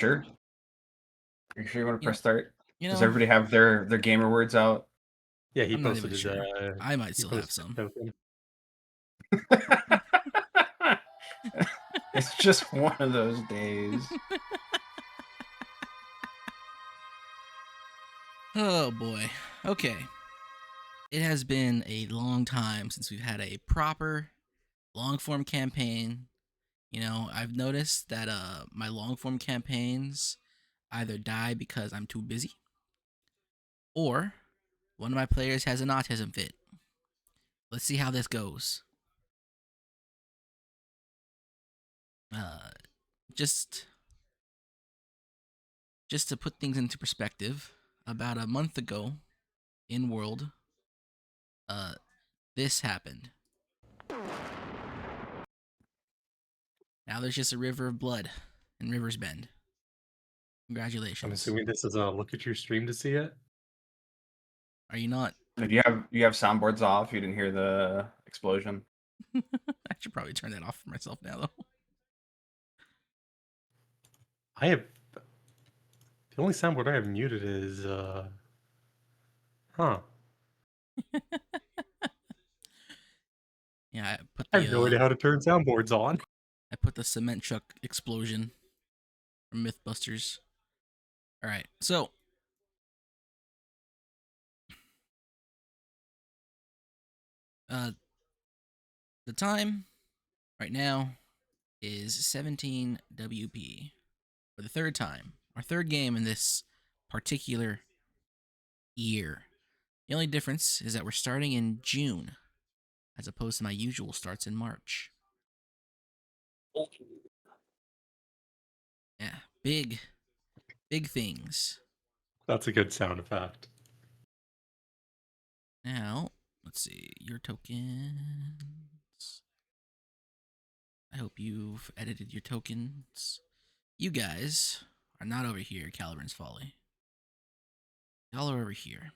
Sure. Are you sure you want to You know, press start? you Does know, everybody have their gamer words out? Yeah, he I'm not posted even his. sure. I might He still have posted some. his token. It's just one of those days. Oh boy. Okay. It has been a long time since we've had a proper long form campaign. You know, I've noticed that my long form campaigns either die because I'm too busy or one of my players has an autism fit. Let's see how this goes. Uh just just to put things into perspective, about a month ago in world, uh this happened. Now there's just a river of blood in River's Bend. I'm Congratulations. assuming this is a look at your stream to see it. Are you not? Do you have soundboards off? You didn't hear the explosion? I should probably turn that off for myself now, though. I have the only soundboard I have muted is huh. Yeah, I have no idea how to turn soundboards on. I put the cement truck explosion from MythBusters. All right, so the time right now is 17 WP for the third time. Our third game in this particular year. The only difference is that we're starting in June as opposed to my usual starts in March. Yeah, big things. That's a good sound effect. Now, let's see, your tokens. I hope you've edited your tokens. You guys are not over here, Caliburn's Folly. Y'all are over here.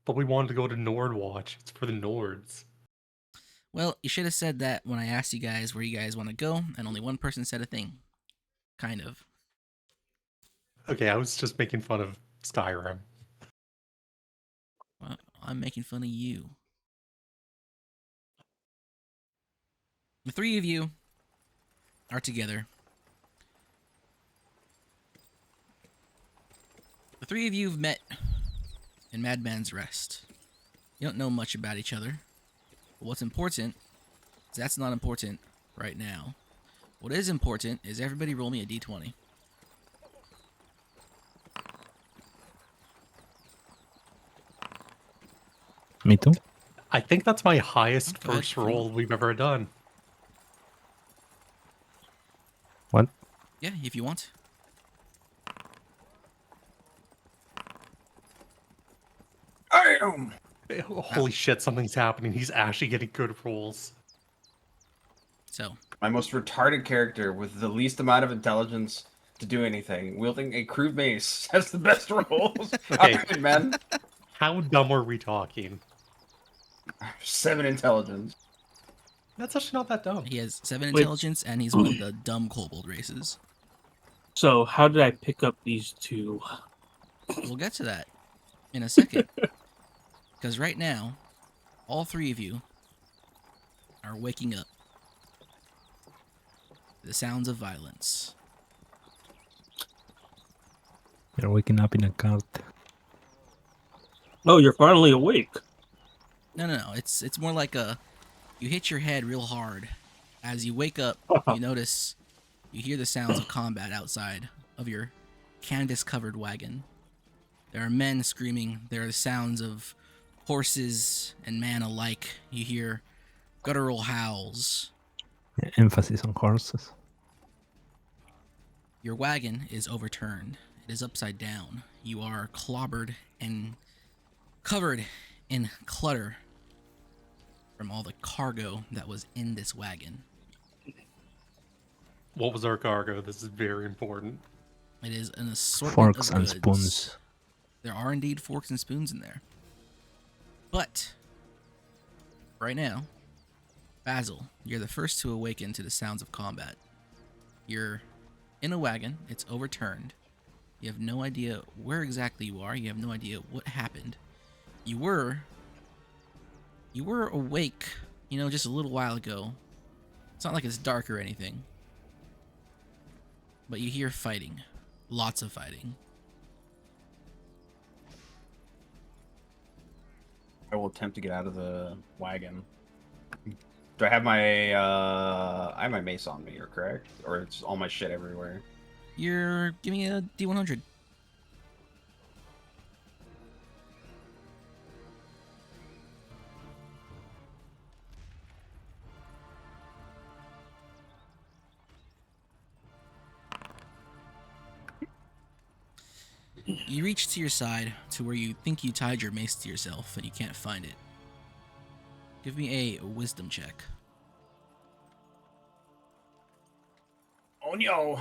But we wanted to go to Nord Watch. It's for the Nords. Well, you should have said that when I asked you guys where you guys want to go, and only one person said a thing. Kind of. Okay, I was just making fun of Skyrim. Well, I'm making fun of you. The three of you are together. The three of you have met in Madman's Rest. You don't know much about each other. But what's important is that's not important right now. What is important is everybody roll me a d20. Me too. I think that's my highest Go ahead, first if you roll want. we've ever done. What? Yeah, if you want. Damn! Holy shit, something's happening. He's actually getting good rolls. So, My most retarded character with the least amount of intelligence to do anything, wielding a crude mace, has the best rolls. Okay. Alright, man. How dumb are we talking? 7 intelligence. That's actually not that dumb. he has 7 Wait. intelligence, and he's one of the dumb kobold races. So how did I pick up these two? We'll get to that in a second. Because right now, all three of you are waking up to the sounds of violence. You're waking up in a cult. Oh, you're finally awake. No. It's more like you hit your head real hard. As you wake up, you notice you hear the sounds of combat outside of your canvas-covered wagon. There are men screaming. There are the sounds of horses and man alike. You hear guttural howls. Emphasis on horses. Your wagon is overturned. It is upside down. You are clobbered and covered in clutter from all the cargo that was in this wagon. What was our cargo? This is very important. It is an assortment Forks of and goods. spoons. There are indeed forks and spoons in there. But right now, Basil, you're the first to awaken to the sounds of combat. You're in a wagon, it's overturned. You have no idea where exactly you are, you have no idea what happened. You were awake, just a little while ago. It's not like it's dark or anything. But you hear fighting. Lots of fighting. I will attempt to get out of the wagon. Do I have my mace on me, or correct? Or it's all my shit everywhere? You're giving me a D100. You reach to your side to where you think you tied your mace to yourself and you can't find it. Give me a wisdom check. Oh no!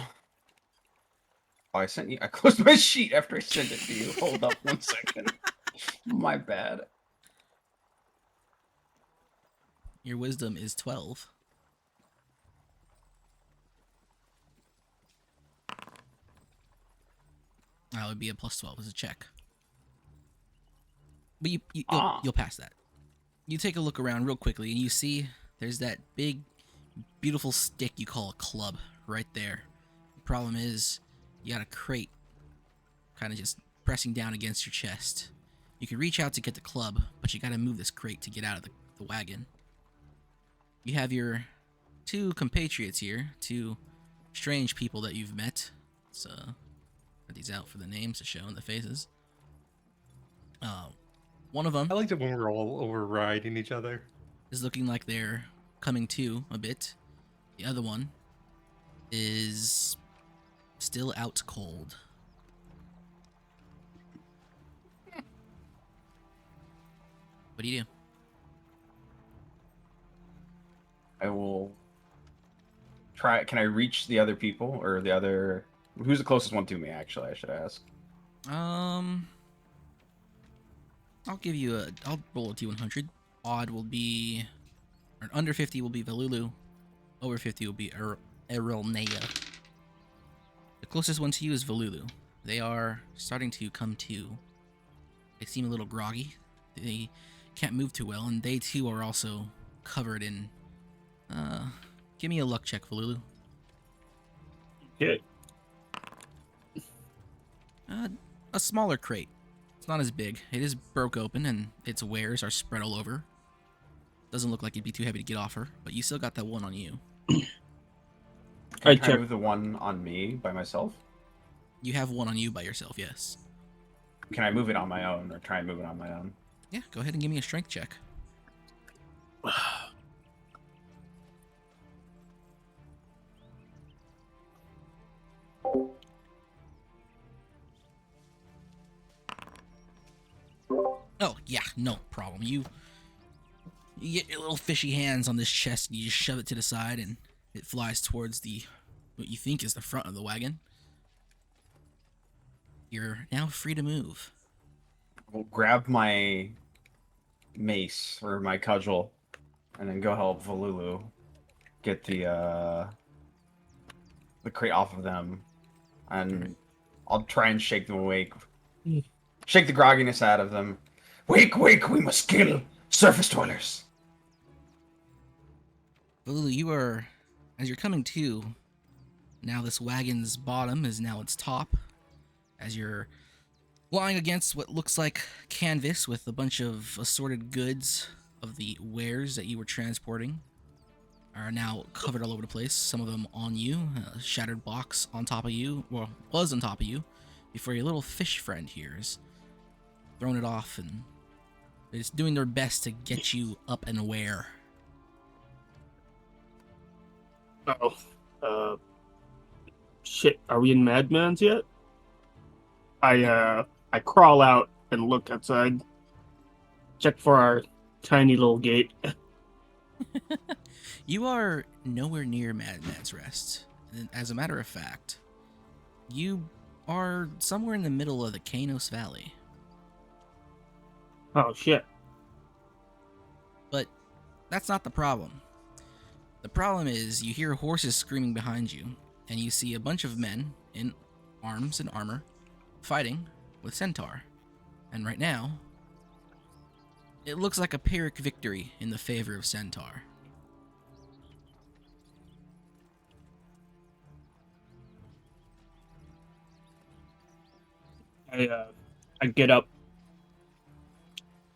Oh, I closed my sheet after I sent it to you. Hold up 1 second. My bad. Your wisdom is 12. That would be a plus 12 as a check. But you'll pass that. You take a look around real quickly and you see there's that big, beautiful stick you call a club right there. The problem is you got a crate kind of just pressing down against your chest. You can reach out to get the club, but you got to move this crate to get out of the wagon. You have your two compatriots here, two strange people that you've met. So, put these out for the names to show and the faces. One of them I liked it when we're all overriding each other. is looking like they're coming to a bit. The other one is still out cold. What do you do? I will try. Can I reach the other people or the other? Who's the closest one to me? Actually, I should ask. I'll roll a D100. Odd will be, or under 50 will be Velulu. Over 50 will be Erelnea. The closest one to you is Velulu. They are starting to come to. They seem a little groggy. They can't move too well, and they too are also covered in. Give me a luck check, Velulu. Okay. A smaller crate. It's not as big. It is broke open, and its wares are spread all over. Doesn't look like it'd be too heavy to get off her, but you still got that one on you. Can I try to move the one on me by myself? You have one on you by yourself, yes. Can I move it on my own, or try and move it on my own? Yeah, go ahead and give me a strength check. Oh, yeah, no problem. You get your little fishy hands on this chest and you just shove it to the side and it flies towards what you think is the front of the wagon. You're now free to move. We'll grab my mace or my cudgel and then go help Velulu get the crate off of them, and I'll try and shake them awake. Shake the grogginess out of them. Wake, wake, we must kill surface dwellers. Lulu, as you're coming to, now this wagon's bottom is now its top. As you're lying against what looks like canvas with a bunch of assorted goods of the wares that you were transporting are now covered all over the place. Some of them on you, a shattered box on top of you, well, was on top of you, before your little fish friend here is throwing it off and is doing their best to get you up and aware. Uh-oh. Shit, are we in Madman's yet? I crawl out and look outside. Check for our tiny little gate. You are nowhere near Madman's Rest. And as a matter of fact, you are somewhere in the middle of the Kanos Valley. Oh, shit. But that's not the problem. The problem is you hear horses screaming behind you, and you see a bunch of men in arms and armor fighting with Centaur. And right now, it looks like a Pyrrhic victory in the favor of Centaur. I get up.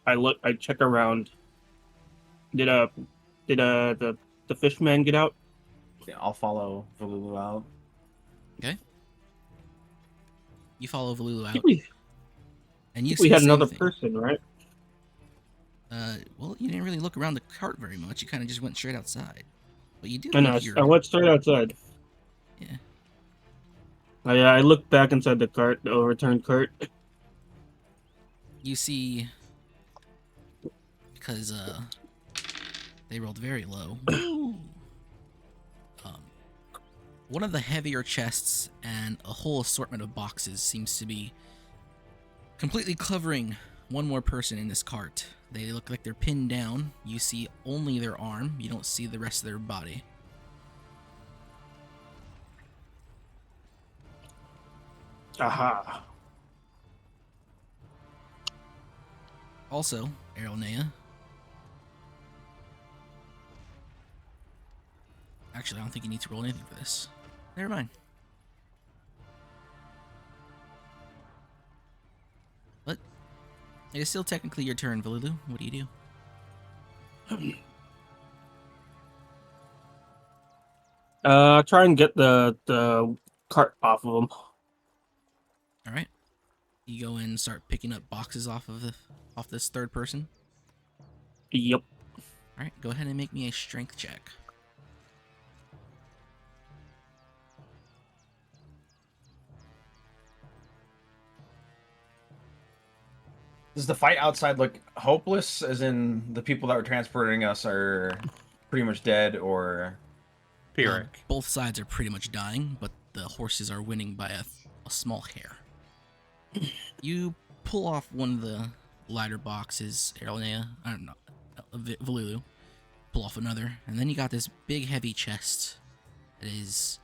I look. I check around. Did the fishman get out? Yeah, I'll follow Valulu out. Okay? You follow Valulu I out, think we, and you we see had the same another thing. person, right? Well, you didn't really look around the cart very much. You kind of just went straight outside. But you do I know. think you're... I went straight outside. Yeah. I looked back inside the cart, the overturned cart. You see... Because, they rolled very low. Woo! One of the heavier chests and a whole assortment of boxes seems to be completely covering one more person in this cart. They look like they're pinned down. You see only their arm. You don't see the rest of their body. Aha. Also, Erlnea. Actually, I don't think you need to roll anything for this. Never mind. But it is still technically your turn, Valulu. What do you do? Try and get the cart off of him. All right. You go in and start picking up boxes off this third person. Yep. All right. Go ahead and make me a strength check. Does the fight outside look hopeless, as in the people that were transporting us are pretty much dead, or... Pyrrhic. Both sides are pretty much dying, but the horses are winning by a small hair. You pull off one of the lighter boxes, Erlnea. I don't know, Valulu. Pull off another, and then you got this big, heavy chest. It's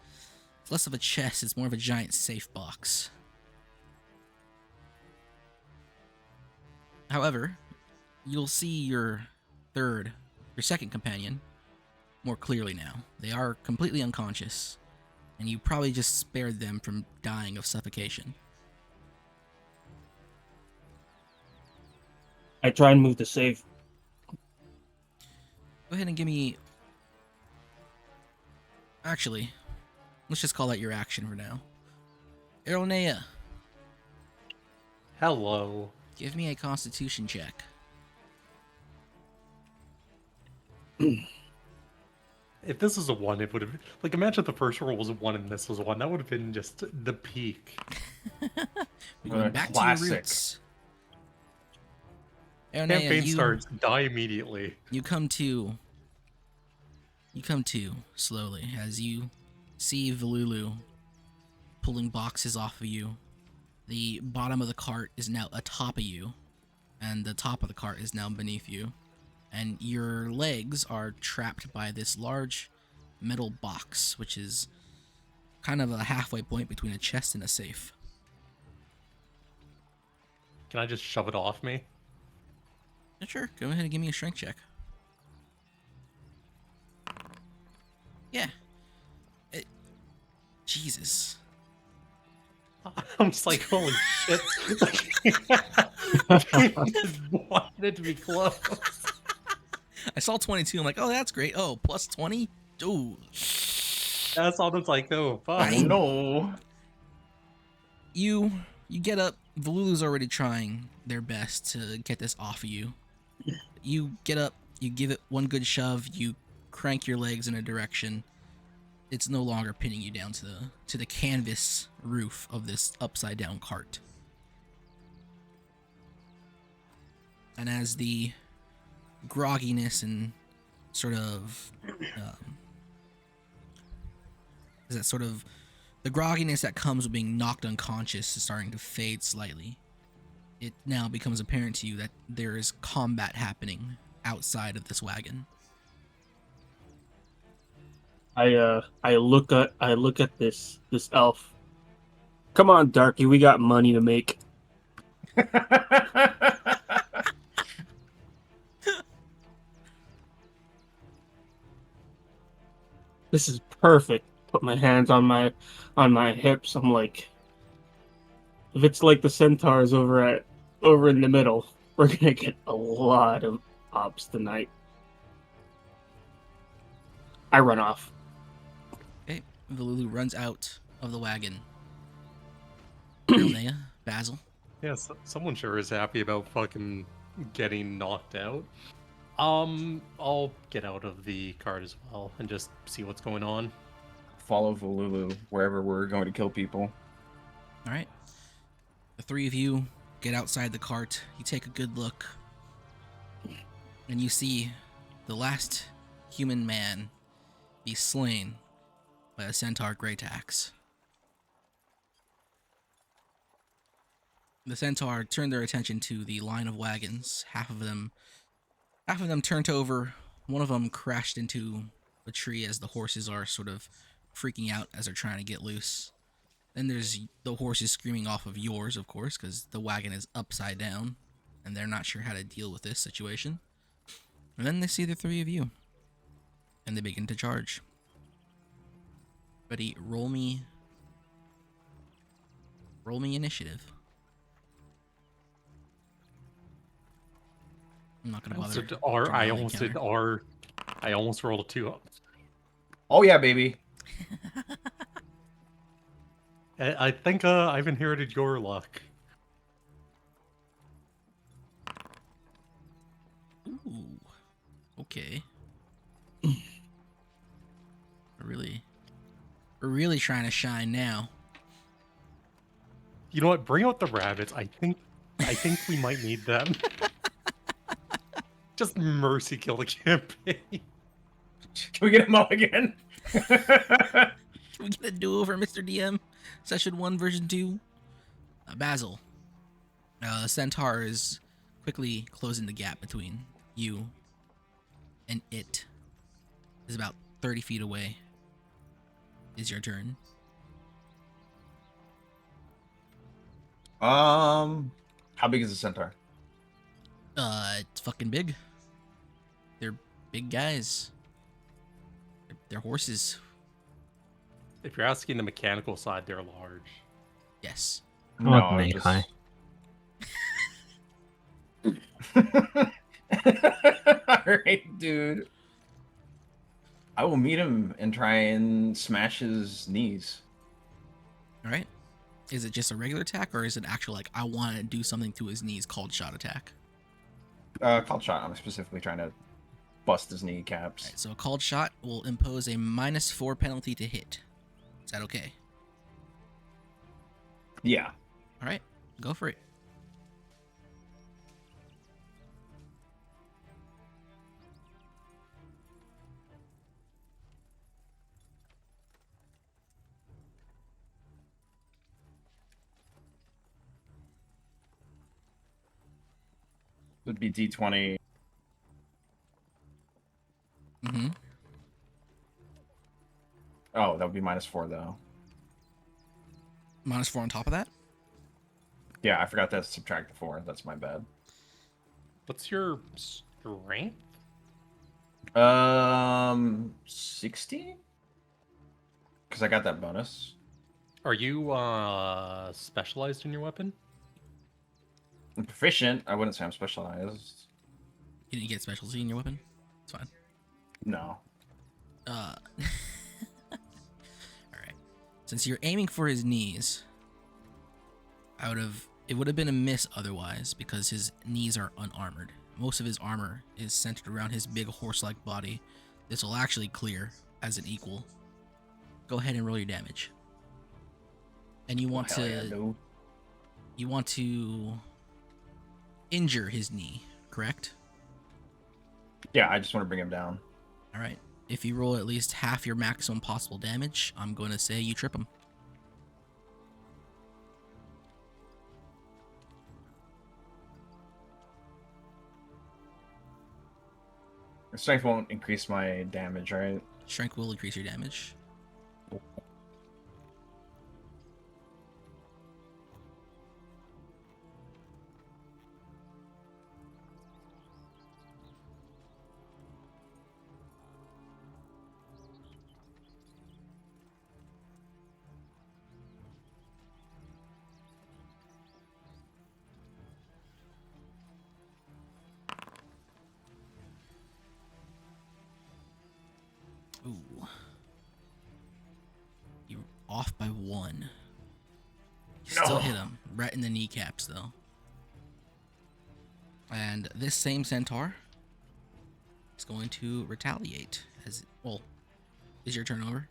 less of a chest; it's more of a giant safe box. However, you'll see your second companion more clearly now. They are completely unconscious, and you probably just spared them from dying of suffocation. I try and move the safe. Go ahead and give me... Actually, let's just call that your action for now. Erlnea, Hello. give me a constitution check. If this was a 1, it would have... Like, imagine if the first roll was a 1 and this was a 1. That would have been just the peak. We're going back to classic. your roots. Erlnea, Campaign starts, die immediately. You come to slowly as you see Valulu pulling boxes off of you. The bottom of the cart is now atop of you, and the top of the cart is now beneath you. And your legs are trapped by this large metal box, which is kind of a halfway point between a chest and a safe. Can I just shove it off me? Yeah, sure, go ahead and give me a strength check. Yeah. Jesus. I'm just like, holy shit. Just wanted it to be close. I saw 22. I'm like, oh, that's great. Oh, plus 20? Ooh. That's all. It's like, oh, fuck. Oh, no. You get up. Valulu's already trying their best to get this off of you. You get up. You give it one good shove. You crank your legs in a direction. It's no longer pinning you down to the canvas roof of this upside down cart. And as the grogginess and sort of the grogginess that comes with being knocked unconscious is starting to fade slightly, it now becomes apparent to you that there is combat happening outside of this wagon. I look at this elf. Come on, Darky, we got money to make. This is perfect. Put my hands on my hips. I'm like, if it's like the centaurs over in the middle, we're gonna get a lot of ops tonight. I run off. Okay, Valulu runs out of the wagon. Nea, Basil. Yeah, someone sure is happy about fucking getting knocked out. I'll get out of the cart as well and just see what's going on. Follow Valulu wherever we're going to kill people. All right. The three of you get outside the cart. You take a good look, and you see the last human man be slain by a centaur great axe. The centaur turned their attention to the line of wagons. Half of them turned over. One of them crashed into a tree as the horses are sort of freaking out as they're trying to get loose. Then there's the horses screaming off of yours, of course, because the wagon is upside down, and they're not sure how to deal with this situation. And then they see the three of you, and they begin to charge. Buddy, roll me initiative. I'm not gonna bother. I almost did R. I almost rolled a 2. Oh yeah, baby. I think I've inherited your luck. Ooh. Okay. We're really trying to shine now. You know what? Bring out the rabbits. I think we might need them. Just mercy kill the campaign. Can we get him up again? Can we get a do-over, Mr. DM? Session 1, version 2? Basil. Centaur is quickly closing the gap between you and it. Is about 30 feet away. Is your turn. How big is the centaur? It's fucking big. They're big guys. They're horses. If you're asking the mechanical side, they're large. Yes. Not knee high. Alright, dude. I will meet him and try and smash his knees. All right. Is it just a regular attack, or is it actual, like, I want to do something to his knees called shot attack? Called shot. I'm specifically trying to bust his kneecaps. All right, so a called shot will impose a -4 penalty to hit. Is that okay? Yeah. All right, go for it. Would be D20. Mm-hmm. Oh, that would be -4 though. -4 on top of that? Yeah, I forgot to subtract the 4. That's my bad. What's your strength? 60? Because I got that bonus. Are you specialized in your weapon? I'm proficient. I wouldn't say I'm specialized. You didn't get specialty in your weapon? It's fine. No. All right. Since you're aiming for his knees, it would have been a miss otherwise because his knees are unarmored. Most of his armor is centered around his big horse-like body. This will actually clear as an equal. Go ahead and roll your damage. And you want you want to injure his knee, correct? Yeah, I just want to bring him down. All right. If you roll at least half your maximum possible damage, I'm going to say you trip him. Strength won't increase my damage, right? Strength will increase your damage. Ooh. You're off by 1. You still hit him right in the kneecaps, though. And this same centaur is going to retaliate. Is your turn over?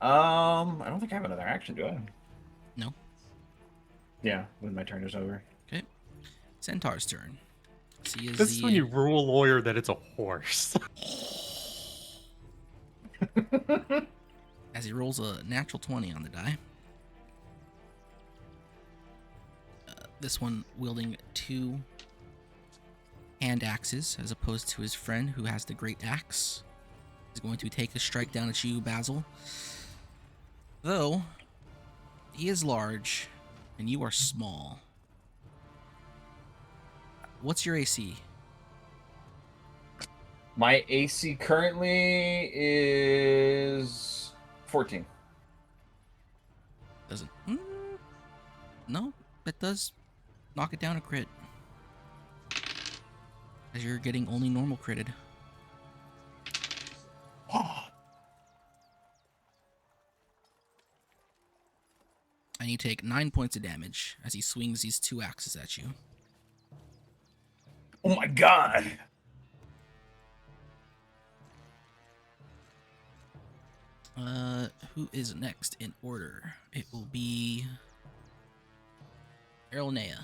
I don't think I have another action, do I? No. Yeah, when my turn is over. Okay. Centaur's turn. See, This is when you rule a lawyer that it's a horse. as he rolls a natural 20 on the die. This one wielding 2 hand axes as opposed to his friend who has the great axe. He's going to take a strike down at you, Basil. Though, he is large and you are small. What's your AC? My AC currently is 14. Doesn't. No, that does knock it down a crit. As you're getting only normal critted. And you take 9 points of damage as he swings these 2 axes at you. Oh my god! Who is next in order? It will be Erlnea.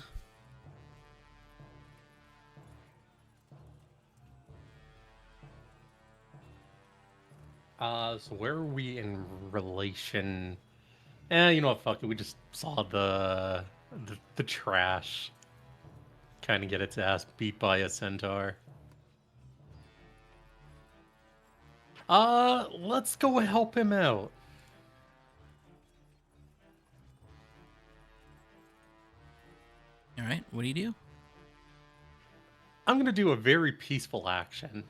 So where are we in relation? You know what? Fuck it. We just saw the trash kind of get its ass beat by a centaur. Let's go help him out. All right, what do you do? I'm gonna do a very peaceful action.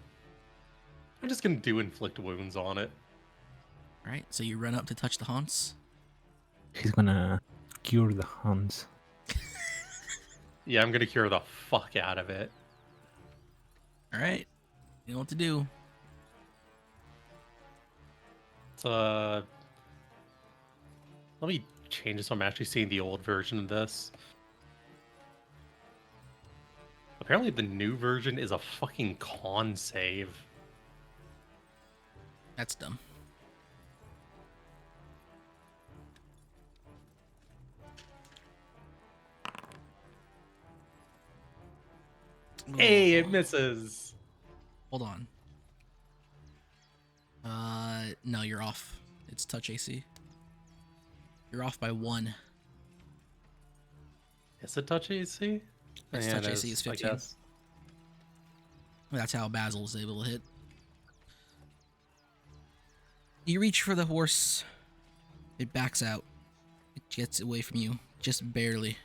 I'm just gonna do inflict wounds on it. All right, so you run up to touch the haunts. He's gonna cure the hunts. Yeah, I'm gonna cure the fuck out of it. All right, you know what to do. Let me change this so I'm actually seeing the old version of this. Apparently the new version is a fucking con save. That's dumb. Hey, it misses. Hold on. No, you're off. It's touch AC. You're off by 1. Is it touch AC? Its touch AC is 15. I guess. That's how Basil is able to hit. You reach for the horse. It backs out. It gets away from you, just barely.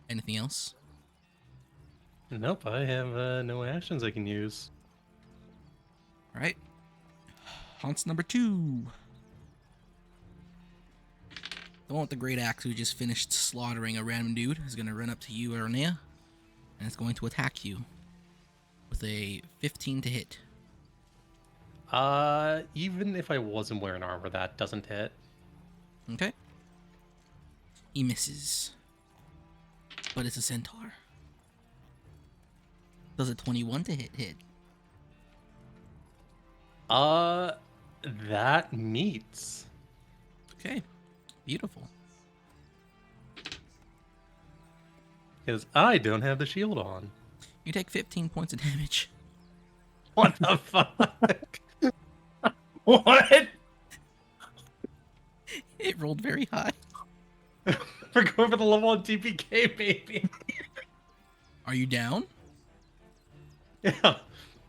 Anything else? Nope, I have no actions I can use. All right. Haunts number 2. The one with the great axe who just finished slaughtering a random dude is going to run up to you, Aranea, and it's going to attack you with a 15 to hit. Even if I wasn't wearing armor, that doesn't hit. Okay. He misses. But it's a centaur. Does a 21 to hit? That meets. Okay. Beautiful. Because I don't have the shield on. You take 15 points of damage. What the fuck? What? It rolled very high. We're going for the level 1 TPK, baby. Are you down? Yeah.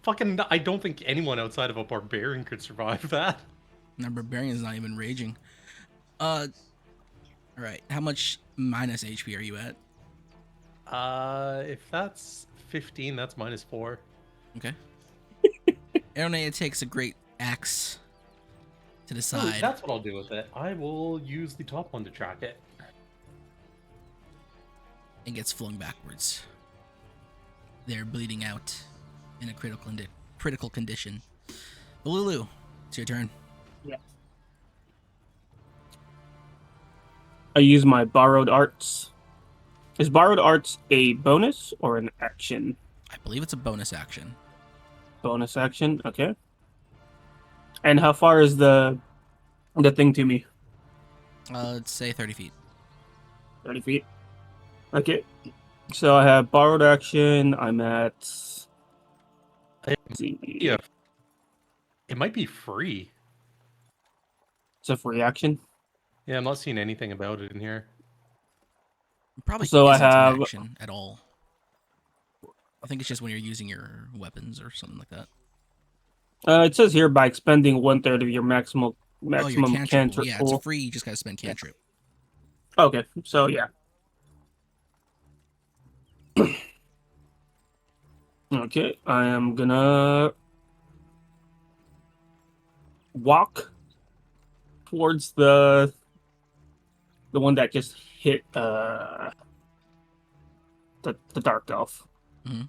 Fucking, I don't think anyone outside of a barbarian could survive that. Now barbarian's not even raging. All right. How much minus HP are you at? If that's 15, that's -4. Okay. Aronea takes a great axe to the Oh, side that's what I'll do with it. I will use the top one to track it. and gets flung backwards. They're bleeding out in a critical condition. Lulu, it's your turn. Yeah. I use my borrowed arts. Is borrowed arts a bonus or an action? I believe it's a bonus action. Bonus action. Okay. And how far is the thing to me? Let's say 30 feet. 30 feet. Okay. So I have borrowed action. I'm at. Let's see. Yeah. It might be free. It's a free action. Yeah, I'm not seeing anything about it in here. It probably So I isn't an have- action at all. I think it's just when you're using your weapons or something like that. It says here by expending 1/3 of your maximum Oh, your cantrip. cantrip Yeah, pool. it's free. You just gotta spend cantrip. Okay, so yeah. Okay, I am gonna walk towards the one that just hit the dark elf. Mhm.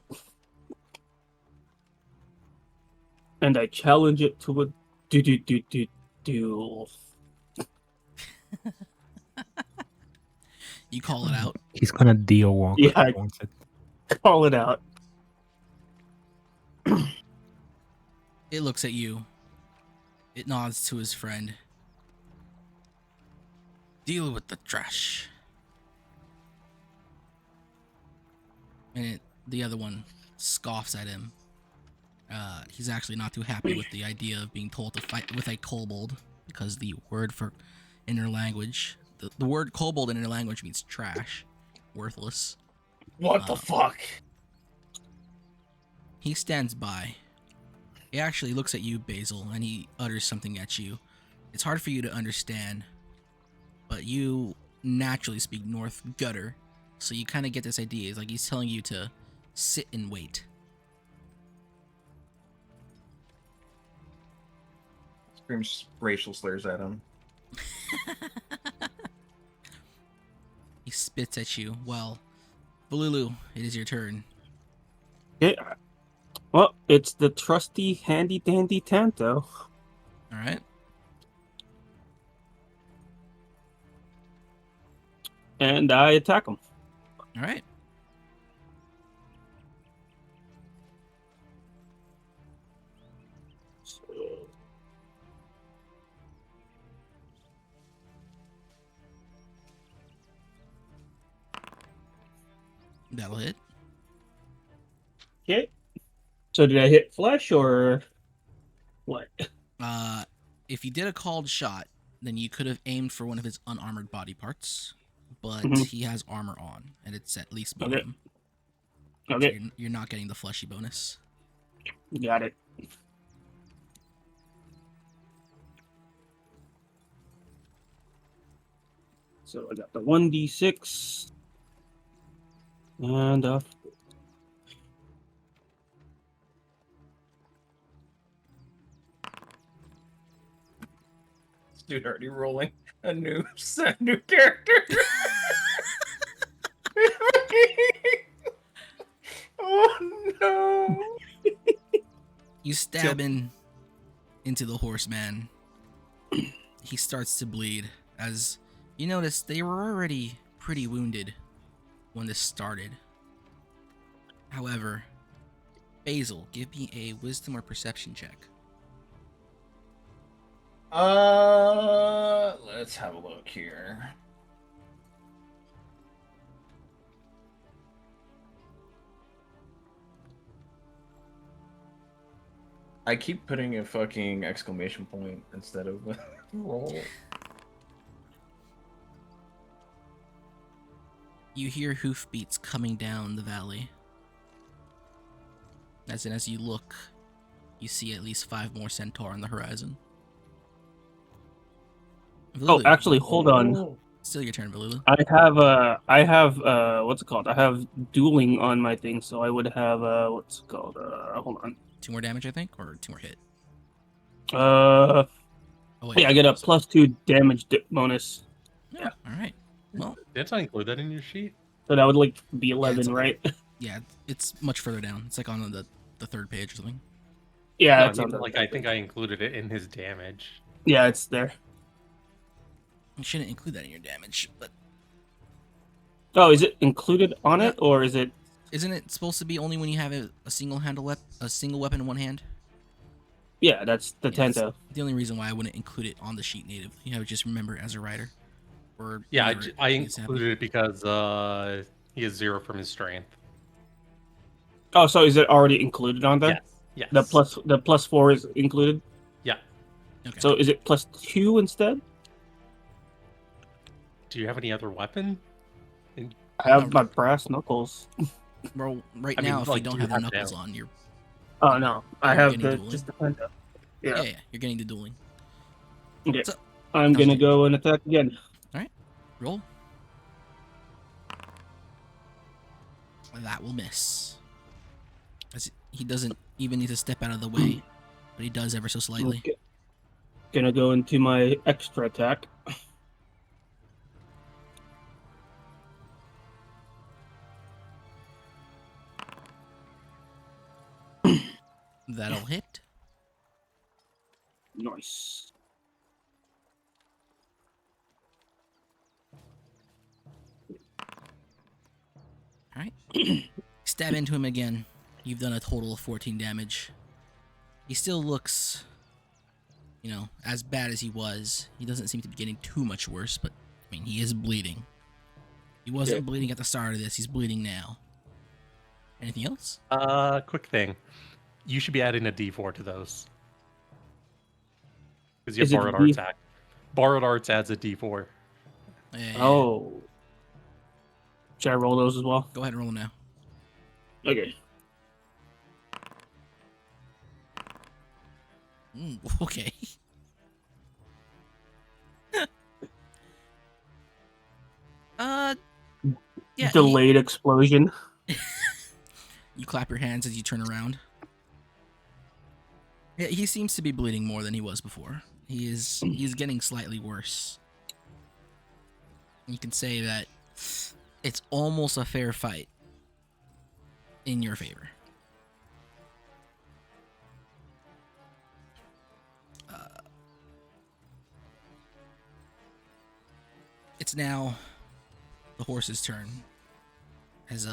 And I challenge it to a duel. You call it out. He's gonna deal walk. Yeah, if he wants it. Call it out. It looks at you. It nods to his friend. Deal with the trash. And the other one scoffs at him. He's actually not too happy with the idea of being told to fight with a kobold, because the word for inner language, the word kobold in inner language means trash, worthless. What the fuck? He stands by. He actually looks at you, Basil, and he utters something at you. It's hard for you to understand, but you naturally speak North Gutter, so you kind of get this idea. It's like he's telling you to sit and wait. Screams racial slurs at him. He spits at you. Well, Bululu, it is your turn. Okay. Well, it's the trusty handy dandy Tanto. All right. And I attack him. All right. That'll hit. Okay. So did I hit flesh or what? If you did a called shot, then you could have aimed for one of his unarmored body parts, but Mhm. he has armor on, and it's at least Okay. medium. So Okay, you're not getting the fleshy bonus. got it. So I got the 1d6. And This dude already rolling a new character. Oh no! You stab into the horseman. He starts to bleed. As you notice, they were already pretty wounded when this started. However, Basil, give me a wisdom or perception check. Let's have a look here. I keep putting a fucking exclamation point instead of roll. You hear hoofbeats coming down the valley. As you look, you see at least 5 more centaur on the horizon. Oh, Valulu, actually, hold on. still your turn, Valulu. I have what's it called? I have dueling on my thing, so I would have what's it called? Hold on. 2 more damage, I think, or 2 more hit. Uh, Oh wait. yeah, I get a +2 damage bonus. Yeah. All right. Well, Didn't I include that in your sheet? So that would like be it's 11, on- right? yeah, it's much further down. It's like on the 3rd page or something. Yeah, No, it's on the like I think I included it in his damage. Yeah, it's there. You shouldn't include that in your damage, but Oh, is it included on Yeah. it, or is it? isn't it supposed to be only when you have a single weapon in one hand? Yeah, that's the Yeah, that's Tento. the only reason why I wouldn't include it on the sheet natively. I would just remember it as a writer. Or Yeah, whenever I it needs to happen. included it because he has 0 from his strength. Oh, so is it already included on there? Yes. The +4 is included. Yeah. Okay. So is it +2 instead? Do you have any other weapon? I have my brass knuckles. Well, right I mean, now, if like, you don't do have you the have knuckles down? on, you're Oh no, I You're have getting the dueling? just the Tento. yeah, Yeah. you're getting the dueling. Okay. So- I'm gonna Okay. go and attack again. Roll. That will miss. As he doesn't even need to step out of the way, but he does ever so slightly. Okay. Gonna go into my extra attack. That'll hit. Nice. All right. Stab into him again. You've done a total of 14 damage. He still looks, as bad as he was. He doesn't seem to be getting too much worse, but I mean, he is bleeding. He wasn't bleeding at the start of this. He's bleeding now. Anything else? Quick thing. You should be adding a D4 to those. Because you have Is it borrowed D- arts act. Borrowed arts adds a D4. Yeah. Oh. Should I roll those as well? Go ahead and roll him now. Okay. Okay. Yeah. Delayed explosion. You clap your hands as you turn around. Yeah, he seems to be bleeding more than he was before. He's getting slightly worse. You can say that it's almost a fair fight in your favor. It's now the horse's turn. As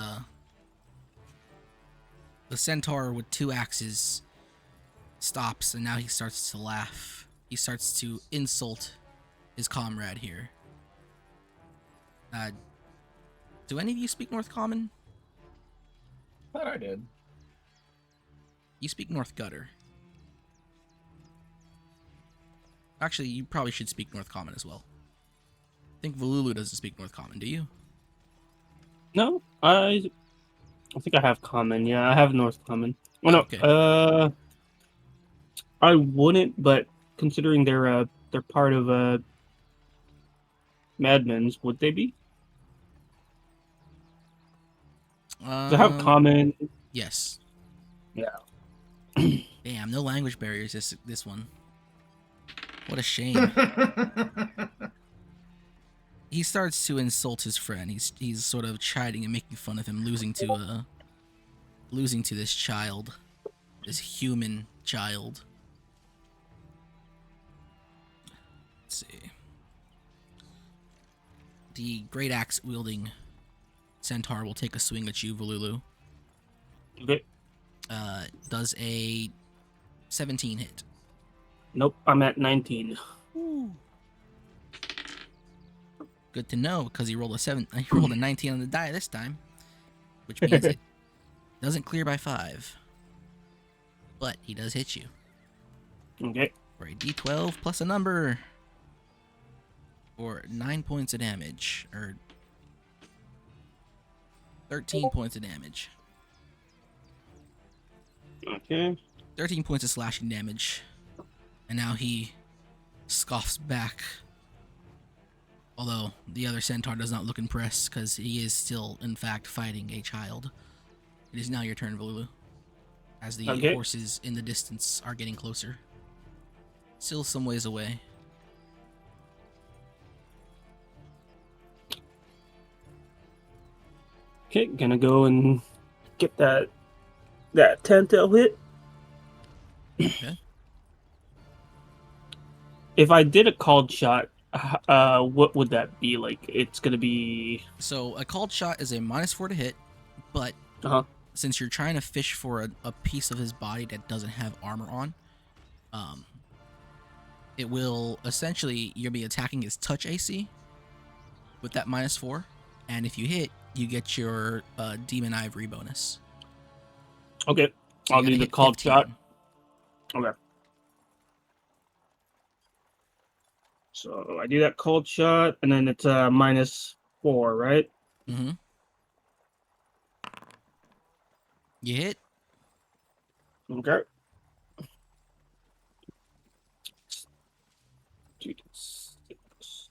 the centaur with 2 axes stops, and now he starts to laugh. He starts to insult his comrade here. Do any of you speak North Common? Thought I did. You speak North Gutter. Actually, you probably should speak North Common as well. I think Valulu doesn't speak North Common, do you? No, I think I have common. Yeah, I have North Common. Oh no, Okay. I wouldn't, but considering they're part of Madmen's, would they be? 'Cause I have common. Yes. Yeah. Damn, no language barriers this one. What a shame. He starts to insult his friend. He's sort of chiding and making fun of him losing to this child, this human child. Let's see. The great axe wielding centaur will take a swing at you, Valulu. Okay. Does a 17 hit? Nope, I'm at 19. Good to know, because he rolled a 19 on the die this time, which means it doesn't clear by 5, but he does hit you Okay. for a d12 plus a number for 9 points of damage, or 13 points of damage. Okay. 13 points of slashing damage. And now he scoffs back. Although the other centaur does not look impressed because he is still, in fact, fighting a child. It is now your turn, Valulu. As the Okay. horses in the distance are getting closer. Still some ways away. Okay, gonna go and get that 10-tail hit. Okay. If I did a called shot, what would that be like? It's gonna be So a called shot is a -4 to hit, but uh since you're trying to fish for a piece of his body that doesn't have armor on, it will essentially, you'll be attacking his touch AC with that -4, and if you hit, you get your Demon Ivory bonus. okay. So you I'll gotta do the hit called 15. shot. Okay. So I do that cold shot, and then it's -4, right? Mm-hmm. You hit. Okay. 2d6.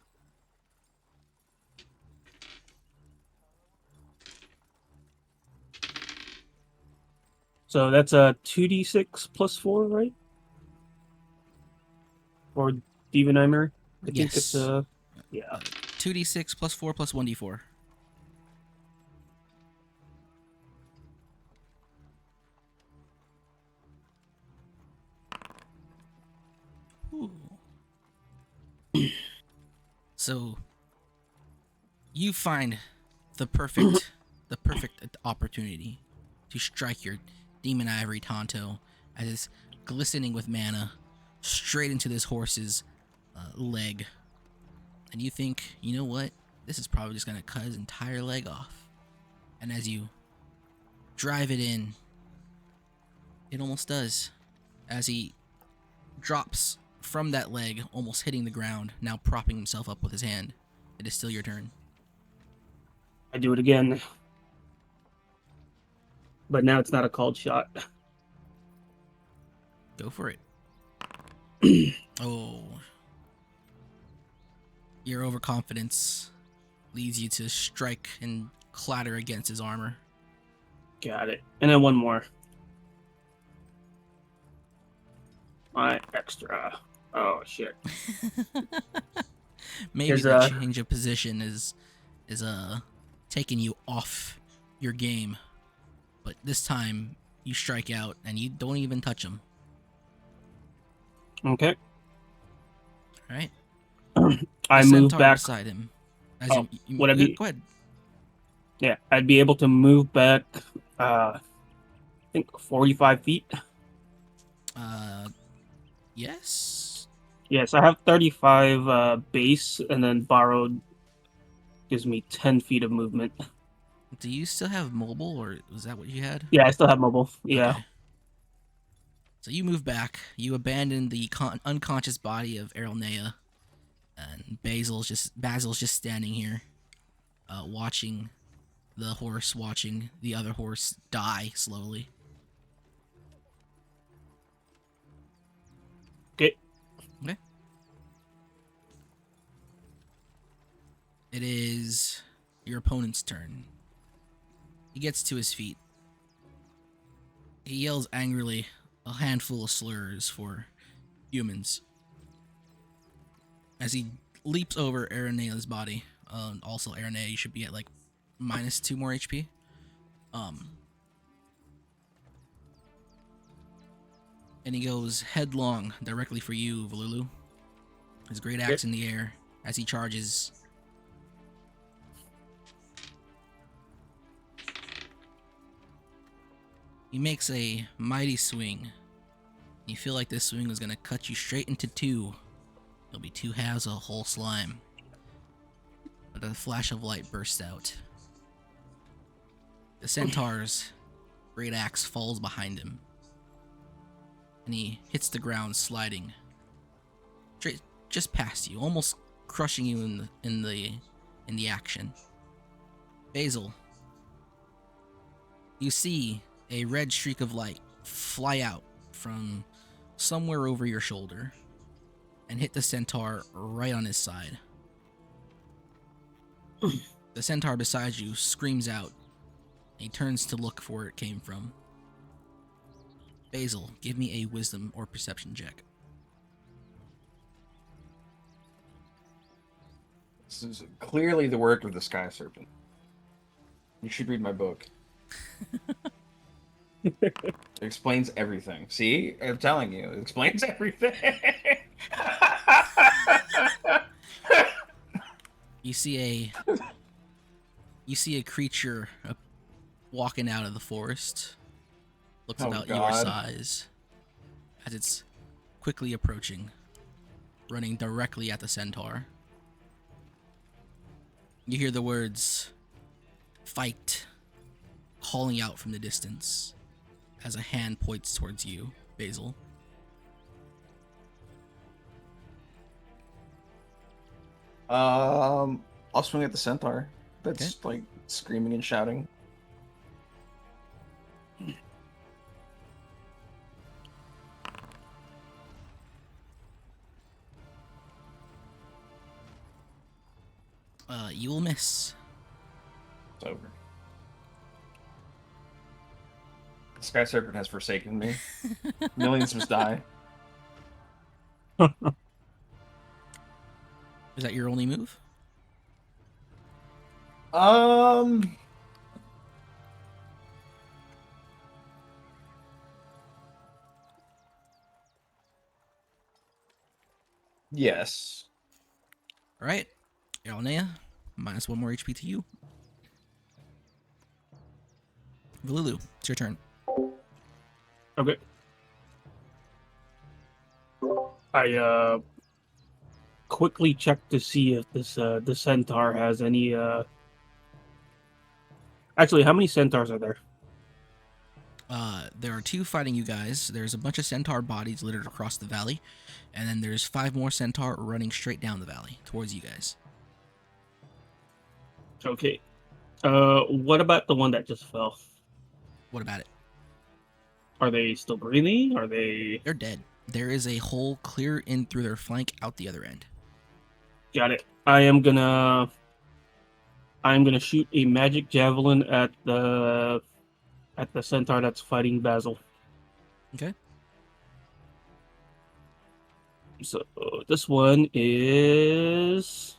So that's a 2d6 plus 4, right? Or Demonimer? I think it's Yes. yeah. 2d6 plus 4 plus 1d4. Ooh. So you find the perfect opportunity to strike your Demon Ivory Tonto as it's glistening with mana straight into this horse's leg. And you think, you know what? This is probably just going to cut his entire leg off. And as you drive it in, it almost does. As he drops from that leg, almost hitting the ground, now propping himself up with his hand. It is still your turn. I do it again. But now it's not a called shot. Go for it. Oh. Your overconfidence leads you to strike and clatter against his armor. Got it. And then one more. My extra. Oh shit. Maybe There's the a- change of position is taking you off your game. But this time you strike out and you don't even touch him. Okay. All right. I The move centaur back. beside him. As Oh, you would I be- go ahead. Yeah, I'd be able to move back I think 45 feet. Yes. Yes, I have 35 base, and then borrowed gives me 10 feet of movement. Do you still have mobile, or was that what you had? Yeah, I still have mobile. Yeah. Okay. So you move back. You abandon the unconscious body of Erelnea, and Basil's just standing here, watching the horse, watching the other horse die slowly. Okay. Okay. It is your opponent's turn. He gets to his feet. He yells angrily a handful of slurs for humans as he leaps over Arenea's body. Also, Arenea, you should be at like -2 more HP. And he goes headlong directly for you, Valulu. His great axe in the air as he charges. He makes a mighty swing. You feel like this swing is going to cut you straight into two. It'll be two halves of a whole slime. But a flash of light bursts out. The centaur's great axe falls behind him. And he hits the ground sliding straight just past you, almost crushing you in the action. Basil, you see a red streak of light fly out from somewhere over your shoulder and hit the centaur right on his side. The centaur beside you screams out. He turns to look for where it came from. Basil, give me a wisdom or perception check. This is clearly the work of the Sky Serpent. You should read my book. It explains everything. See? I'm telling you, it explains everything. You see a creature walking out of the forest. Looks Oh, about your God. size as it's quickly approaching, running directly at the centaur. You hear the words, "Fight," calling out from the distance as a hand points towards you, Basil. I'll swing at the centaur. That's like screaming and shouting. You will miss. It's over. The Sky Serpent has forsaken me. Millions must die. Is that your only move? Yes. All right, Elnea, minus 1 more HP to you. Valulu, it's your turn. Okay. I quickly check to see if this the centaur has any. Actually, how many centaurs are there? There are 2 fighting you guys. There's a bunch of centaur bodies littered across the valley, and then there's 5 more centaur running straight down the valley towards you guys. Okay. What about the one that just fell? What about it? Are they still breathing? Are they? They're dead. There is a hole clear in through their flank out the other end. Got it. I'm gonna shoot a magic javelin at the centaur that's fighting Basil. Okay. So this one is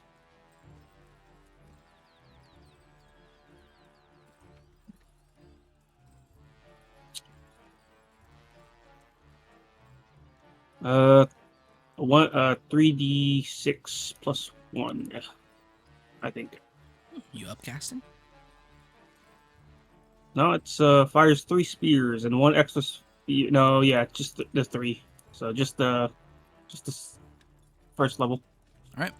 3d6 plus 1, I think. You upcasting? No, it's fires 3 spears and 1 extra spear. No, yeah, just the 3. So just the first level. All right.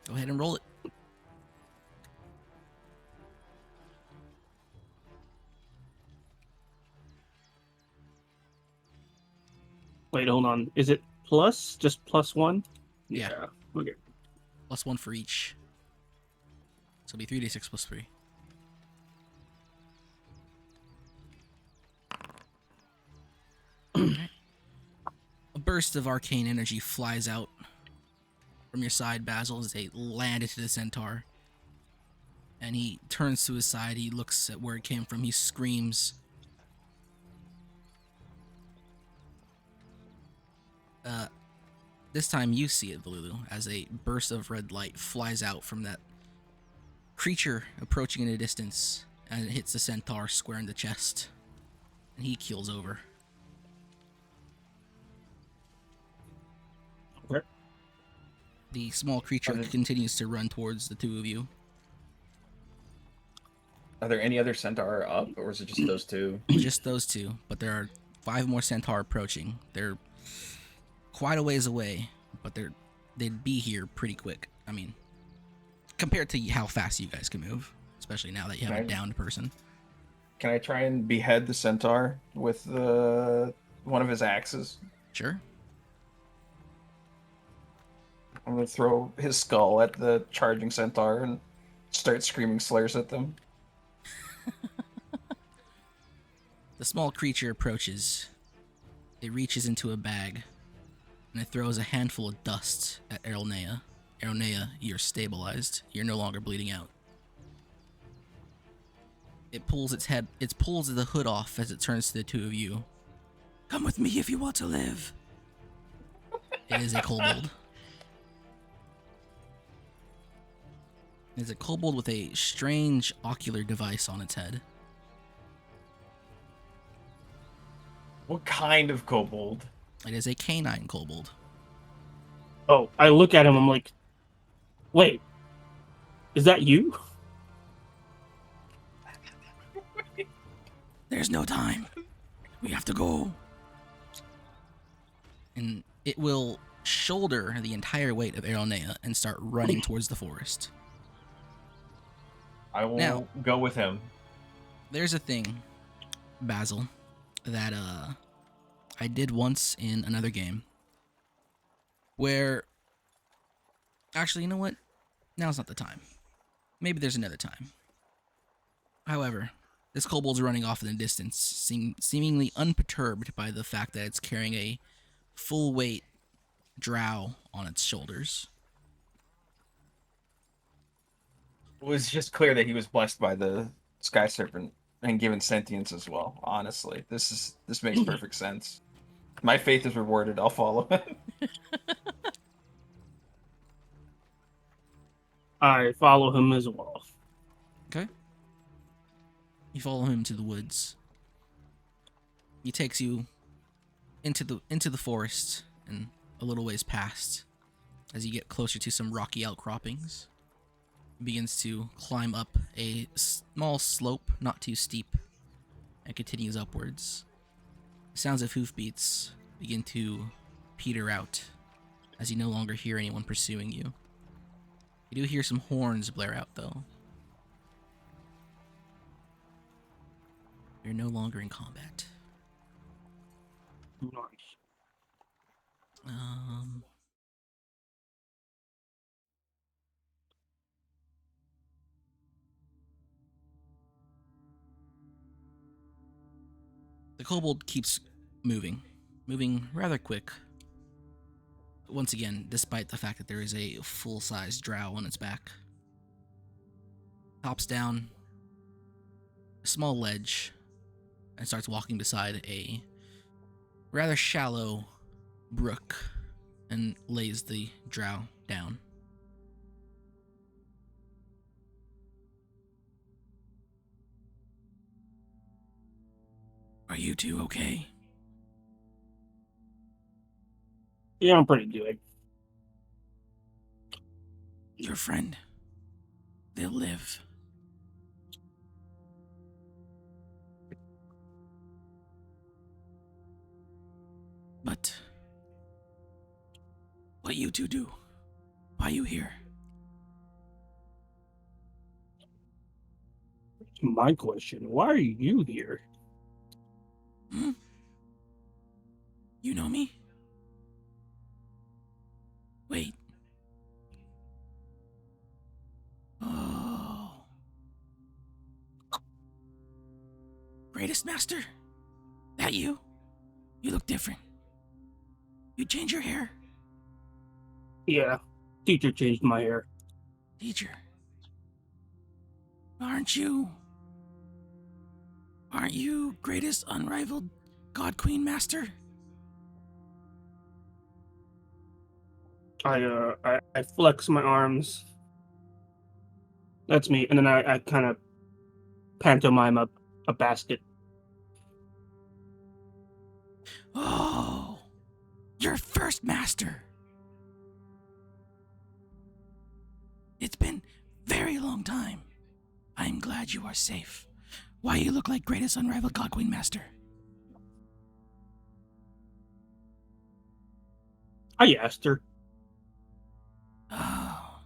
Go ahead and roll it. Wait, hold on. Is it plus? Just plus 1? Yeah. Okay. Plus 1 for each. So it'll be 3d6 plus 3. Alright. A burst of arcane energy flies out from your side, Basil, as they land into the centaur. And he turns to his side, he looks at where it came from, he screams. This time you see it, Valulu, as a burst of red light flies out from that creature approaching in a distance, and it hits the centaur square in the chest. And he keels over. Okay. The small creature continues to run towards the 2 of you. Are there any other centaur up, or is it just those 2? Just those 2, but there are 5 more centaur approaching. They're quite a ways away, but they'd be here pretty quick. I mean, compared to how fast you guys can move, especially now that you have a downed person. Can I try and behead the centaur with one of his axes? Sure. I'm gonna throw his skull at the charging centaur and start screaming slurs at them. The small creature approaches. It reaches into a bag, and it throws a handful of dust at Erlnea. Erlnea, you're stabilized. You're no longer bleeding out. It pulls the hood off as it turns to the two of you. Come with me if you want to live. It is a kobold. It is a kobold with a strange ocular device on its head. What kind of kobold? It is a canine kobold. Oh, I look at him. I'm like, wait, is that you? There's no time. We have to go. And it will shoulder the entire weight of Erlnea and start running towards the forest. I will Now- go with him. There's a thing, Basil, that I did once in another game where actually, you know what? Now's not the time. Maybe there's another time. However, this kobold's running off in the distance, seemingly unperturbed by the fact that it's carrying a full weight drow on its shoulders. It was just clear that he was blessed by the Sky Serpent and given sentience as well. Honestly, this makes perfect sense. My faith is rewarded. I'll follow him. I follow him as well. Okay. You follow him to the woods. He takes you into the forest and a little ways past. As you get closer to some rocky outcroppings, he begins to climb up a small slope, not too steep, and continues upwards. The sounds of hoofbeats begin to peter out as you no longer hear anyone pursuing you. You do hear some horns blare out, though. You're no longer in combat. Nice. The kobold keeps moving rather quick. Once again, despite the fact that there is a full-sized drow on its back. Hops down a small ledge and starts walking beside a rather shallow brook and lays the drow down. Are you two okay? Yeah, I'm pretty good. Your friend. They'll live. But what you two do? Why you here? My question, why are you here? Hmm? You know me? Wait. Oh. Greatest Master? That you? You look different. You change your hair. Yeah, teacher changed my hair. Teacher. Aren't you greatest unrivaled God Queen Master? I flex my arms. That's me, and then I kind of pantomime a basket. Oh, your first master. It's been very long time. I'm glad you are safe. Why you look like greatest unrivaled God Queen Master? I asked her, Oh,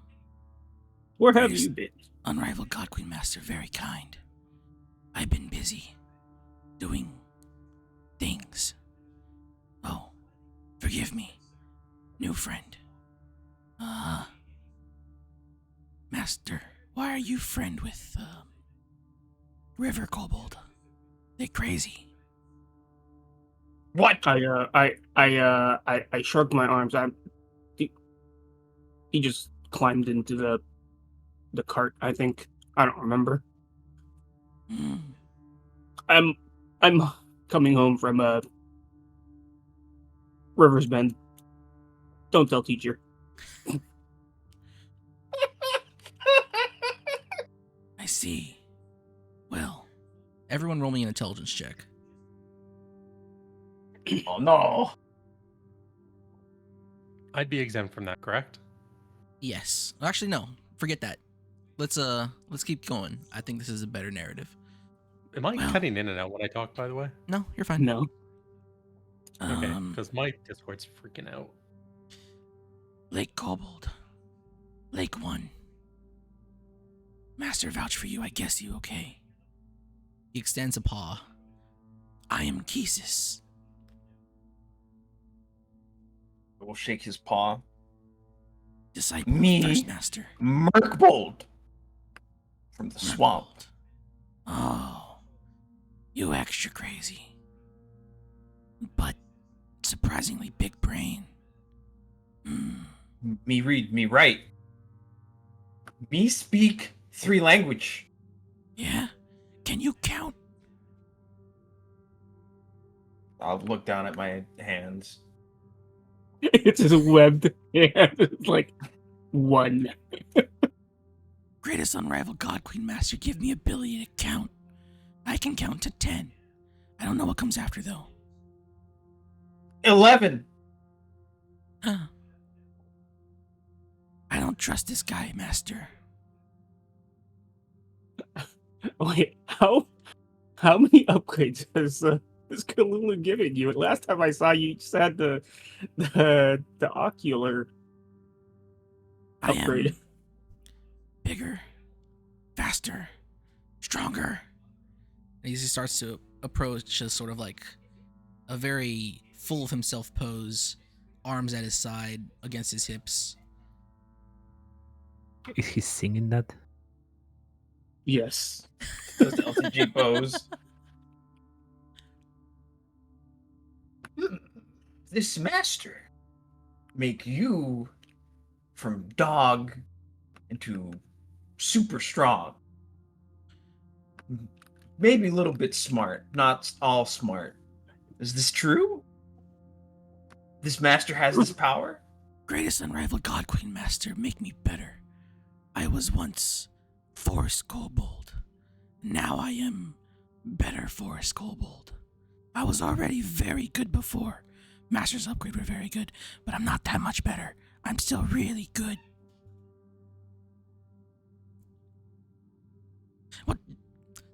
where have Greatest you been? unrivaled God Queen Master, very kind. I've been busy doing things. Oh, forgive me, new friend. Master, why are you friend with River Kobold? They crazy. What? I shrugged my arms. He just climbed into the cart. I think. I don't remember. Hmm. I'm coming home from River's Bend. Don't tell teacher. I see. Well, everyone roll me an intelligence check. Oh no. I'd be exempt from that, correct? Yes. Actually, no. Forget that. Let's keep going. I think this is a better narrative. Am I Well- cutting in and out when I talk, by the way? No, you're fine. No. Okay, because my Discord's freaking out. Lake Kobold. Lake 1. Master vouch for you, I guess you okay. He extends a paw. I am Kesis. We'll shake his paw. Disciple Me? of Thirst Master. Merkbold. From the swamp. Oh. You extra crazy. But surprisingly big brain. Me read, me write. Me speak 3 language. Yeah? Can you count? I'll look down at my hands. It's his webbed hand. It's like 1. Greatest unrivaled God Queen Master, give me ability to count. I can count to 10. I don't know what comes after though. 11. Huh. I don't trust this guy, Master. Wait, how many upgrades has Kalulu given you? Last time I saw you just had the ocular I upgrade. am bigger, faster, stronger. And he starts to approach a sort of like a very full of himself pose, arms at his side against his hips. Is he singing that? Yes. Does the LTG pose. This master make you from dog into super strong. Maybe a little bit smart, not all smart. Is this true? This master has this power? Greatest unrivaled God Queen Master, make me better. I was once Forest Kobold. Now I am better Forest Kobold. I was already very good before. Master's upgrade were very good, but I'm not that much better. I'm still really good. What?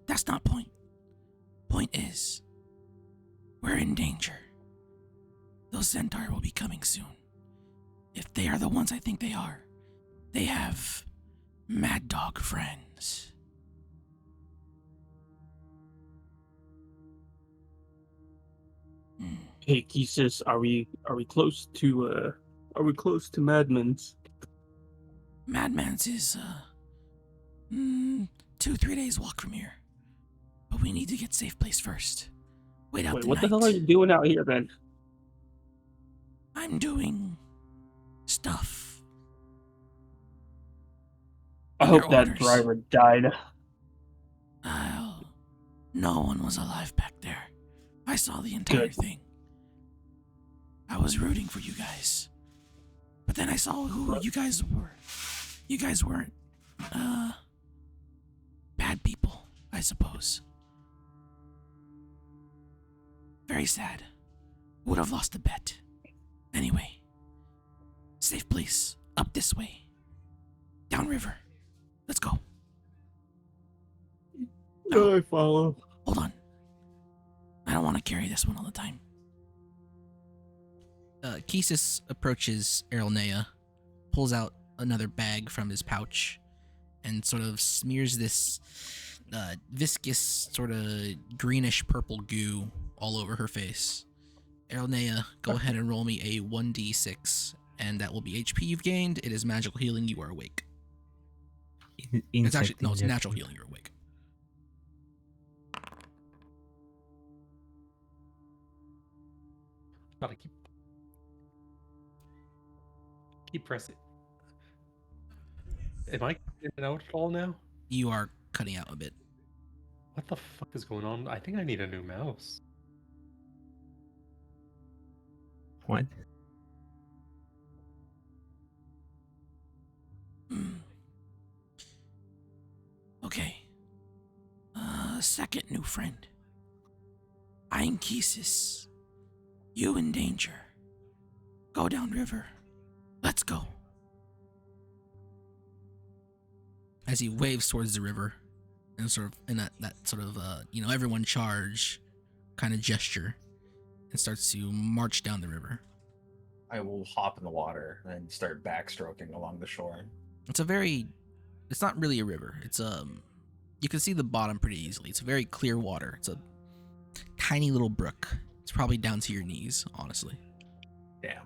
That's not point. Point is, we're in danger. Those Centaur will be coming soon. If they are the ones I think they are, they have mad dog friends. Hey, Kesis, are we close to Madman's? Madman's is 2-3 days walk from here, but we need to get safe place first. Wait out Wait, the what night. the hell are you doing out here then? I'm doing stuff. I Under hope that orders. driver died. No one was alive back there. I saw the entire Good. thing. I was rooting for you guys. But then I saw who you guys were. You guys weren't, bad people, I suppose. Very sad. Would have lost the bet. Anyway. Safe place. Up this way. Downriver. Let's go. I follow. Hold on. I don't want to carry this one all the time. Kesis approaches Erlnea, pulls out another bag from his pouch, and sort of smears this viscous, sort of greenish purple goo all over her face. Erlnea, go ahead and roll me a 1d6, and that will be HP you've gained. It is magical healing, you are awake. It's actually, no, it's natural healing, you're awake. Gotta keep pressing. Am I in and out at all now? You are cutting out a bit. What the fuck is going on? I think I need a new mouse. What? Okay. Second new friend. Einkesis. You in danger. Go down river. Let's go. As he waves towards the river, and sort of in that sort of everyone charge kind of gesture, and starts to march down the river. I will hop in the water and start backstroking along the shore. It's not really a river. It's you can see the bottom pretty easily. It's very clear water. It's a tiny little brook. It's probably down to your knees, honestly. Damn.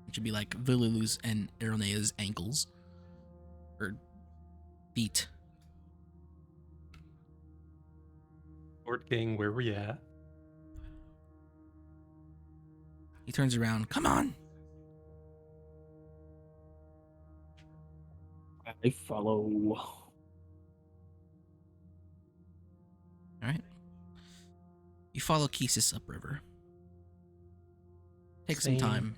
It should be like Vilulu's and Ironea's ankles. Or feet. Lord King, where we at? He turns around. Come on! I follow. Alright. You follow Kesis upriver. Take some Same. time.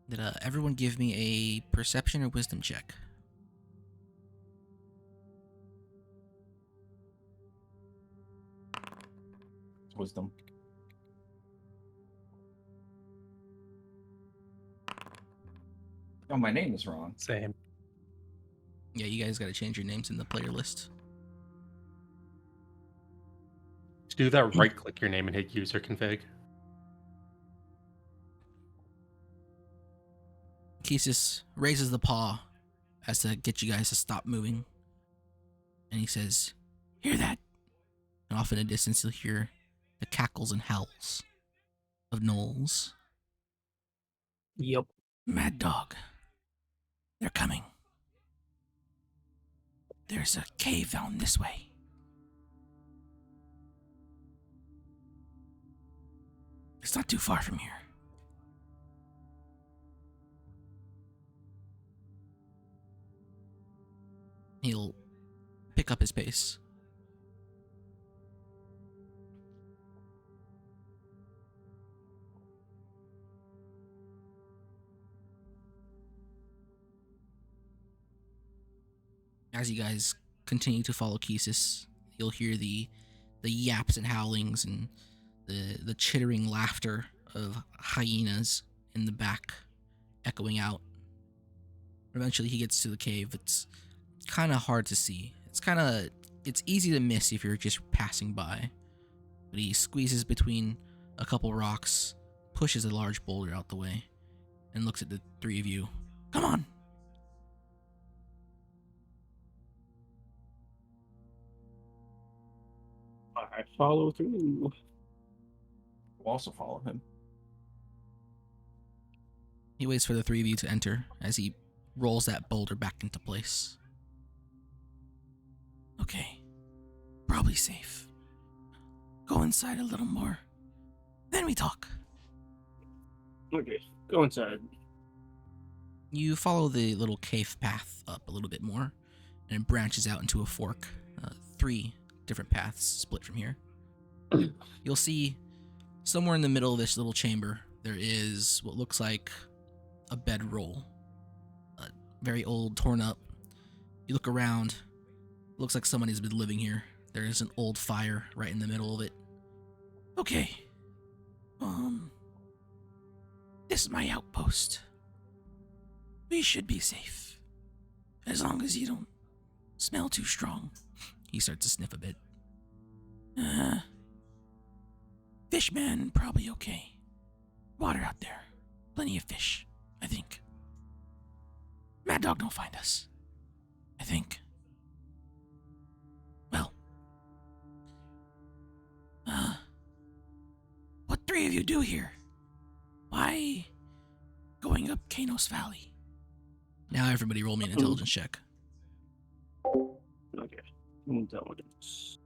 Did everyone give me a perception or wisdom check? Wisdom. Oh, my name is wrong. Same. Yeah, you guys gotta change your names in the player list. To do that, right click your name and hit user config. Kesis raises the paw as to get you guys to stop moving. And he says, "Hear that?" And off in the distance you'll hear the cackles and howls of gnolls. Yep. Mad dog. They're coming. There's a cave down this way. It's not too far from here. He'll pick up his pace. As you guys continue to follow Kesis, you'll hear the yaps and howlings and the chittering laughter of hyenas in the back echoing out. Eventually he gets to the cave. It's kind of hard to see. It's easy to miss if you're just passing by. But he squeezes between a couple rocks, pushes a large boulder out the way, and looks at the three of you. Come on! I follow through. We'll also follow him. He waits for the three of you to enter as he rolls that boulder back into place. Okay, probably safe. Go inside a little more, then we talk. Okay, go inside. You follow the little cave path up a little bit more, and it branches out into a fork. 3 different paths split from here. You'll see somewhere in the middle of this little chamber, there is what looks like a bedroll. Very old, torn up. You look around, looks like somebody's been living here. There is an old fire right in the middle of it. Okay. This is my outpost. We should be safe. As long as you don't smell too strong. He starts to sniff a bit. Fishman, probably okay. Water out there. Plenty of fish, I think. Mad Dog don't find us. I think. Well. What three of you do here? Why going up Kanos Valley? Now everybody roll me an intelligence check. Okay. Intelligence.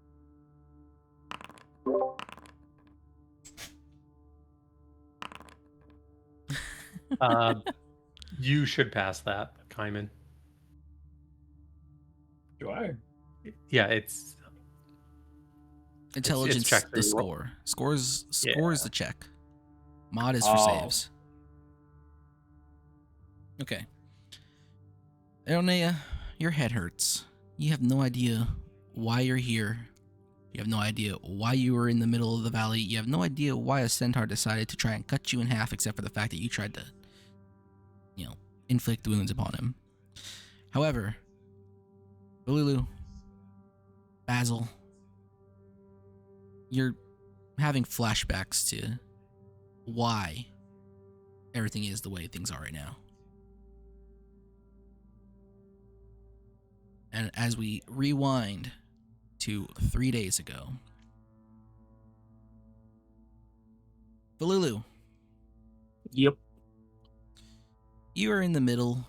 You should pass that, Kaiman. Do I? Yeah, it's Intelligence, check the three. score. Scores Yeah. the check. Mod is for Oh. saves. Okay. Eronea, your head hurts. You have no idea why you're here. You have no idea why you were in the middle of the valley. You have no idea why a centaur decided to try and cut you in half, except for the fact that you tried to, inflict wounds upon him. However, Balulu, Basil, you're having flashbacks to why everything is the way things are right now. And as we rewind to 3 days ago, Balulu, Yep. you are in the middle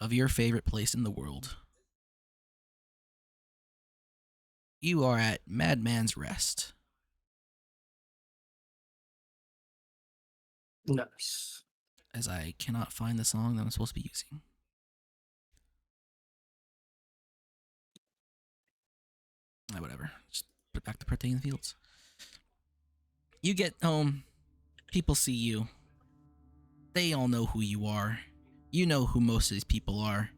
of your favorite place in the world. You are at Madman's Rest. Nice. As I cannot find the song that I'm supposed to be using. Whatever. Just put back the protein fields. You get home. People see you. They all know who you are. You know who most of these people are.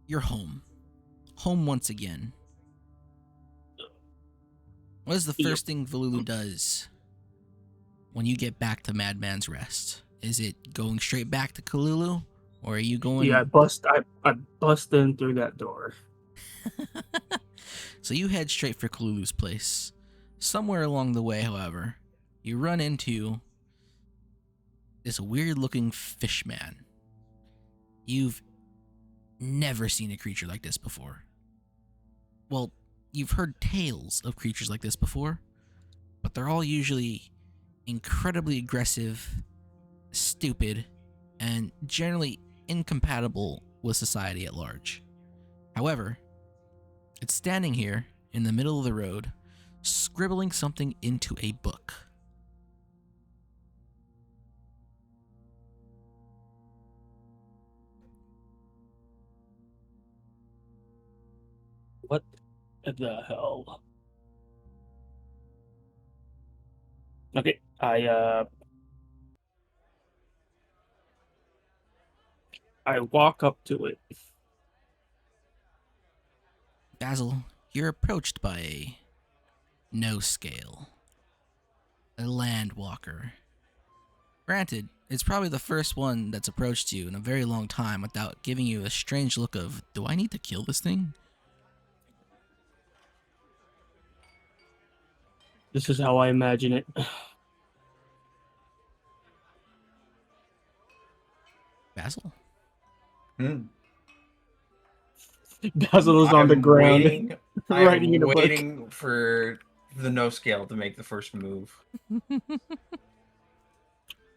You're home. Home once again. What is the first thing Valulu does when you get back to Madman's Rest? Is it going straight back to Kalulu? Or are you going... Yeah, I bust in through that door. So you head straight for Kalulu's place. Somewhere along the way, however, you run into this weird-looking fish man. You've never seen a creature like this before. Well, you've heard tales of creatures like this before, but they're all usually incredibly aggressive, stupid, and generally incompatible with society at large. However, it's standing here in the middle of the road, scribbling something into a book. What the hell? Okay, I walk up to it. Basil, you're approached by a no-scale, a landwalker. Granted, it's probably the first one that's approached you in a very long time without giving you a strange look of, do I need to kill this thing? This is how I imagine it. Basil? Basil is on the I'm ground, waiting. writing in a I'm book. waiting for the no scale to make the first move.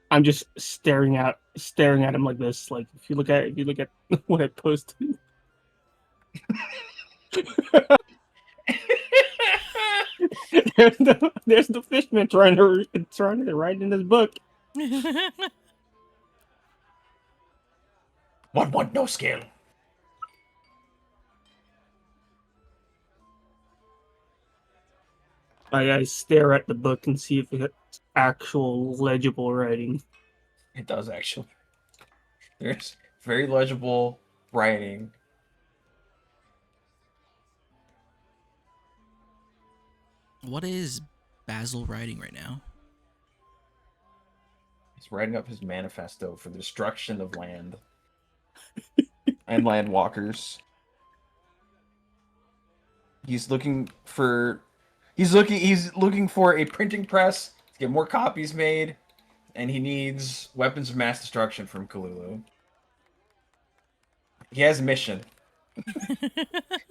I'm just staring at him like this. Like if you look at what I posted. there's the fishman trying to write in his book. One no scale. I stare at the book and see if it's actual legible writing. It does actually. There's very legible writing. What is Basil writing right now? He's writing up his manifesto for the destruction of land and landwalkers. He's looking for a printing press to get more copies made, and he needs weapons of mass destruction from Kalulu. He has a mission.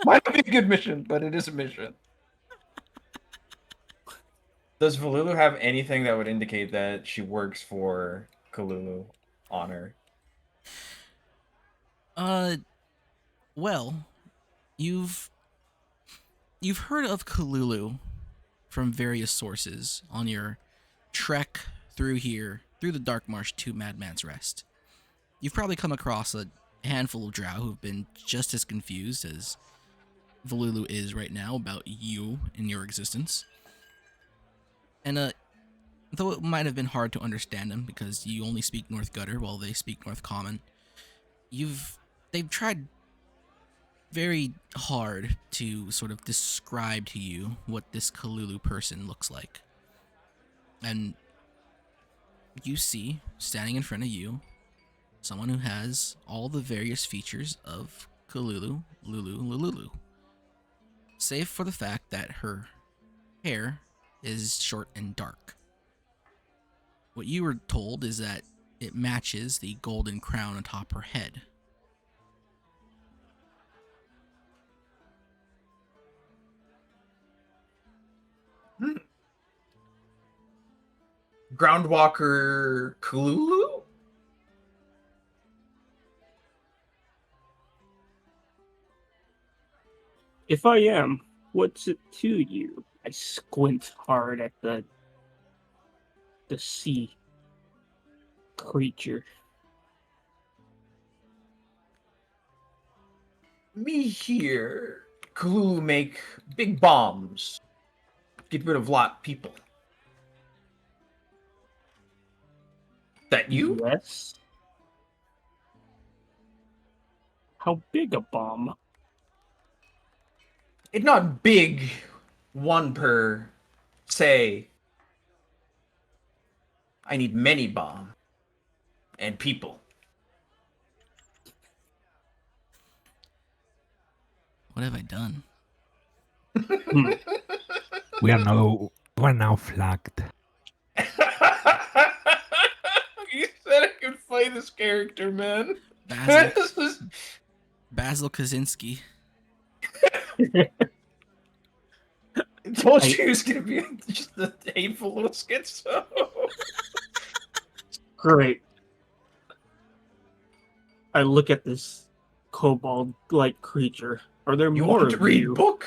Might not be a good mission, but it is a mission. Does Valulu have anything that would indicate that she works for Kalulu on her? Well, you've heard of Kalulu from various sources on your trek through here, through the Dark Marsh to Madman's Rest. you've probably come across a handful of drow who've been just as confused as Volulu is right now about you and your existence. And though it might have been hard to understand them because you only speak North Gutter while they speak North Common, they've tried very hard to sort of describe to you what this Kalulu person looks like. And you see, standing in front of you, someone who has all the various features of Kalulu, Lulu, save for the fact that her hair is short and dark. What you were told is that it matches the golden crown atop her head. Groundwalker Kululu? If I am, what's it to you? I squint hard at the sea creature. Me here. Kululu make big bombs. Get rid of lot people. That you? Yes. How big a bomb? It's not big, one per se. I need many bomb. And people. What have I done? We are now flagged. You said I could play this character, man. Basil Kaczynski. I told you he was gonna be just a hateful little schizo. Great. I look at this kobold-like creature. Are there You more want to of read you? book?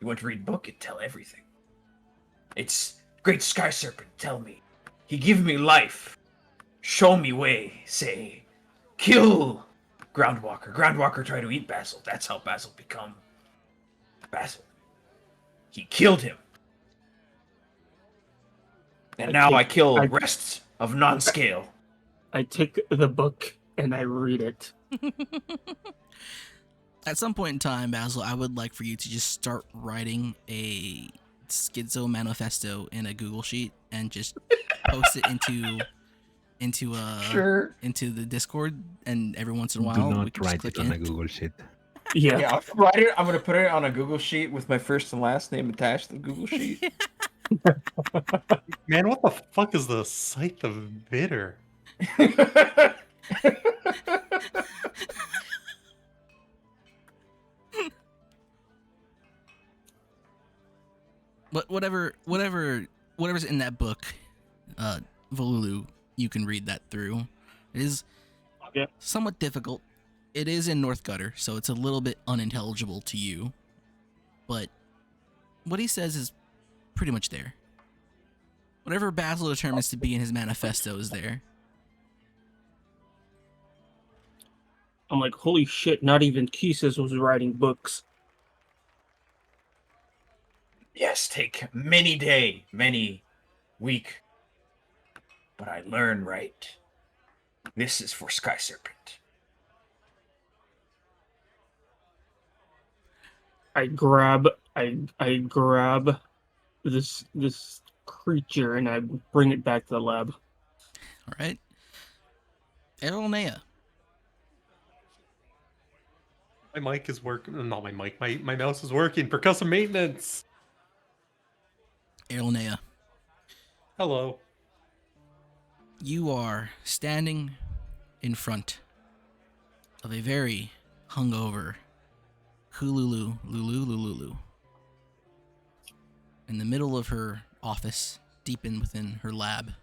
You want to read book and tell everything. It's great sky serpent. Tell me. He give me life. Show me way. Say, kill Groundwalker. Groundwalker try to eat Basil. That's how Basil become Basil. He killed him. And now I kill rests of non-scale. I take the book and I read it. At some point in time, Basil, I would like for you to just start writing a schizo manifesto in a Google sheet and just post it into the Discord, and every once in a while Do we not can just write click it on in. a Google sheet. Yeah. Yeah, I'll write it. I'm gonna put it on a Google sheet with my first and last name attached to the Google sheet. Man, what the fuck is the Scythe of Bitter? But whatever's in that book, Volulu, you can read that through. It is Yeah. somewhat difficult. It is in North Gutter, so it's a little bit unintelligible to you. But what he says is pretty much there. Whatever Basil determines to be in his manifesto is there. I'm like, holy shit, not even Kises was writing books. Yes, take many day, many week. But I learn right. This is for Sky Serpent. I grab this creature and I bring it back to the lab. All right. Erlnea. My mic is working. Not my mic. My mouse is working. Percussive maintenance. Erlnea. Hello. You are standing in front of a very hungover Lulu. In the middle of her office, deep in within her lab.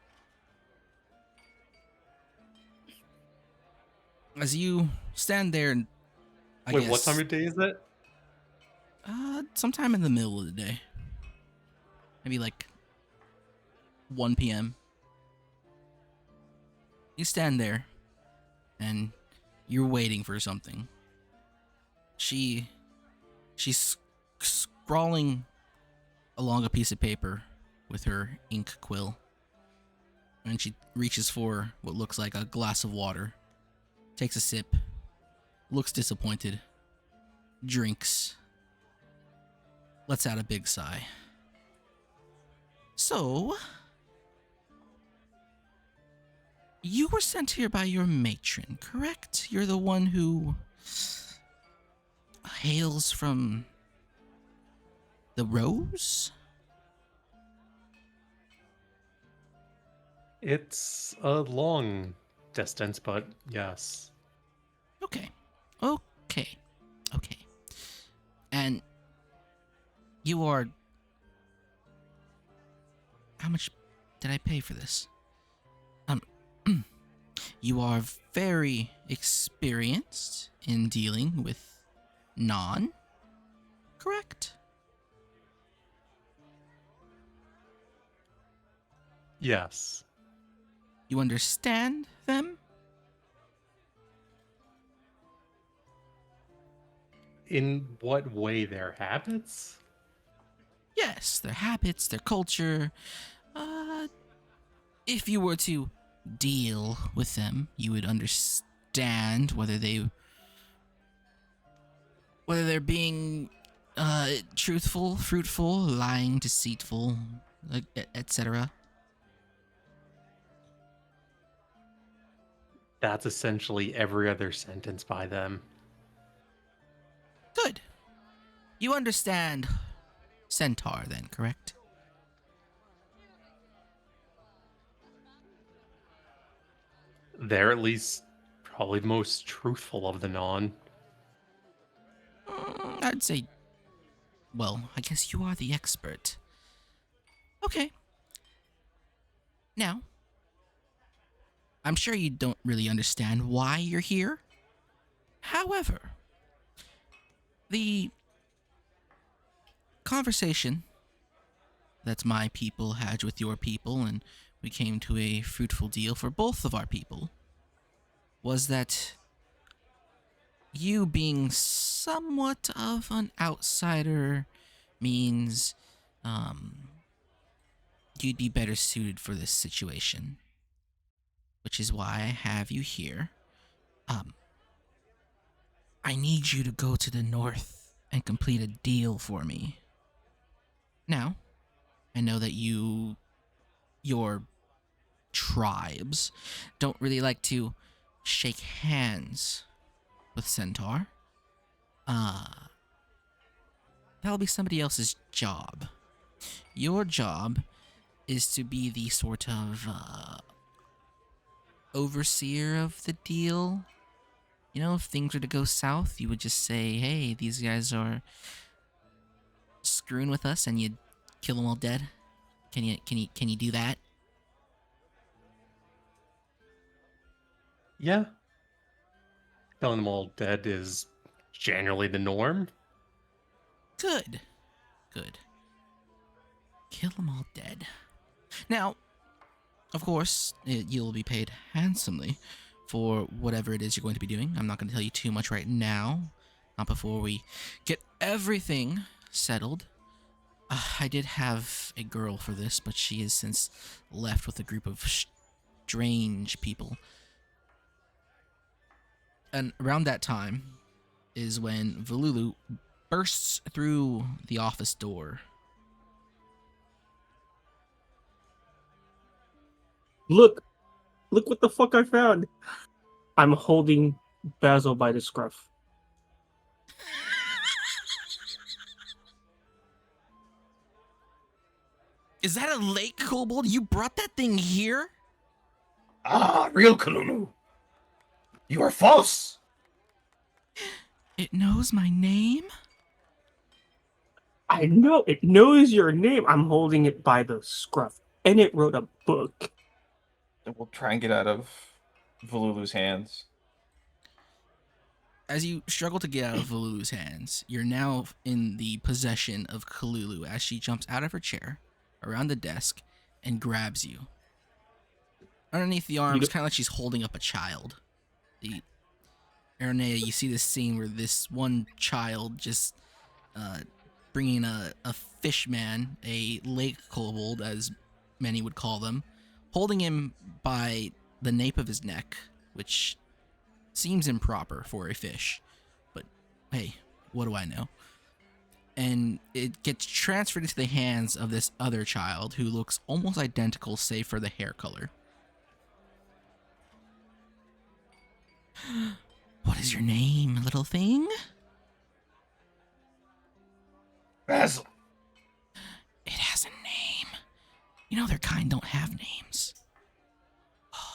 As you stand there and Wait, what time of day is it? sometime in the middle of the day. Maybe like 1 p.m. You stand there and you're waiting for something. She's scrawling along a piece of paper with her ink quill, and she reaches for what looks like a glass of water, takes a sip, looks disappointed, drinks, lets out a big sigh. So, you were sent here by your matron, correct? You're the one who hails from the Rose? It's a long distance, but yes. Okay. And you are... How much did I pay for this? You are very experienced in dealing with non, correct? Yes. You understand them? In what way? Their habits? Yes, their habits, their culture. If you were to deal with them, you would understand whether they're being truthful, fruitful, lying, deceitful, etc. That's essentially every other sentence by them. Good. You understand Centaur then, correct? They're at least probably the most truthful of the non. I'd say, well, I guess you are the expert. Okay. Now, I'm sure you don't really understand why you're here. However, the conversation that my people had with your people, and we came to a fruitful deal for both of our people, was that you being somewhat of an outsider means you'd be better suited for this situation, which is why I have you here. I need you to go to the north and complete a deal for me. Now, I know that your tribes don't really like to shake hands with Centaur. That'll be somebody else's job. Your job is to be the sort of overseer of the deal. You know, if things were to go south, you would just say, hey, these guys are screwing with us, and you'd kill them all dead. Can you do that? Yeah. Killing them all dead is generally the norm. Good. Kill them all dead. Now, of course, you'll be paid handsomely for whatever it is you're going to be doing. I'm not going to tell you too much right now. Not before we get everything settled. I did have a girl for this, but she has since left with a group of strange people. And around that time is when Volulu bursts through the office door. Look what the fuck I found. I'm holding Basil by the scruff. Is that a lake kobold? You brought that thing here? Ah, real Kalulu. You are false. It knows my name? I know, it knows your name. I'm holding it by the scruff. And it wrote a book. We'll try and get out of Volulu's hands. As you struggle to get out of Volulu's hands, you're now in the possession of Kalulu as she jumps out of her chair, around the desk, and grabs you. Underneath the arms, kind of like she's holding up a child. the Aranea, you see this scene where this one child just bringing a fish man, a lake kobold, as many would call them, holding him by the nape of his neck, which seems improper for a fish, but hey, what do I know? And it gets transferred into the hands of this other child who looks almost identical, save for the hair color. What is your name, little thing? Basil. It has a name. You know their kind don't have names.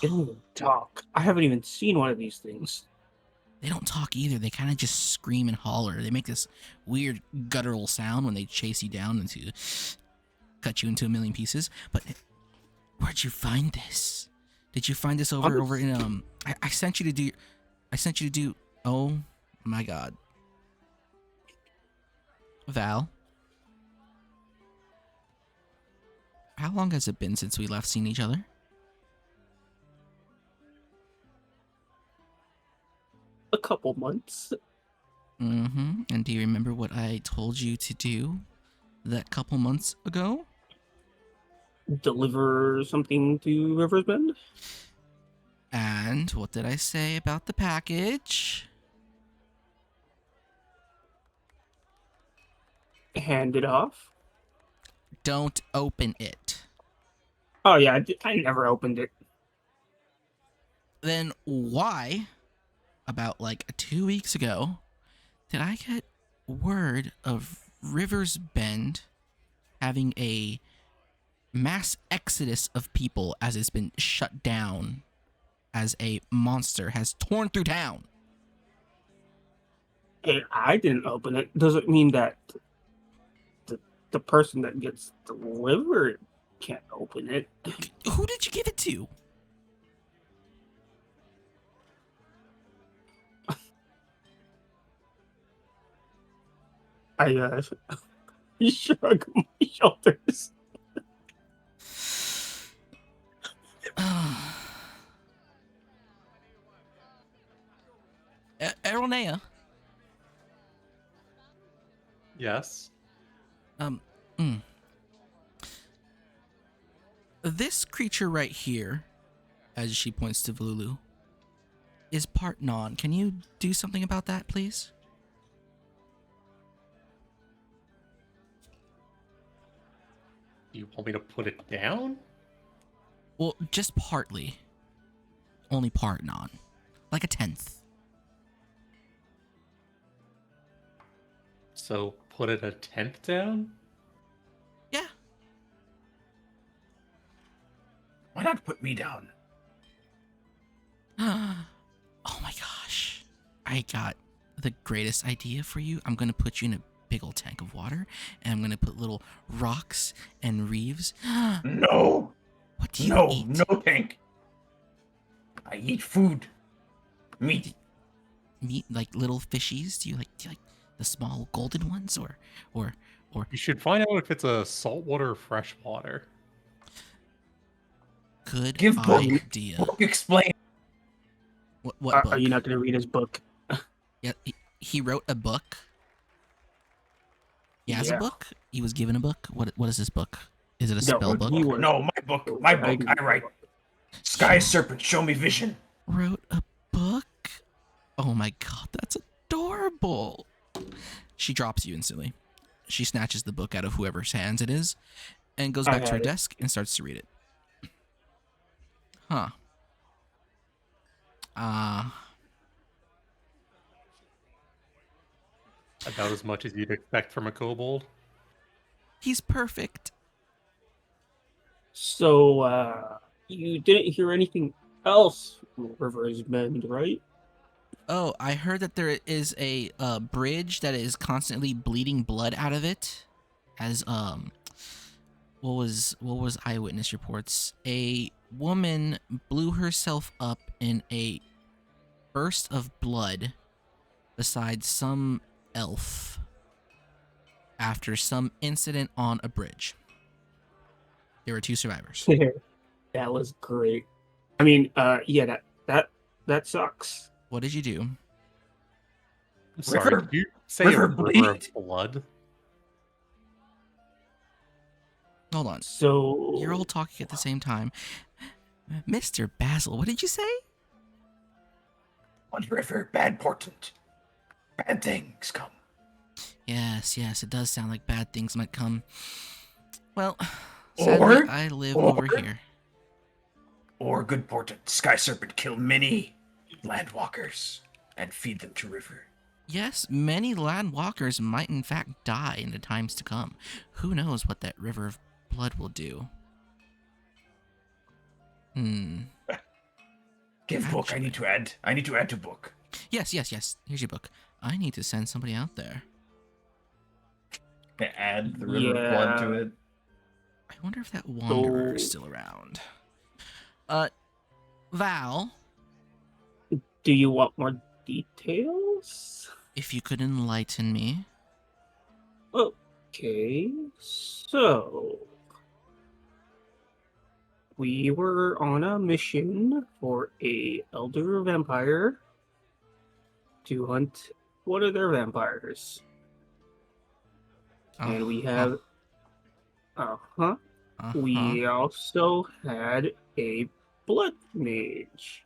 They don't even talk. I haven't even seen one of these things. They don't talk either. They kind of just scream and holler. They make this weird guttural sound when they chase you down and to cut you into a million pieces. But where'd you find this? Did you find this over in I sent you to do. I sent you to do. Oh my God, Val. How long has it been since we last seen each other? A couple months. Mm-hmm. And do you remember what I told you to do that couple months ago? Deliver something to River's Bend? And what did I say about the package? Hand it off? Don't open it. Oh yeah, I never opened it. Then why, about like 2 weeks ago, did I get word of Rivers Bend having a mass exodus of people as it's been shut down as a monster has torn through town? Hey, I didn't open it. Doesn't mean that the person that gets delivered can't open it. Who did you give it to? I shrug my shoulders. Aronea. Yes. This creature right here, as she points to Vululu, is part non. Can you do something about that, please? You want me to put it down? Well, just partly. Only part non. Like a tenth. So put it a tenth down? Yeah. Why not put me down? Oh my gosh. I got the greatest idea for you. I'm going to put you in a big old tank of water, and I'm going to put little rocks and reefs. No. What do you No, eat? no tank. I eat food. Meat. Meat, like little fishies? Do you like the small golden ones, or You should find out if it's a saltwater or freshwater. good Give book. idea? Book explain. What book? Are you not going to read his book? Yeah, he wrote a book. He has a Yeah. book. He was given a book. What is this book? Is it a No, spell book? he was- No, my book. My book. I write. Sky Serpent, show me vision. Wrote a book? Oh my God, that's adorable. She drops you instantly. She snatches the book out of whoever's hands it is and goes I back to her had it. desk and starts to read it. Huh. About as much as you'd expect from a kobold. He's perfect. So, you didn't hear anything else from River's Bend, right? Oh, I heard that there is a bridge that is constantly bleeding blood out of it. As what was eyewitness reports? A woman blew herself up in a burst of blood beside some elf after some incident on a bridge. There were 2 survivors. That was great. I mean, yeah, that sucks. What did you do? I'm sorry, River- did you say River a river of bleed? blood? Hold on. So You're all talking at the same time. Mr. Basil, what did you say? One river, bad portent. Bad things come. Yes, it does sound like bad things might come. Well, sadly, Or- I live or- over here. Or good portent. Sky serpent kill many landwalkers and feed them to river. Yes, many landwalkers might in fact die in the times to come. Who knows what that river of blood will do? Give book. I Actually. need to add to book. Yes. Here's your book. I need to send somebody out there. Add the river of blood to Yeah. it. I wonder if that wanderer is So- still around. Val, do you want more details? if you could enlighten me. Okay, so we were on a mission for a elder vampire to hunt one of their vampires. And we have we also had a blood mage.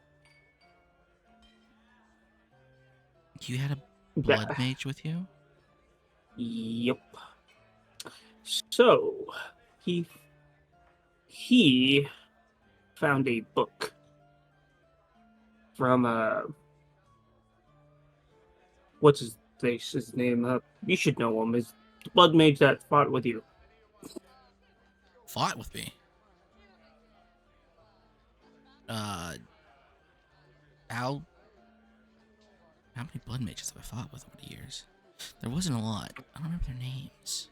You had a blood mage with you? Yep. So he found a book from what's his name? You should know him. His blood mage that fought with you. Fought with me? How many blood mages have I fought with over the years? There wasn't a lot. I don't remember their names.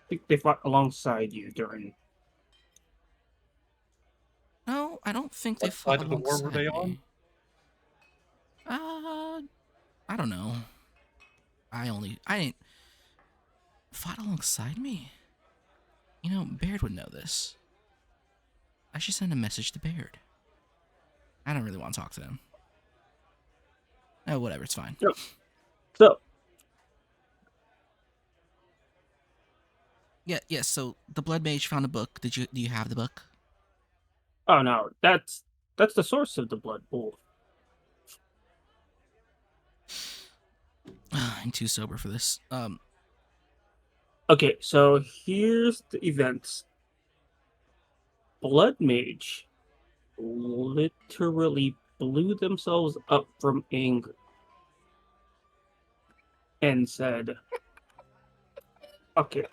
I think they fought alongside you during. No, I don't think they What fought side of the war were alongside they on? me. I don't know. I didn't fought alongside me. You know, Baird would know this. I should send a message to Baird. I don't really want to talk to him. Oh, whatever, it's fine. So Yeah, so the blood mage found a book. Do you have the book? oh no, that's the source of the blood pool. I'm too sober for this. Okay, so here's the events. Blood mage literally blew themselves up from anger and said, okay.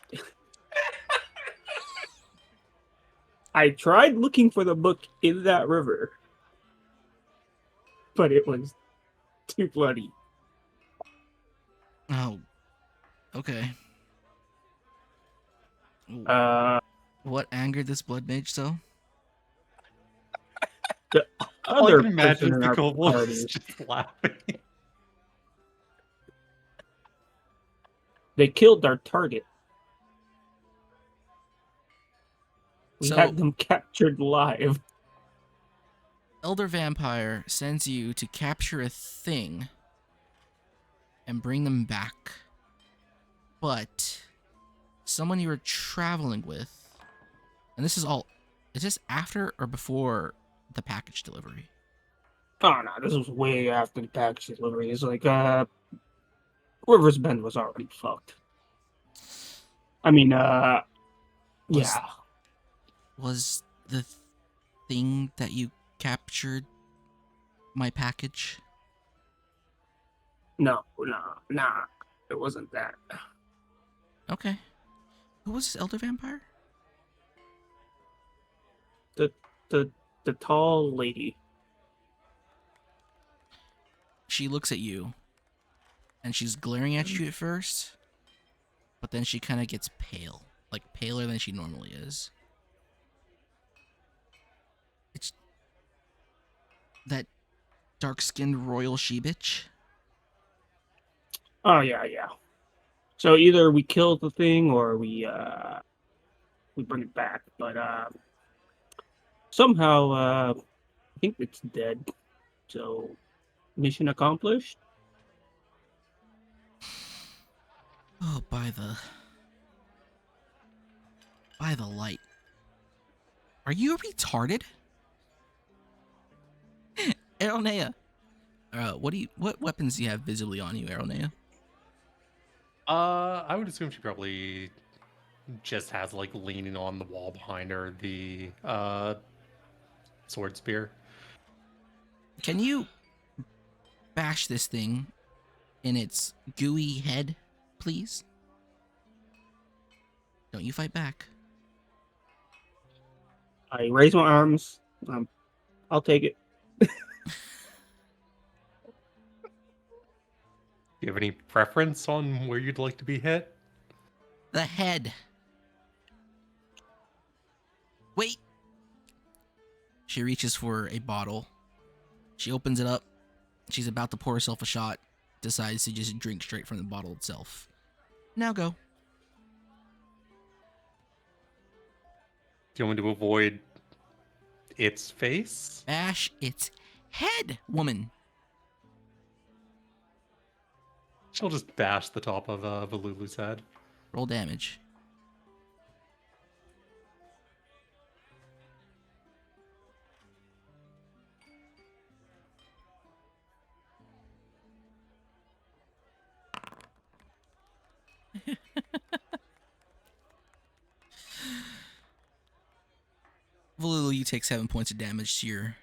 I tried looking for the book in that river, but it was too bloody. Oh, okay. What angered this blood mage so? All I Other can imagine person is in the our kobold party, is just laughing. they killed our target. We So- had them captured live. Elder Vampire sends you to capture a thing and bring them back. But someone you were traveling with, and this is this after or before the package delivery? Oh no, this was way after the package delivery. It's like Rivers Bend was already fucked. I mean, yeah. Was the thing that you captured my package? No, nah. It wasn't that. Okay. Who was this Elder Vampire? The tall lady. She looks at you, and she's glaring at you at first, but then she kind of gets pale, like paler than she normally is. It's that dark-skinned royal she-bitch. Oh yeah. So either we kill the thing or we bring it back. But somehow I think it's dead. So, mission accomplished. Oh, by the light. Are you retarded? Aronea. What weapons do you have visibly on you, Aronea? I would assume she probably just has like leaning on the wall behind her the sword spear. Can you bash this thing in its gooey head, please? Don't you fight back. I raise my arms. I'll take it. Do you have any preference on where you'd like to be hit? The head. Wait. She reaches for a bottle. She opens it up. She's about to pour herself a shot. Decides to just drink straight from the bottle itself. Now go. Do you want me to avoid its face? Bash its head, woman. She'll just bash the top of Valulu's head. Roll damage. Valulu, you take 7 points of damage to your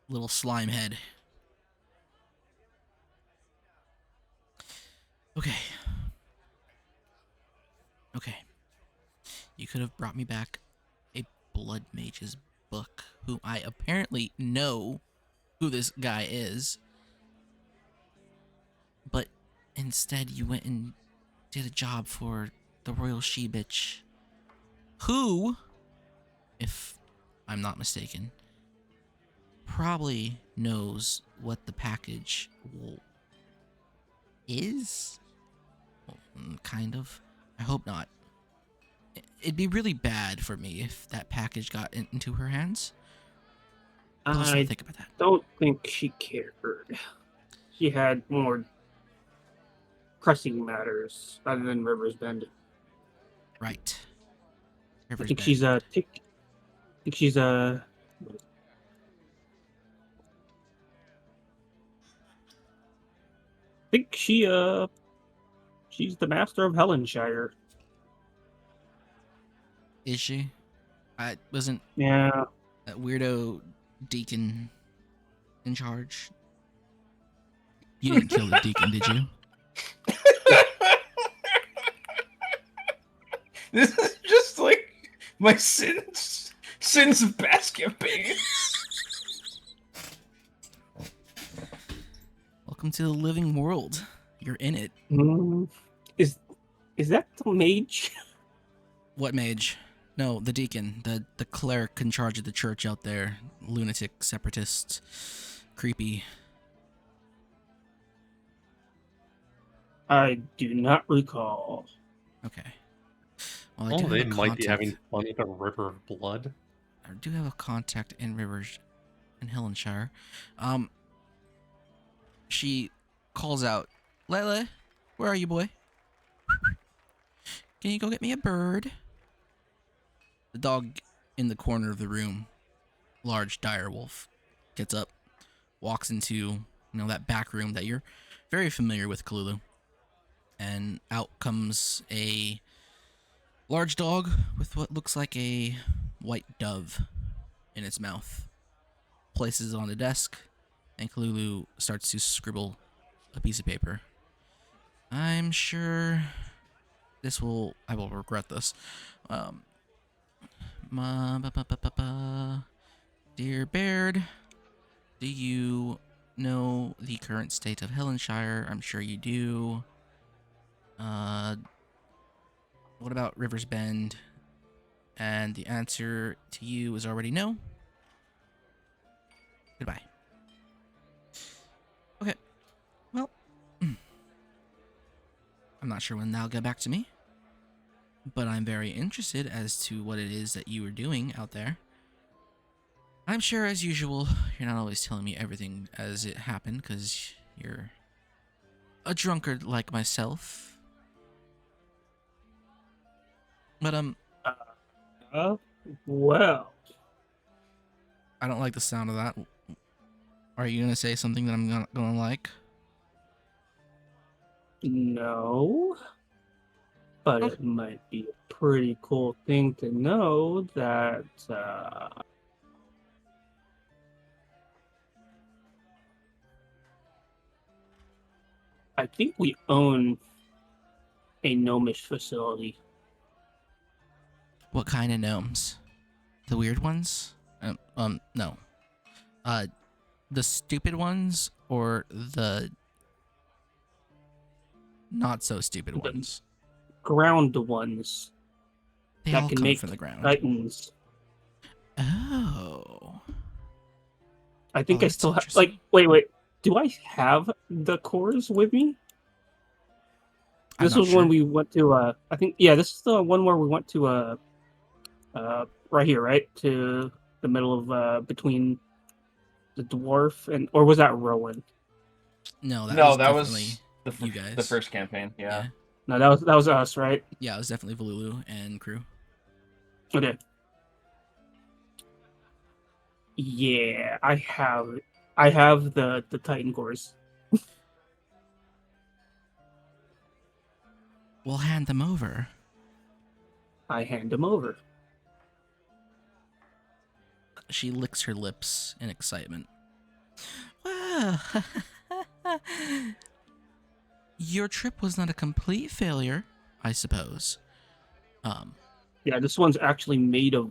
little slime head. Okay. Okay. You could have brought me back a Blood Mage's book, who I apparently know who this guy is. But instead you went and did a job for the Royal She-Bitch, who, if I'm not mistaken, probably knows what the package is? Well, kind of. I hope not. It'd be really bad for me if that package got into her hands. But let's I not think about that. don't think she cared. She had more pressing matters other than River's Bend. Right. I River's think Bend. she's a. I think she's a. I think she's the master of Helenshire. Is she? I wasn't Yeah. that weirdo deacon in charge. You didn't kill the deacon, did you? This is just like my sins of past campaigns. Welcome to the living world. You're in it. Is that the mage? What mage? No, the deacon, the cleric in charge of the church out there. Lunatic, separatist, creepy. I do not recall. Okay. Well, I Oh, do they have a might be contact. having fun with a river of blood. I do have a contact in Rivers, in Helenshire. She calls out, Lele, where are you, boy? Can you go get me a bird? The dog in the corner of the room, large dire wolf, gets up, walks into, that back room that you're very familiar with, Kalulu. And out comes a large dog with what looks like a white dove in its mouth. Places it on the desk, and Kalulu starts to scribble a piece of paper. I'm sure I will regret this. Dear Baird, do you know the current state of Helenshire? I'm sure you do. What about River's Bend? And the answer to you is already no. Goodbye. Okay. Well, I'm not sure when they'll get back to me, but I'm very interested as to what it is that you are doing out there. I'm sure, as usual, you're not always telling me everything as it happened, because you're a drunkard like myself. But, Uh, well, I don't like the sound of that. Are you gonna say something that I'm not gonna like? no. But Okay. it might be a pretty cool thing to know that I think we own a gnomish facility. What kind of gnomes? The weird ones? No. Uh, the stupid ones or the not so stupid The ones? ground ones They that all can come make from the ground. titans. Oh. I think Oh, I that's still have. interesting. Wait. Do I have the cores with me? I'm This not was when sure. we went to. I think this is the one where we went to. Right here, right to the middle of between the dwarf and, or was that Rowan? No, that No, was that definitely was you the guys. first campaign. Yeah. Yeah. No, that was us, right? Yeah, it was definitely Valulu and crew. Okay. Yeah, I have the Titan cores. We'll hand them over. I hand them over. She licks her lips in excitement. Well, your trip was not a complete failure, I suppose. Yeah, this one's actually made of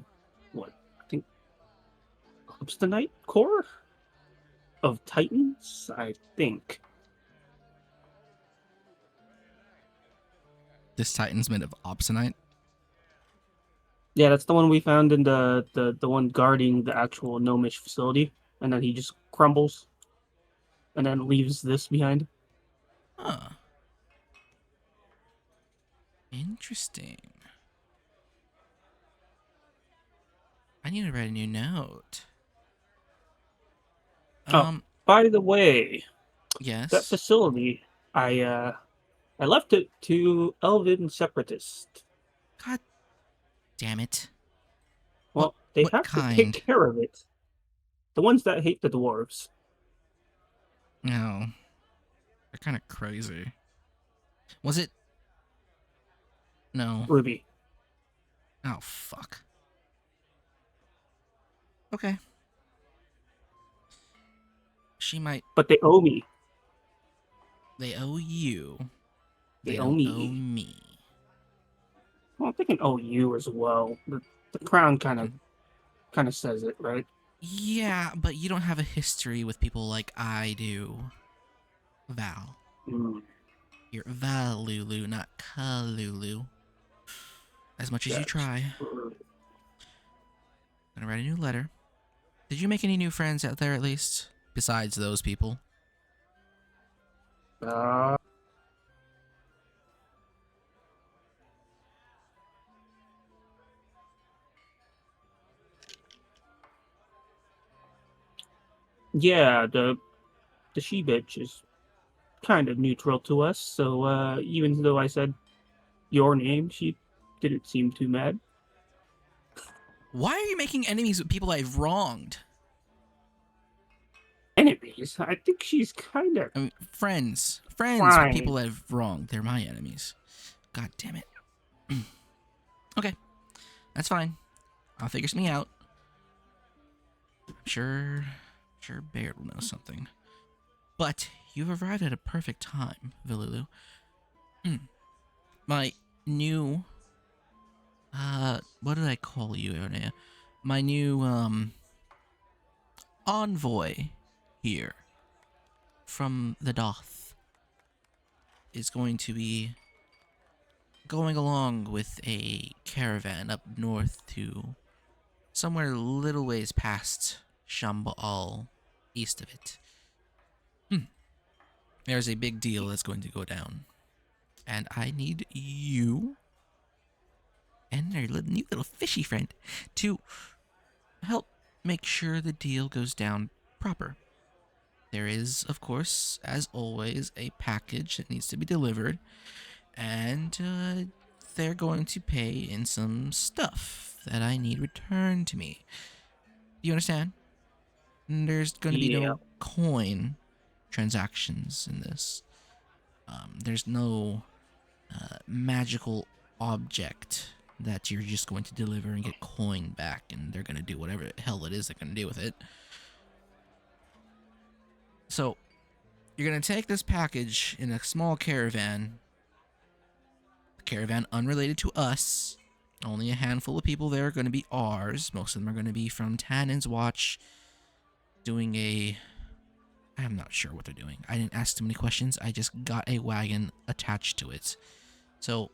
what? I think kryptonite core of Titans, I think. This Titan's made of opsonite. Yeah, that's the one we found in the one guarding the actual gnomish facility, and then he just crumbles and then leaves this behind. Huh. Interesting. I need to write a new note. Oh, by the way, that Yes. facility, I left it to Elven separatists. God damn it. Well, they What have to take kind? care of it. The ones that hate the dwarves. No. They're kind of crazy. Was it? No. Ruby. Oh, fuck. Okay. She might. But they owe me. They owe you. They They owe don't owe me. me. Well, they can owe you as well. The crown kind of says it, right? Yeah, but you don't have a history with people like I do. Val. Mm, You're Valulu, not Kalulu. As much as you that's try. true. I'm gonna write a new letter. Did you make any new friends out there at least? Besides those people? Uh, yeah, the she bitch is kind of neutral to us. So even though I said your name, she didn't seem too mad. Why are you making enemies with people I've wronged? Enemies. I think she's kind of I mean, friends. Friends with fine. people I've wronged. They're my enemies. God damn it. Okay. That's fine. I'll figure something out. Sure Baird will know something. But you've arrived at a perfect time, Vilulu. My new what did I call you, Ernea? My new envoy here from the Doth is going to be going along with a caravan up north to somewhere a little ways past Shambal, east of it. There's a big deal that's going to go down. And I need you and our new little fishy friend to help make sure the deal goes down proper. There is, of course, as always, a package that needs to be delivered, and they're going to pay in some stuff that I need returned to me. Do you understand? There's going to be Yeah. no coin transactions in this. There's no magical object that you're just going to deliver and get coin back, and they're going to do whatever the hell it is they're going to do with it. So, you're going to take this package in a small caravan. A caravan unrelated to us. Only a handful of people there are going to be ours. Most of them are going to be from Tannen's Watch doing I'm not sure what they're doing. I didn't ask too many questions. I just got a wagon attached to it. So,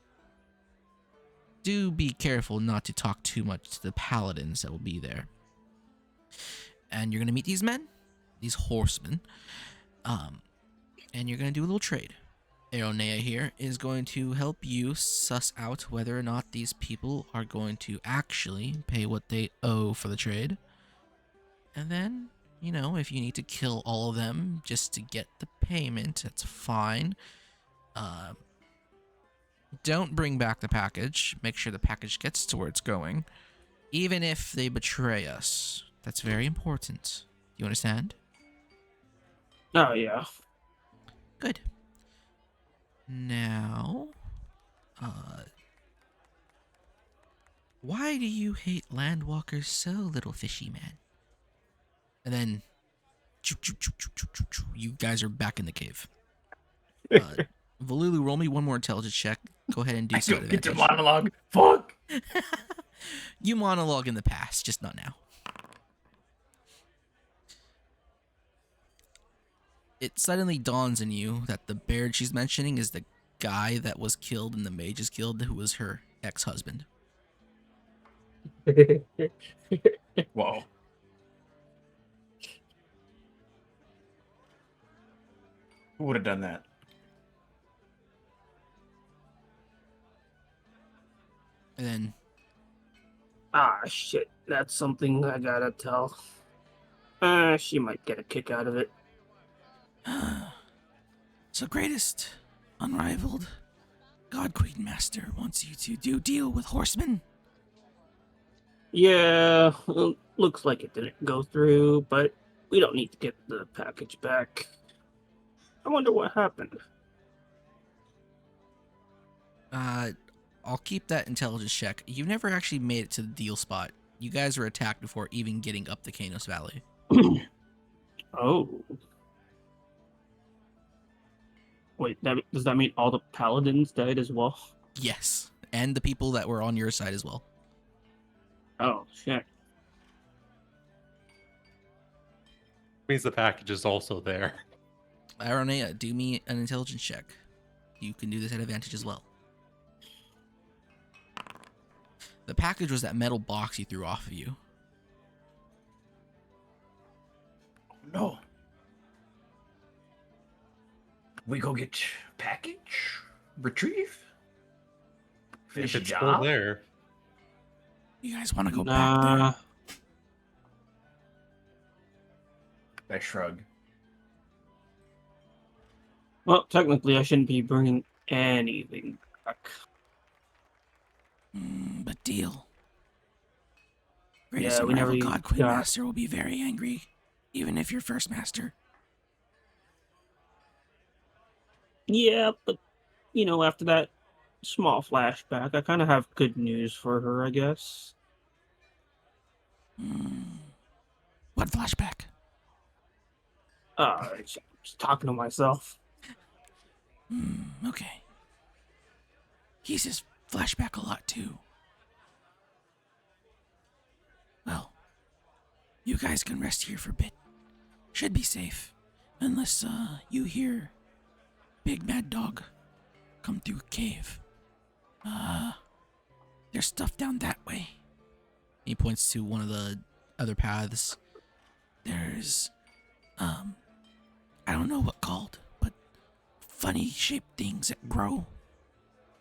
do be careful not to talk too much to the paladins that will be there. And you're going to meet these men, these horsemen, and you're going to do a little trade. Aeronea here is going to help you suss out whether or not these people are going to actually pay what they owe for the trade. And then, if you need to kill all of them just to get the payment, that's fine. Don't bring back the package. Make sure the package gets to where it's going. Even if they betray us. That's very important. You understand? Oh, yeah. Good. Now, why do you hate landwalkers so, little fishy man? And then, you guys are back in the cave. Volulu, roll me one more intelligence check. Go ahead and do I so. don't get to monologue. Fuck. You monologue in the past, just not now. It suddenly dawns on you that the beard she's mentioning is the guy that was killed in the Mages Guild, who was her ex-husband. Whoa. Who would have done that? And then, Ah, shit. That's something I gotta tell. She might get a kick out of it. so greatest, unrivaled, God Queen Master wants you to do deal with horsemen. Yeah, well, looks like it didn't go through, but we don't need to get the package back. I wonder what happened. I'll keep that intelligence check. You've never actually made it to the deal spot. You guys were attacked before even getting up the Canos Valley. Oh. Wait, does that mean all the paladins died as well? Yes, and the people that were on your side as well. Oh, shit. Means the package is also there. Aronea, do me an intelligence check. You can do this at advantage as well. The package was that metal box he threw off of you. No. We go get package? Retrieve? Finish If a it's still job? there. You guys want to go back there? Nah. I shrug. Well, technically, I shouldn't be bringing anything back. But deal. Greatest Yeah, we never unrivaled God Queen got- Master will be very angry, even if you're first master. Yeah, but, after that small flashback, I kind of have good news for her, I guess. What flashback? Just talking to myself. Okay. He says flashback a lot too. Well, you guys can rest here for a bit. Should be safe. Unless, you hear Big Mad Dog come through a cave. There's stuff down that way. He points to one of the other paths. There's, I don't know what called, but funny shaped things that grow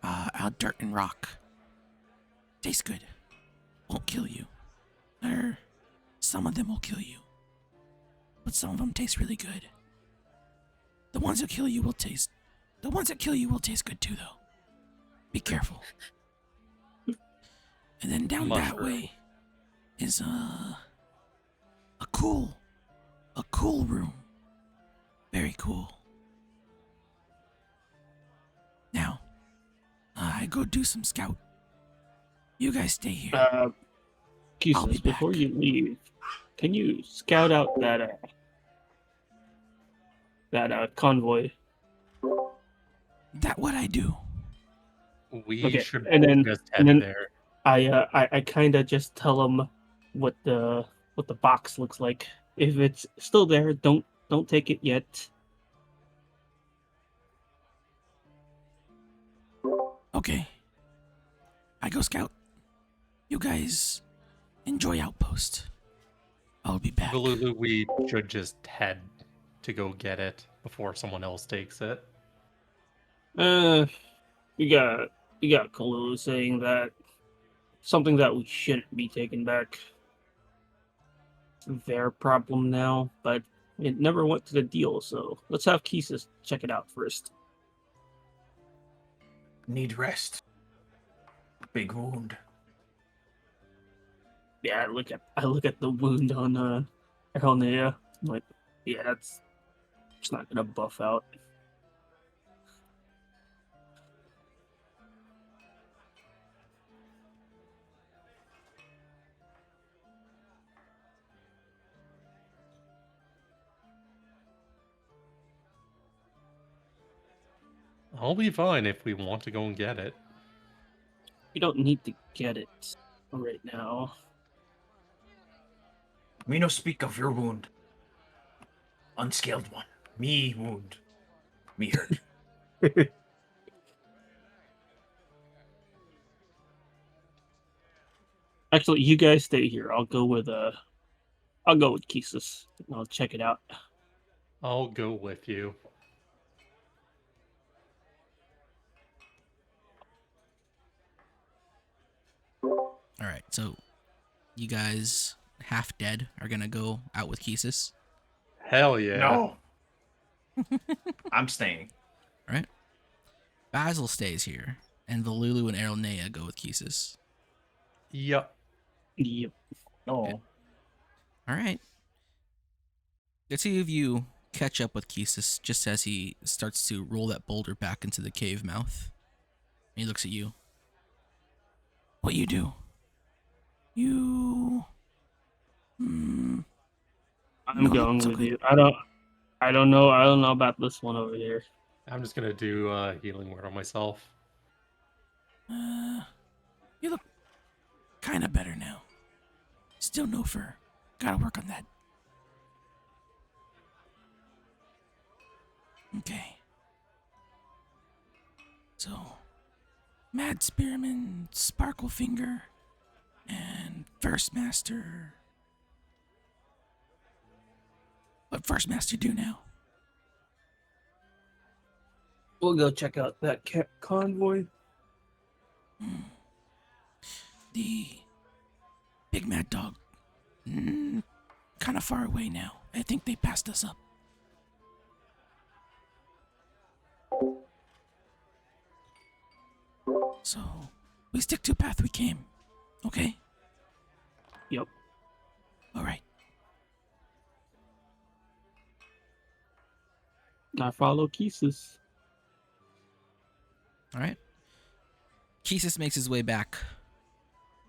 out of dirt and rock. Tastes good. Won't kill you. They're Some of them will kill you, but some of them taste really good. The ones that kill you will taste good too, though. Be careful. And then down that Mushroom. way is a cool room. Very cool. Now, I go do some scout. You guys stay here. I'll be Kisses, before back. you leave, can you scout out that convoy? That what I do. We Okay, should and then- just and head then- there. I kind of just tell them what the box looks like. If it's still there, don't take it yet. Okay. I go scout. You guys enjoy Outpost. I'll be back. Valulu, we should just head to go get it before someone else takes it. You got Kalulu saying that something that we shouldn't be taking back. It's their problem now, but it never went to the deal, so let's have Kisis check it out first. Need rest. Big wound. Yeah, I look at the wound on Elnea. I'm like, yeah, it's not gonna buff out. I'll be fine if we want to go and get it. You don't need to get it right now. Me no speak of your wound. Unscaled one. Me wound. Me hurt. Actually, you guys stay here. I'll go with Kisis. I'll check it out. I'll go with you. All right, so you guys, half dead, are gonna go out with Kisis. Hell yeah. No. I'm staying. All right. Basil stays here, and Valulu and Erelnea go with Kisis. Yup. Yep. No. All right. The two of you catch up with Kisis just as he starts to roll that boulder back into the cave mouth. And he looks at you. What you do? You. I'm No, going it's with okay. you. I don't know about this one over here. I'm just gonna do a healing word on myself. You look kind of better now. Still no fur. Gotta work on that. Okay. So, Mad Spearman, Sparklefinger, and First Master. What First Master do now? We'll go check out that convoy. The Big Mad Dog. Kind of far away now. I think they passed us up. So, we stick to the path we came. Okay? Yep. Alright. I follow Kisis. Alright. Kisis makes his way back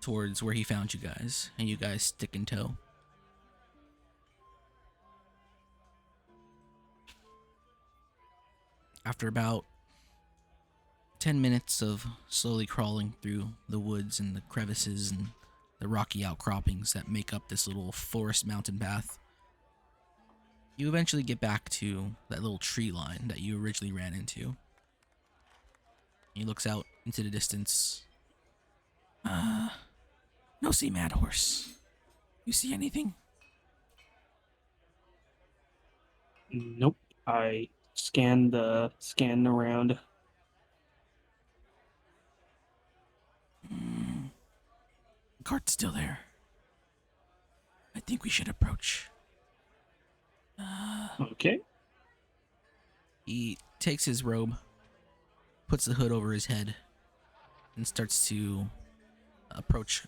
towards where he found you guys, and you guys stick in tow. After about 10 minutes of slowly crawling through the woods and the crevices and the rocky outcroppings that make up this little forest mountain path, you eventually get back to that little tree line that you originally ran into. He looks out into the distance. No see Mad Horse. You see anything? Nope. I scanned around. The cart's still there. think we should approach. Okay. He takes his robe, puts the hood over his head, and starts to approach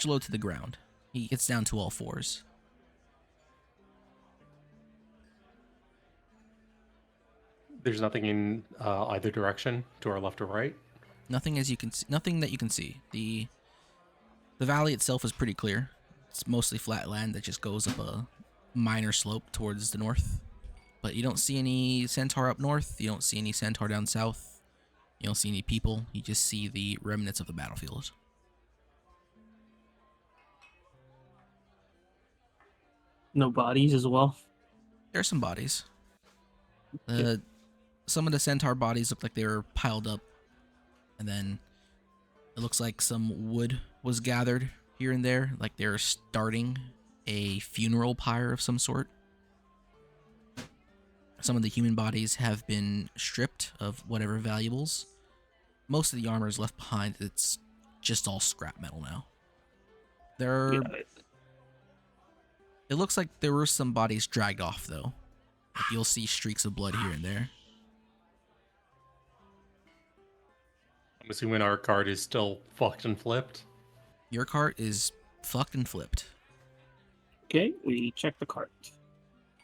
low to the ground. He gets down to all fours. There's nothing in either direction, to our left or right. Nothing as you can see, nothing that you can see. The valley itself is pretty clear. It's mostly flat land that just goes up a minor slope towards the north. But you don't see any centaur up north. You don't see any centaur down south. You don't see any people. You just see the remnants of the battlefield. No bodies as well. There are some bodies. Some of the centaur bodies look like they were piled up, and then it looks like some wood was gathered here and there, like they're starting a funeral pyre of some sort. Some of the human bodies have been stripped of whatever valuables. Most of the armor is left behind. It's just all scrap metal now. It looks like there were some bodies dragged off, though. Like you'll see streaks of blood here and there. I'm assuming our card is still fucked and flipped. Your cart is fucked and flipped. Okay, we check the cart.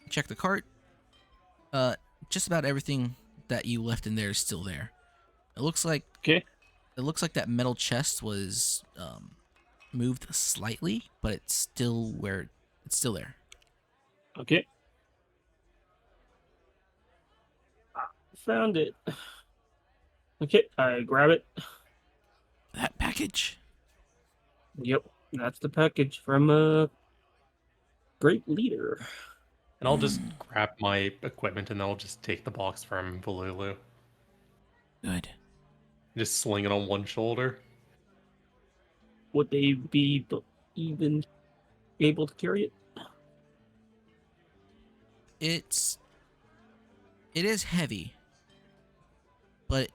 Check the cart. Just about everything that you left in there is still there. It looks like that metal chest was moved slightly, but it's still there. Okay. Found it. Okay, I grab it. That package. Yep, that's the package from a great leader. And I'll just grab my equipment and then I'll just take the box from Valulu. Good. Just sling it on one shoulder. Would they be even able to carry it? It is heavy, but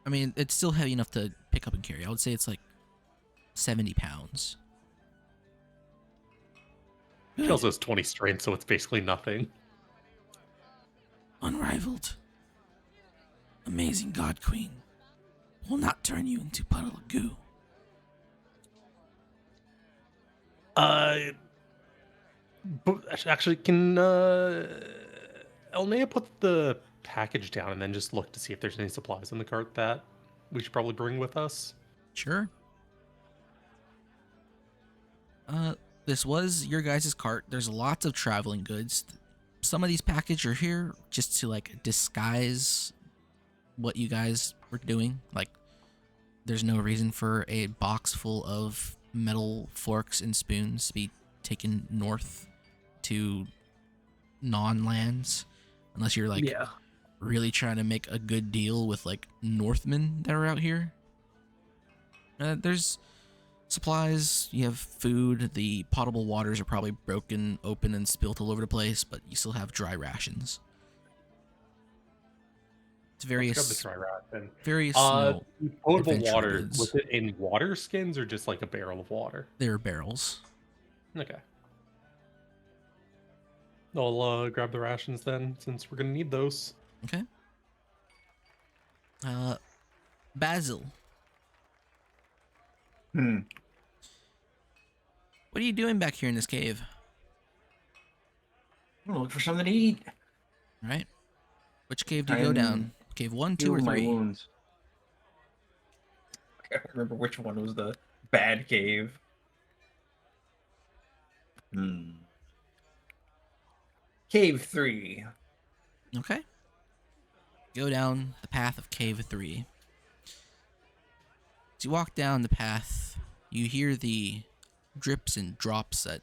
I mean, it's still heavy enough to pick up and carry. I would say it's like 70 pounds. It also has 20 strength, so it's basically nothing. Unrivaled. Amazing God Queen will not turn you into puddle of goo. But actually, can Elnea put the package down and then just look to see if there's any supplies in the cart that we should probably bring with us? Sure. This was your guys' cart. There's lots of traveling goods. Some of these packages are here just to like disguise what you guys were doing. Like, there's no reason for a box full of metal forks and spoons to be taken north to non-lands, unless you're like really trying to make a good deal with like Northmen that are out here. There's supplies, you have food, the potable waters are probably broken open and spilt all over the place, but you still have dry rations. It's various, Let's grab the dry ration. various Potable adventure water, goods. was it in water skins or just like a barrel of water? They're barrels. Okay. I'll grab the rations then, since we're gonna need those. Okay. Basil, what are you doing back here in this cave? I'm gonna look for something to eat. All right. Which cave do you go down? Cave 1, 2, or Heal my 3? wounds. I can't remember which one was the bad cave. Cave 3. Okay. Go down the path of Cave 3. As you walk down the path, you hear the drips and drops that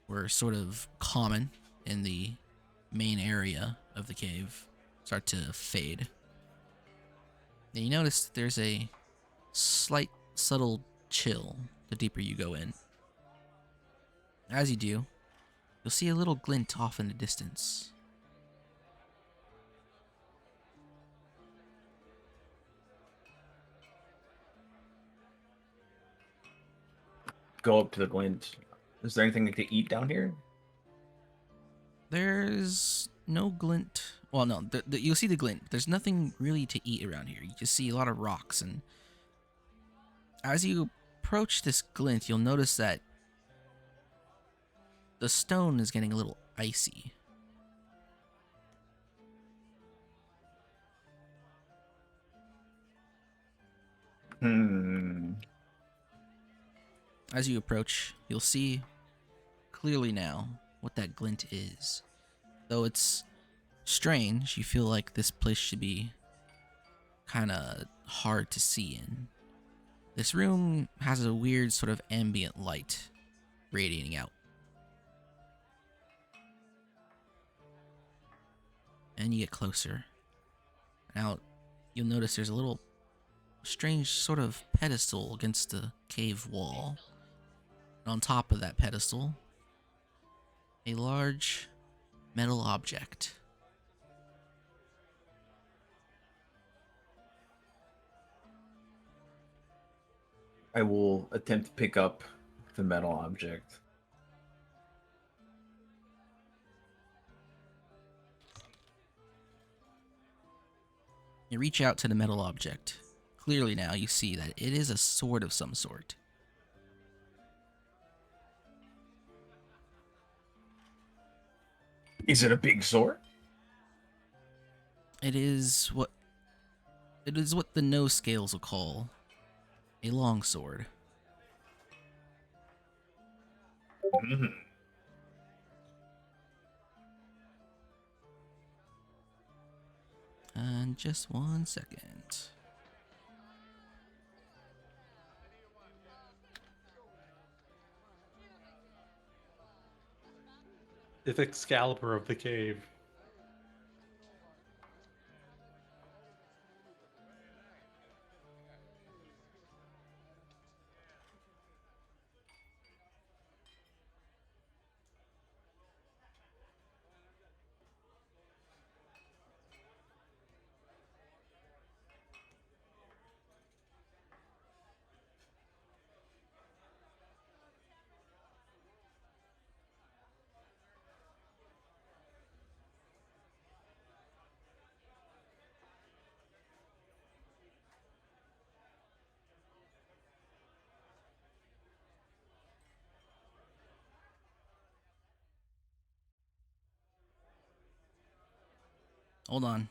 were sort of common in the main area of the cave start to fade. And you notice there's a slight, subtle chill the deeper you go in. As you do, you'll see a little glint off in the distance. Go up to the glint. Is there anything to eat down here? There's no glint. Well, no, you'll see the glint. There's nothing really to eat around here. You just see a lot of rocks, and as you approach this glint, you'll notice that the stone is getting a little icy. As you approach, you'll see clearly now what that glint is. Though it's strange, you feel like this place should be kind of hard to see in. This room has a weird sort of ambient light radiating out. And you get closer. Now, you'll notice there's a little strange sort of pedestal against the cave wall. And on top of that pedestal, a large metal object. I will attempt to pick up the metal object. You reach out to the metal object. Clearly now you see that it is a sword of some sort. Is it a big sword? It is what the no scales will call a long sword. Mhm. And just 1 second. It's Excalibur of the cave. Hold on.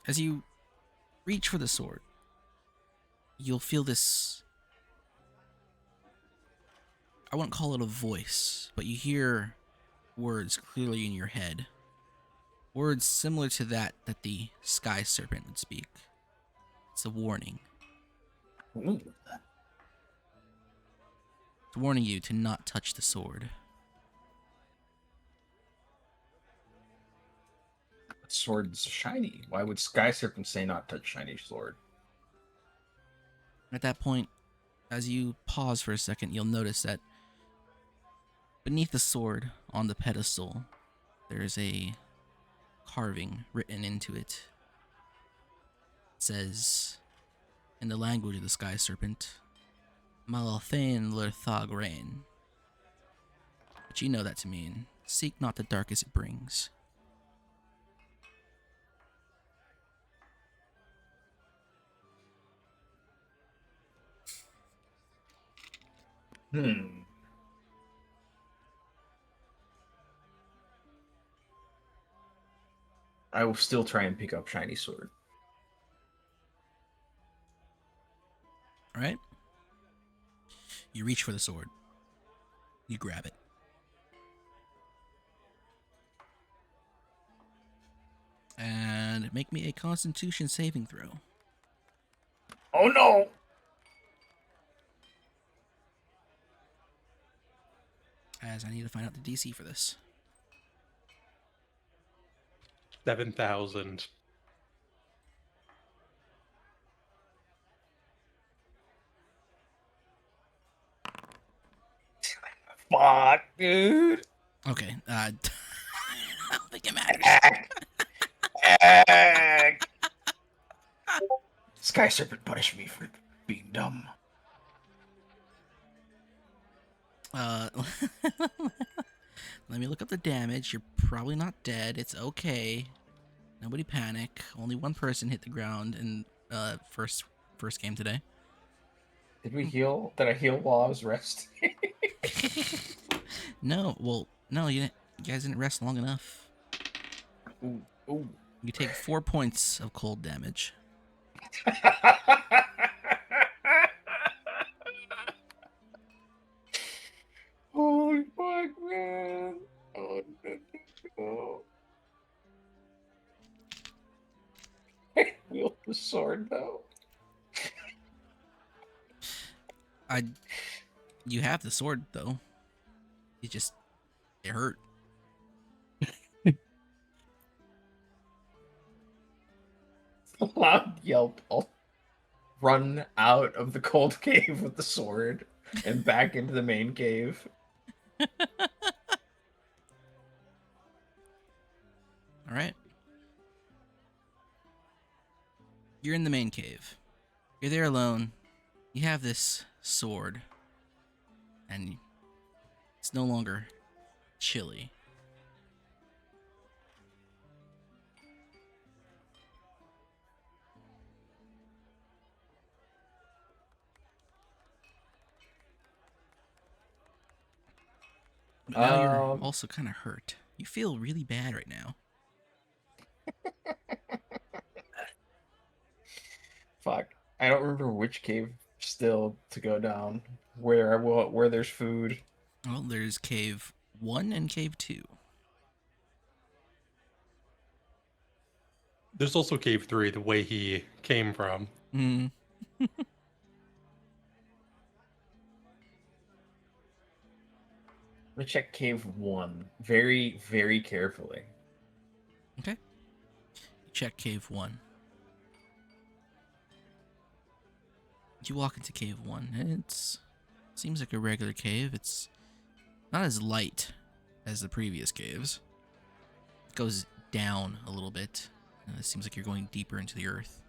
As you reach for the sword, you'll feel this. I wouldn't call it a voice, but you hear words clearly in your head. Words similar to that the sky serpent would speak. It's a warning. Ooh. It's warning you to not touch the sword. Sword's shiny. Why would Sky Serpent say not touch shiny sword? At that point, as you pause for a second, you'll notice that beneath the sword on the pedestal, there is a carving written into it. It says, in the language of the sky serpent, Malathain Lerthag Rain. But you know that to mean, seek not the dark as it brings. I will still try and pick up shiny sword. Alright? You reach for the sword. You grab it. And make me a Constitution saving throw. Oh no! As I need to find out the DC for this. 7,000. Fuck, dude. Okay. I don't think it matters. Sky Serpent punished me for being dumb. Uh, let me look up the damage. You're probably not dead. It's okay. Nobody panic. Only one person hit the ground in first game today. Did we heal? Did I heal while I was resting? No, well, no, you guys didn't rest long enough. Ooh, ooh. You take 4 points of cold damage. Holy fuck, man! Oh, no. I wield the sword though. You have the sword though. It hurt. Loud yelp. I'll run out of the cold cave with the sword and back into the main cave. All right. You're in the main cave. You're there alone. You have this sword. And it's no longer chilly. But now you're also kind of hurt. You feel really bad right now. Fuck. I don't remember which cave still to go down. Where there's food. Well, there's cave 1 and cave 2. There's also cave 3, the way he came from. Hmm. Let me check cave 1 very, very carefully. Okay. Check cave 1. You walk into cave 1, and seems like a regular cave. It's not as light as the previous caves. It goes down a little bit. It seems like you're going deeper into the earth.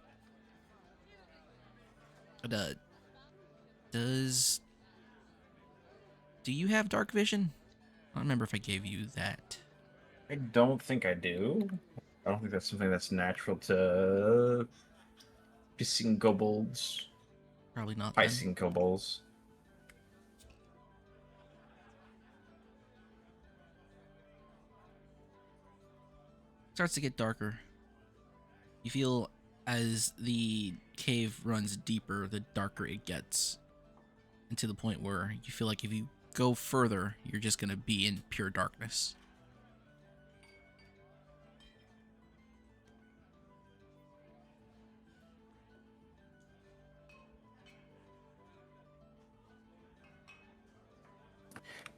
But, do you have dark vision? I don't remember if I gave you that. I don't think I do. I don't think that's something that's natural to Piscine kobolds. Probably not. Then. Piscine kobolds. Starts to get darker. You feel as the cave runs deeper, the darker it gets. And to the point where you feel like if you go further, you're just going to be in pure darkness.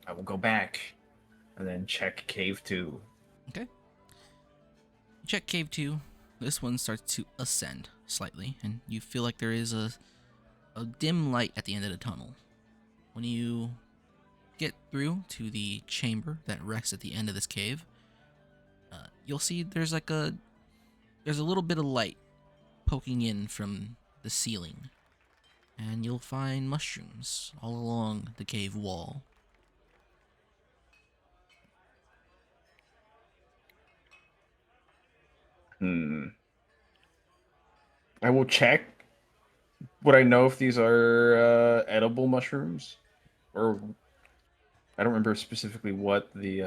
I will go back and then check cave 2. Okay. You check cave 2. This one starts to ascend slightly, and you feel like there is a dim light at the end of the tunnel. When you get through to the chamber that rests at the end of this cave, you'll see there's a little bit of light poking in from the ceiling, and you'll find mushrooms all along the cave wall. I will check. Would I know if these are edible mushrooms? Or I don't remember specifically what the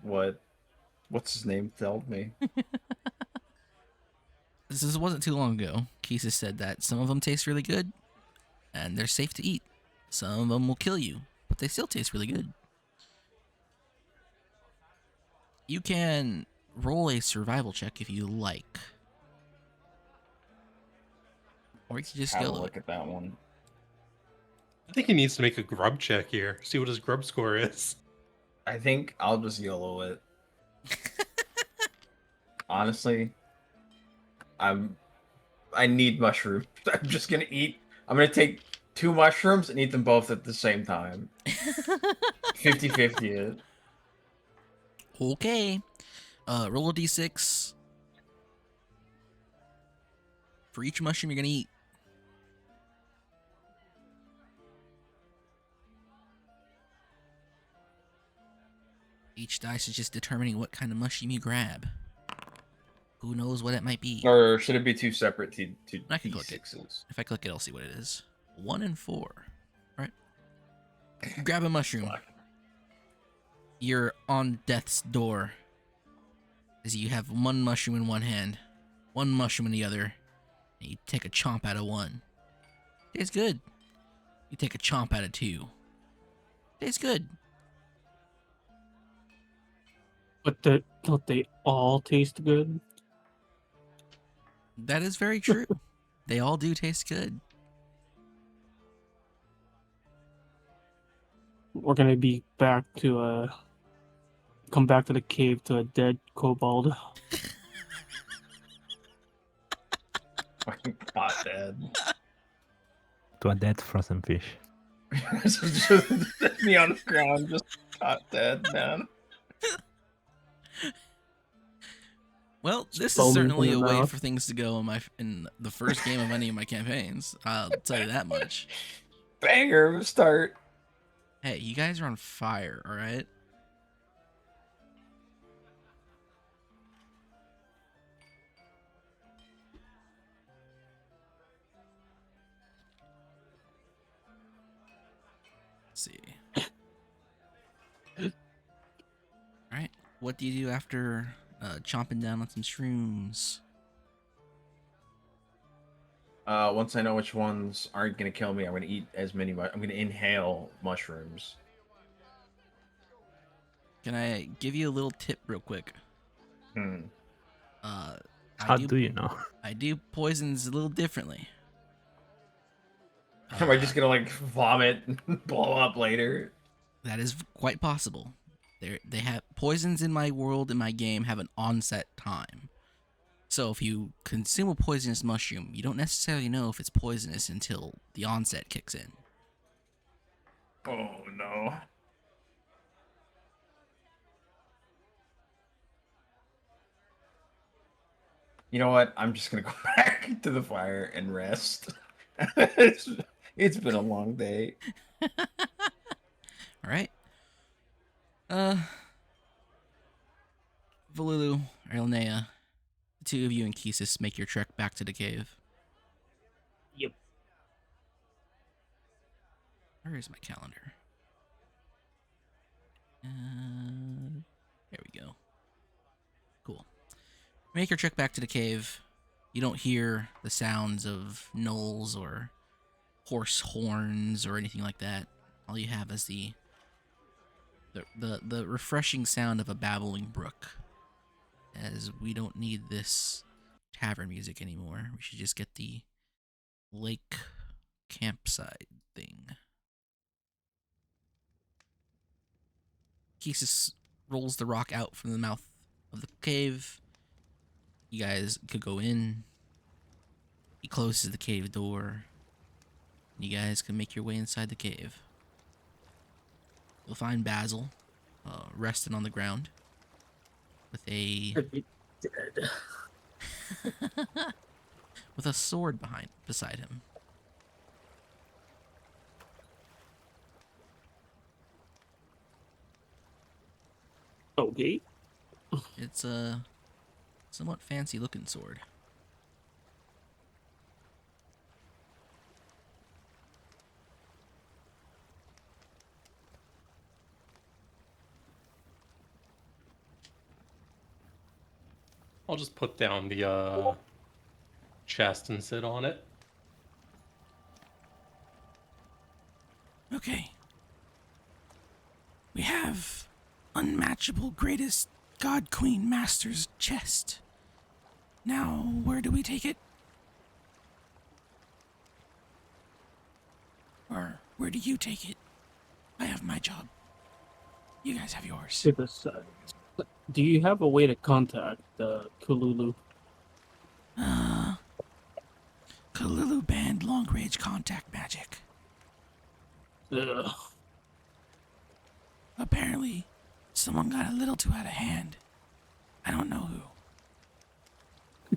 what's his name told me. This wasn't too long ago. Keesis said that some of them taste really good, and they're safe to eat. Some of them will kill you, but they still taste really good. You can roll a survival check if you like. Or you can just Have a go look at that one. I think he needs to make a grub check here. See what his grub score is. I think I'll just YOLO it. Honestly, I need mushrooms. I'm just gonna eat. I'm gonna take 2 mushrooms and eat them both at the same time. 50-50 it. Okay. Roll a d6 for each mushroom you're gonna eat. Each dice is just determining what kind of mushroom you grab. Who knows what it might be? Or should it be two separate I can click it. D6s? If I click it, I'll see what it is. 1 and 4. All right. You grab a mushroom. Fuck. You're on death's door. As you have one mushroom in one hand, one mushroom in the other, and you take a chomp out of one. Tastes good. You take a chomp out of two. Tastes good. But don't they all taste good? That is very true. They all do taste good. We're gonna be back to come back to the cave to a dead kobold. Fucking pot dead. To a dead frozen fish. Just me on the ground, just pot dead, man. Well, this is Foaming certainly in a the way mouth. for things to go in the first game of any of my campaigns. I'll tell you that much. Banger of a start. Hey, you guys are on fire, all right? Let's see. All right. What do you do after chomping down on some shrooms? Once I know which ones aren't gonna kill me, I'm gonna eat as many. I'm gonna inhale mushrooms. Can I give you a little tip real quick? Hmm. How do you know? I do poisons a little differently. Am I just gonna like vomit and blow up later? That is quite possible. They have poisons in my world, in my game, have an onset time. So if you consume a poisonous mushroom, you don't necessarily know if it's poisonous until the onset kicks in. Oh no. You know what? I'm just gonna go back to the fire and rest. it's been a long day. All right. Valulu, Linnea, the two of you and Kisis make your trek back to the cave. Yep. Where is my calendar? There we go. Cool. Make your trek back to the cave. You don't hear the sounds of gnolls or horse horns or anything like that. All you have is the refreshing sound of a babbling brook. As we don't need this tavern music anymore. We should just get the lake campsite thing. Kisis rolls the rock out from the mouth of the cave. You guys could go in. He closes the cave door. You guys can make your way inside the cave. You'll find Basil resting on the ground with a Could be dead. with a sword beside him. Okay. It's a somewhat fancy looking sword. I'll just put down the chest and sit on it. Okay. We have unmatchable greatest God Queen Master's chest. Now, where do we take it? Or where do you take it? I have my job. You guys have yours. To the side. Do you have a way to contact Kululu? Kalulu banned long-range contact magic. Ugh. Apparently, someone got a little too out of hand. I don't know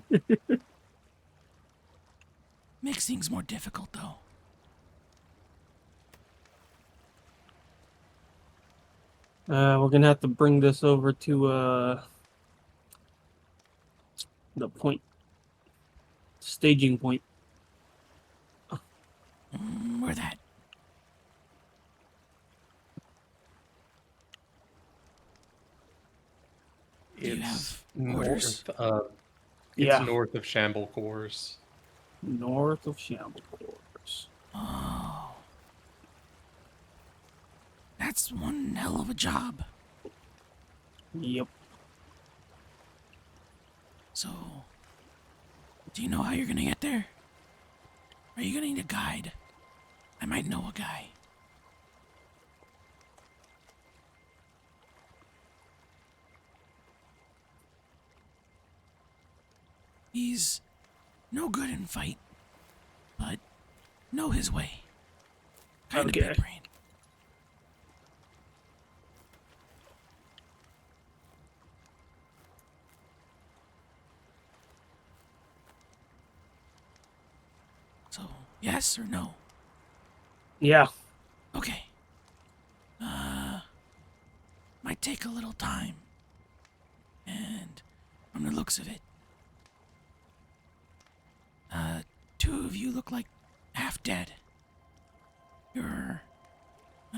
who. Makes things more difficult, though. We're gonna have to bring this over to the point, staging point. Where that? Do you have orders? It's Yeah, north of Shamble Course. north of Shamble Course. Oh. That's one hell of a job. Yep. So, do you know how you're gonna get there? Are you gonna need a guide? I might know a guy. He's no good in fight, but know his way. Kind of Okay. big brain. So, yes or no? Yeah. Okay. Might take a little time. And from the looks of it, two of you look like half dead. Your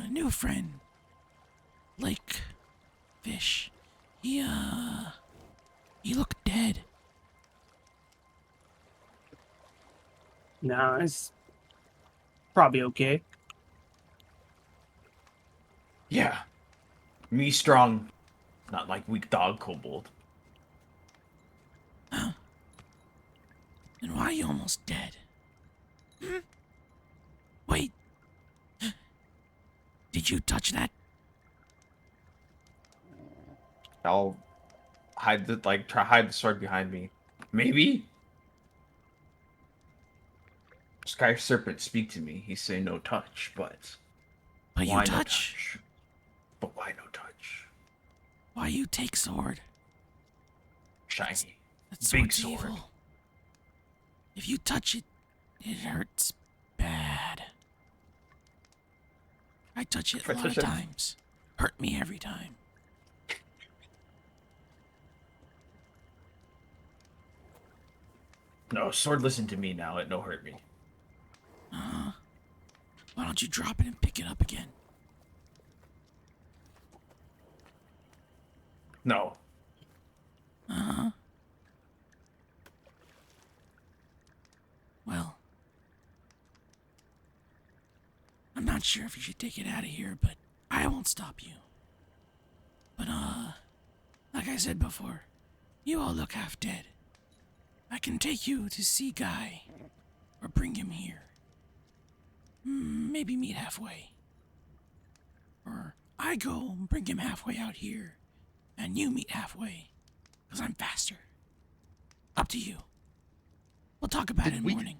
new friend, Lake Fish, he looked dead. Nah, it's probably okay. Yeah. Me strong. Not like weak dog kobold. Huh? Then why are you almost dead? Wait. Did you touch that? I'll hide the sword behind me. Maybe? Sky Serpent speak to me. He say no touch, but But you why no touch? touch? But why no touch? Why you take sword? Shiny. That Big sword's sword. evil. If you touch it, it hurts bad. I touch it If I a lot touch of it- times. Hurt me every time. No, sword listen to me now. It no hurt me. Why don't you drop it and pick it up again? No. Well, I'm not sure if you should take it out of here, but I won't stop you. But, like I said before, you all look half dead. I can take you to see Guy, or bring him here. Maybe meet halfway. Or I go and bring him halfway out here, and you meet halfway, because I'm faster. Up to you. We'll talk about it in the morning.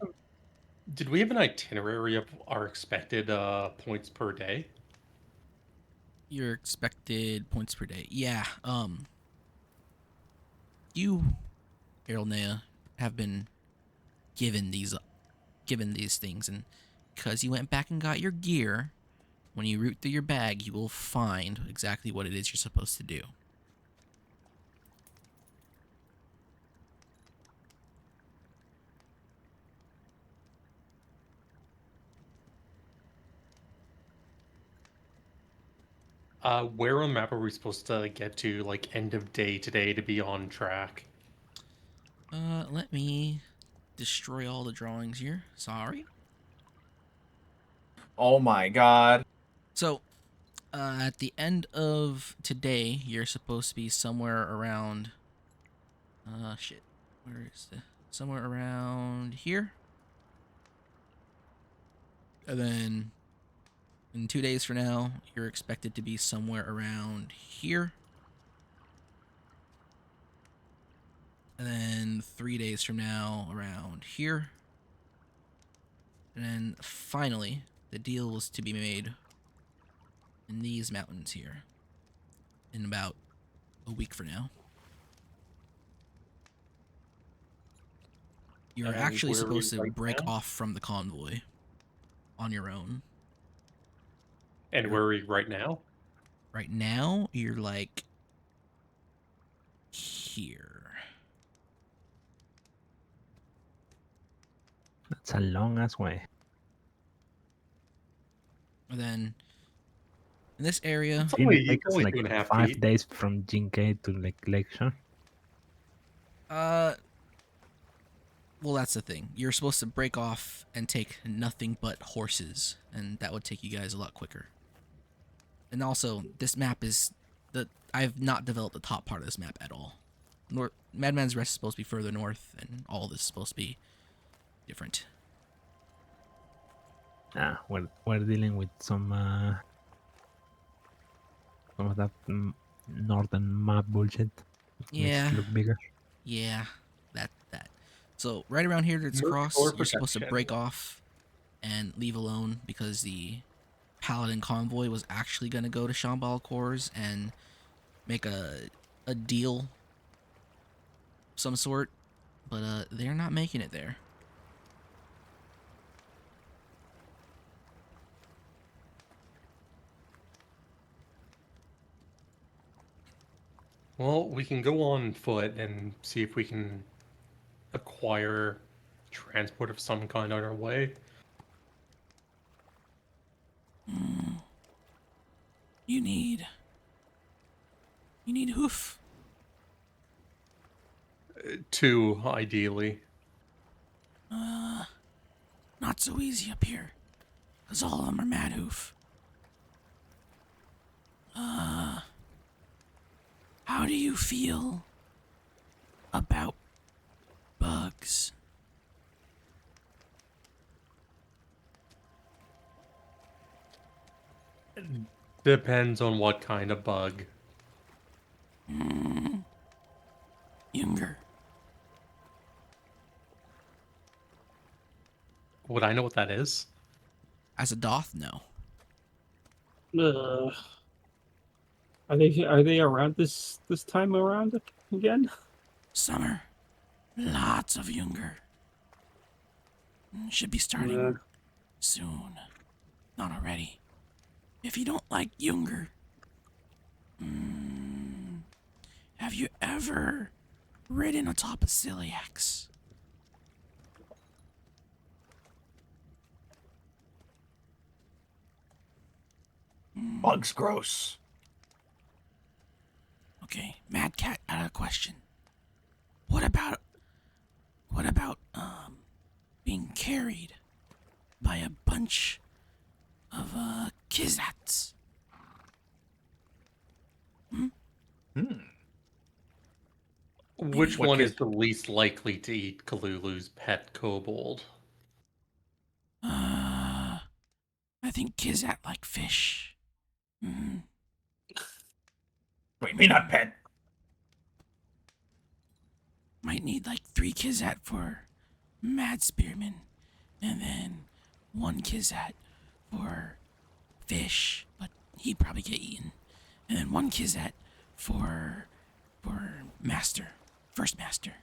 Did we have an itinerary of our expected points per day? Your expected points per day. Yeah, you, Harold Nea, have been given these things, and because you went back and got your gear, when you root through your bag, you will find exactly what it is you're supposed to do. Where on the map are we supposed to get to, like, end of day today to be on track? Let me destroy all the drawings here. Sorry. Oh my god. So, at the end of today, you're supposed to be somewhere around. Shit. Where is the? Somewhere around here. And then, in 2 days from now, you're expected to be somewhere around here. And then 3 days from now, around here. And then finally, the deal was to be made in these mountains here. in about a week from now. You're And actually where are we supposed to right break now? off from the convoy on your own. And where are we right now? Right now, you're like here. That's a long ass way. And then in this area, It's Didn't it only, take it's us only like 2.5 5 feet. days from Jinkei to like Lakeshore? well, that's the thing. You're supposed to break off and take nothing but horses, and that would take you guys a lot quicker. And also, this map is I've not developed the top part of this map at all. Madman's Rest is supposed to be further north, and all this is supposed to be different. We're dealing with some of that northern map bullshit. Makes Yeah, it look bigger. yeah, that. So right around here that's Merc across, core you're supposed to protection. break off and leave alone because the Paladin convoy was actually going to go to Shambhala Cores and make a deal of some sort, but they're not making it there. Well, we can go on foot and see if we can acquire transport of some kind on our way. You need hoof. 2, ideally. Not so easy up here, cause all of them are mad hoof. How do you feel about bugs? Depends on what kind of bug. Younger. Would I know what that is? As a Doth, no. Are they around this time around again? Summer. Lots of Younger. Should be starting Uh, soon. Not already. If you don't like Younger, have you ever ridden atop a celiacs? Bug's gross. Okay, Mad Cat, I got a question. What about being carried by a bunch of Kizats? Which What one kid- is the least likely to eat Kalulu's pet kobold? I think Kizat like fish. Wait, me not pet. Might need like 3 Kizat for Mad Spearman, and then 1 Kizat for fish, but he'd probably get eaten, and then 1 Kizat for Master, First Master.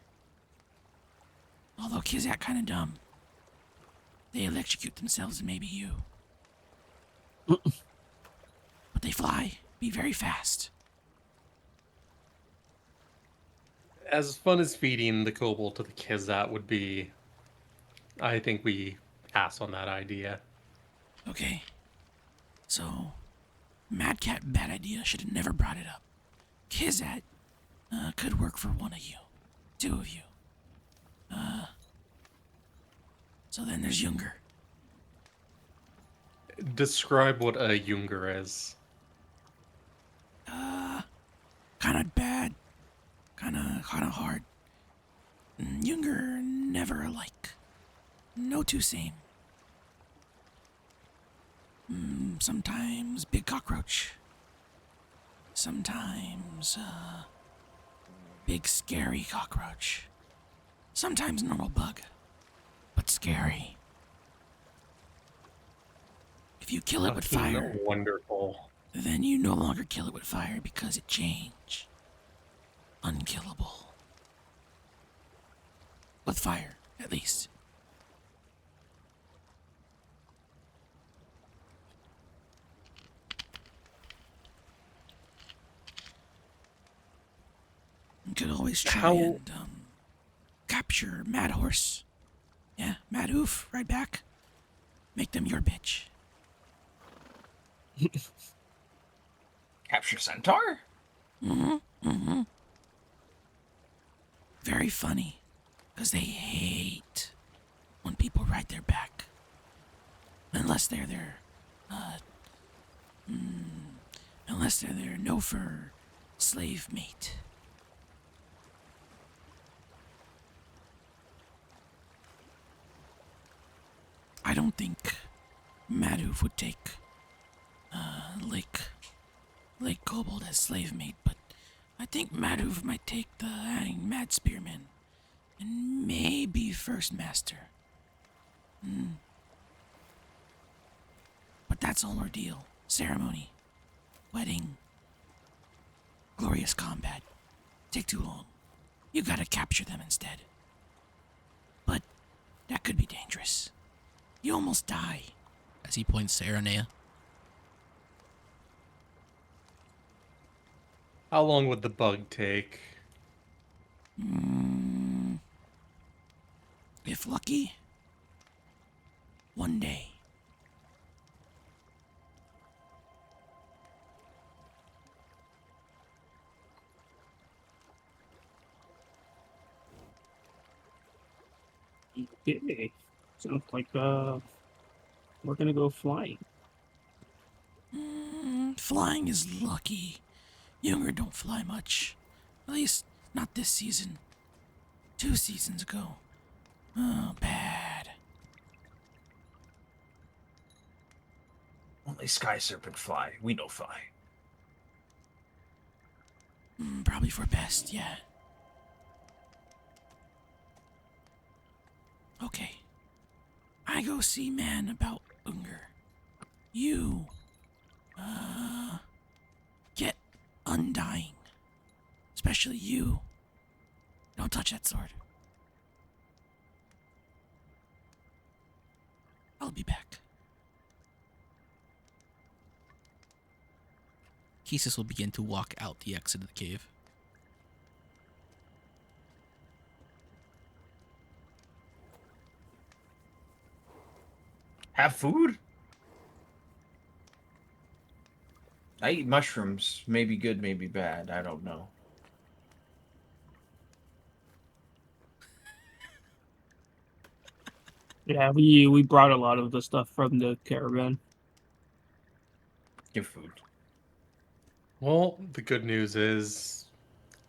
Although Kizat kind of dumb, they electrocute themselves and maybe you. But they fly, be very fast. As fun as feeding the kobold to the Kizat would be, I think we pass on that idea. Okay, so Mad Cat, bad idea. Should have never brought it up. Kizat could work for 1 of you, 2 of you. So then there's Younger. Describe what a Junger is. Kind of bad, kind of hard. Younger, never alike. No two same. Sometimes big cockroach. Sometimes big scary cockroach. Sometimes normal bug, but scary. If you kill it with Fucking fire, wonderful. then you no longer kill it with fire because it changed. Unkillable. With fire, at least. You could always try and capture Mad Horse. Yeah, Mad Hoof, right back. Make them your bitch. Capture Centaur? Very funny, because they hate when people ride their back. Unless they're their, no-fur slave mate. I don't think Madhoof would take Lake Kobold as slave mate, but I think Madhoof might take the Mad Spearman and maybe First Master. But that's all ordeal. Ceremony, wedding, glorious combat. Take too long. You gotta capture them instead. But that could be dangerous. You almost die. As he points to Aranea. How long would the bug take? If lucky, one day. Okay. Sounds like we're gonna go flying. Flying is lucky. Younger don't fly much. At least, not this season. 2 seasons ago. Oh, bad. Only Sky Serpent fly. We no fly. Probably for best, yeah. Okay. I go see man about Unger. You, get undying. Especially you. Don't touch that sword. I'll be back. Kisis will begin to walk out the exit of the cave. Have food? I eat mushrooms. Maybe good, maybe bad. I don't know. Yeah, we brought a lot of the stuff from the caravan. Give food. Well, the good news is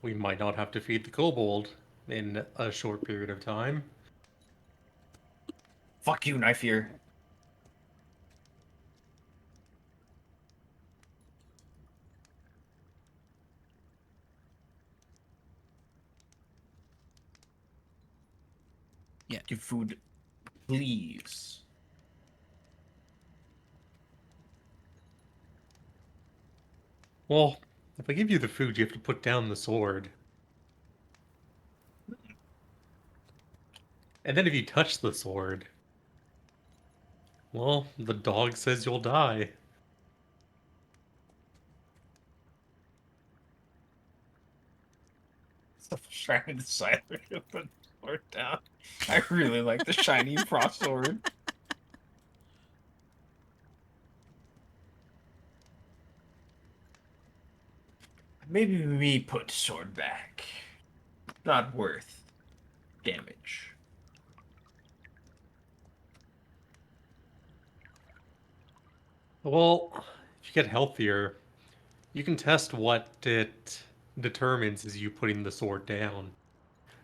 we might not have to feed the kobold in a short period of time. Fuck you, knife ear. Yeah. Give food, please. Well, if I give you the food, you have to put down the sword. And then if you touch the sword, well, the dog says you'll die. Stuff shining the side of the sword down. I really like the shiny frost sword. Maybe me put sword back. Not worth damage. Well, if you get healthier, you can test what it determines as you putting the sword down.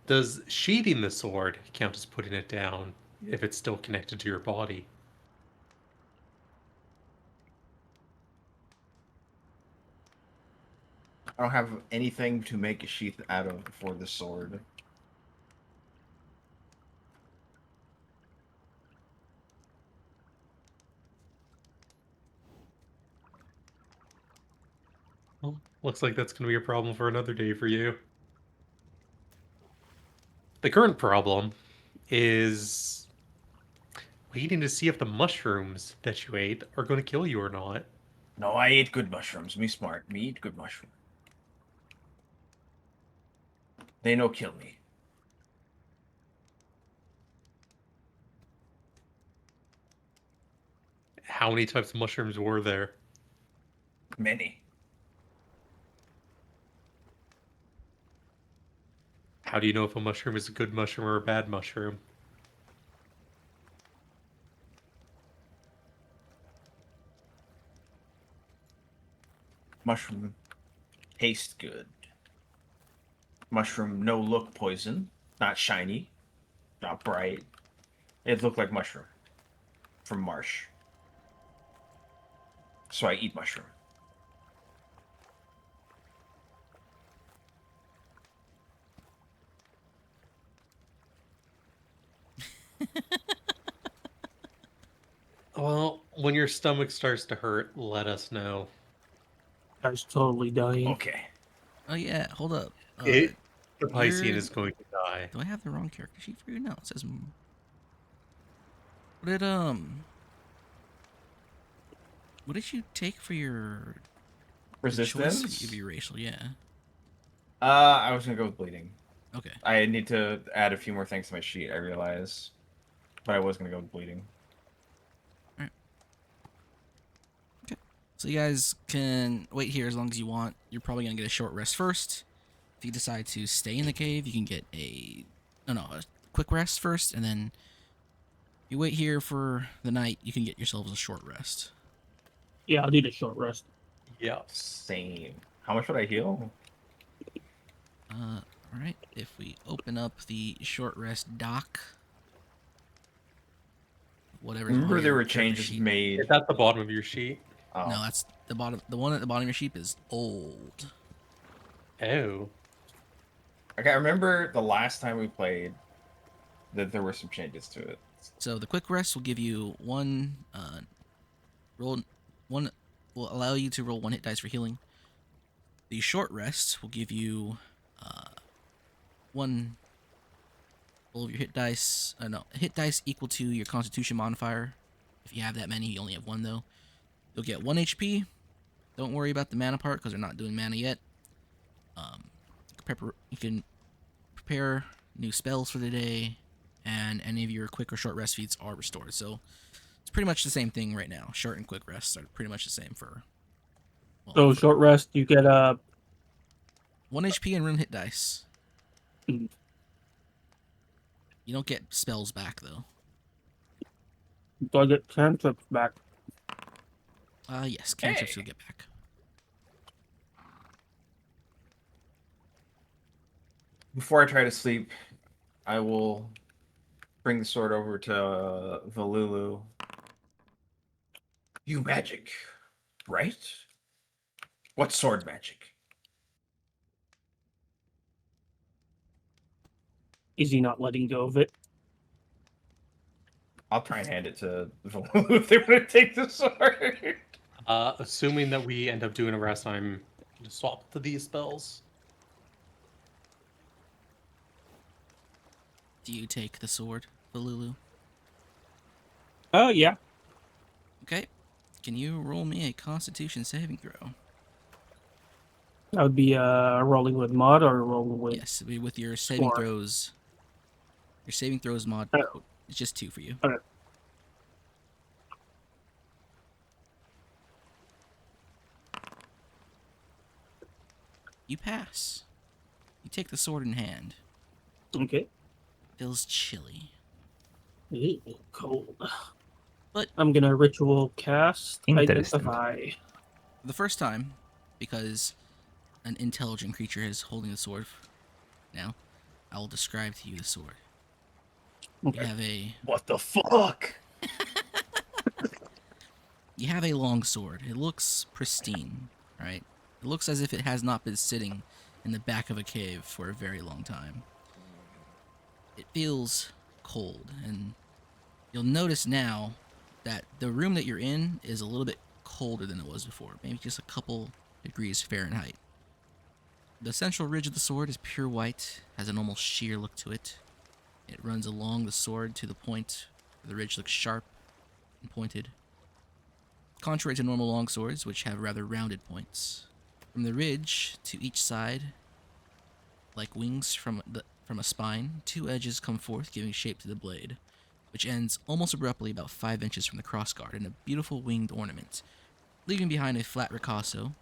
Does sheathing the sword count as putting it down if it's still connected to your body? I don't have anything to make a sheath out of for the sword. Well, looks like that's going to be a problem for another day for you. The current problem is waiting to see if the mushrooms that you ate are going to kill you or not. No, I ate good mushrooms. Me smart. Me eat good mushroom. They no kill me. How many types of mushrooms were there? Many. How do you know if a mushroom is a good mushroom or a bad mushroom? Mushroom taste good. Mushroom no look poison. Not shiny. Not bright. It looked like mushroom. From marsh. So I eat mushroom. Well, when your stomach starts to hurt, let us know. Guy's totally dying. Okay. Oh yeah, hold up. The Piscean you're- is going to die. Do I have the wrong character sheet for you? No, it says. What did What did you take for your Resistance? choice of your racial? Yeah. I was gonna go with bleeding. Okay. I need to add a few more things to my sheet, I realize. But I was gonna go with bleeding. So you guys can wait here as long as you want. You're probably gonna get a short rest first. If you decide to stay in the cave, you can get a quick rest first, and then you wait here for the night. You can get yourselves a short rest. Yeah, I'll need a short rest. Yeah. Same. How much would I heal? All right. If we open up the short rest doc, whatever. Remember there were changes made. It's at the bottom of your sheet. Oh. No, that's the bottom. The one at the bottom of your sheet is old. Oh. Okay, I remember the last time we played that there were some changes to it. So the quick rest will give you one roll. One will allow you to roll one hit dice for healing. The short rest will give you one roll of your hit dice. Hit dice equal to your Constitution modifier. If you have that many, you only have one though. You'll get 1 HP. Don't worry about the mana part because they're not doing mana yet. You can prepare new spells for the day, and any of your quick or short rest feats are restored. So it's pretty much the same thing right now. Short and quick rests are pretty much the same for. So short rest, you get 1 HP and rune hit dice. Mhm. You don't get spells back though. do I get cantrips back? Yes, cantrips you'll get back. Before I try to sleep, I will bring the sword over to Valulu. You magic, right? What sword magic? Is he not letting go of it? I'll try and hand it to Valulu if they want to take the sword. Assuming that we end up doing a rest, I'm going to swap to these spells. Do you take the sword, Valulu? Oh, yeah. Okay. Can you roll me a Constitution saving throw? That would be rolling with mod or rolling with... Yes, it'll be with your saving Four. throws. Your saving throws mod. Oh. It's just 2 for you. Okay. You pass. You take the sword in hand. Okay. Feels chilly. Ew, cold. But- I'm gonna ritual cast Interesting. identify. For the first time, because an intelligent creature is holding the sword now, I will describe to you the sword. Okay. You have a What the fuck? You have a long sword. It looks pristine, right? It looks as if it has not been sitting in the back of a cave for a very long time. It feels cold, and you'll notice now that the room that you're in is a little bit colder than it was before. Maybe just a couple degrees Fahrenheit. The central ridge of the sword is pure white, has an almost sheer look to it. It runs along the sword to the point where the ridge looks sharp and pointed. Contrary to normal longswords, which have rather rounded points. From the ridge to each side, like wings from a spine, 2 edges come forth, giving shape to the blade, which ends almost abruptly about 5 inches from the crossguard in a beautiful winged ornament, leaving behind a flat ricasso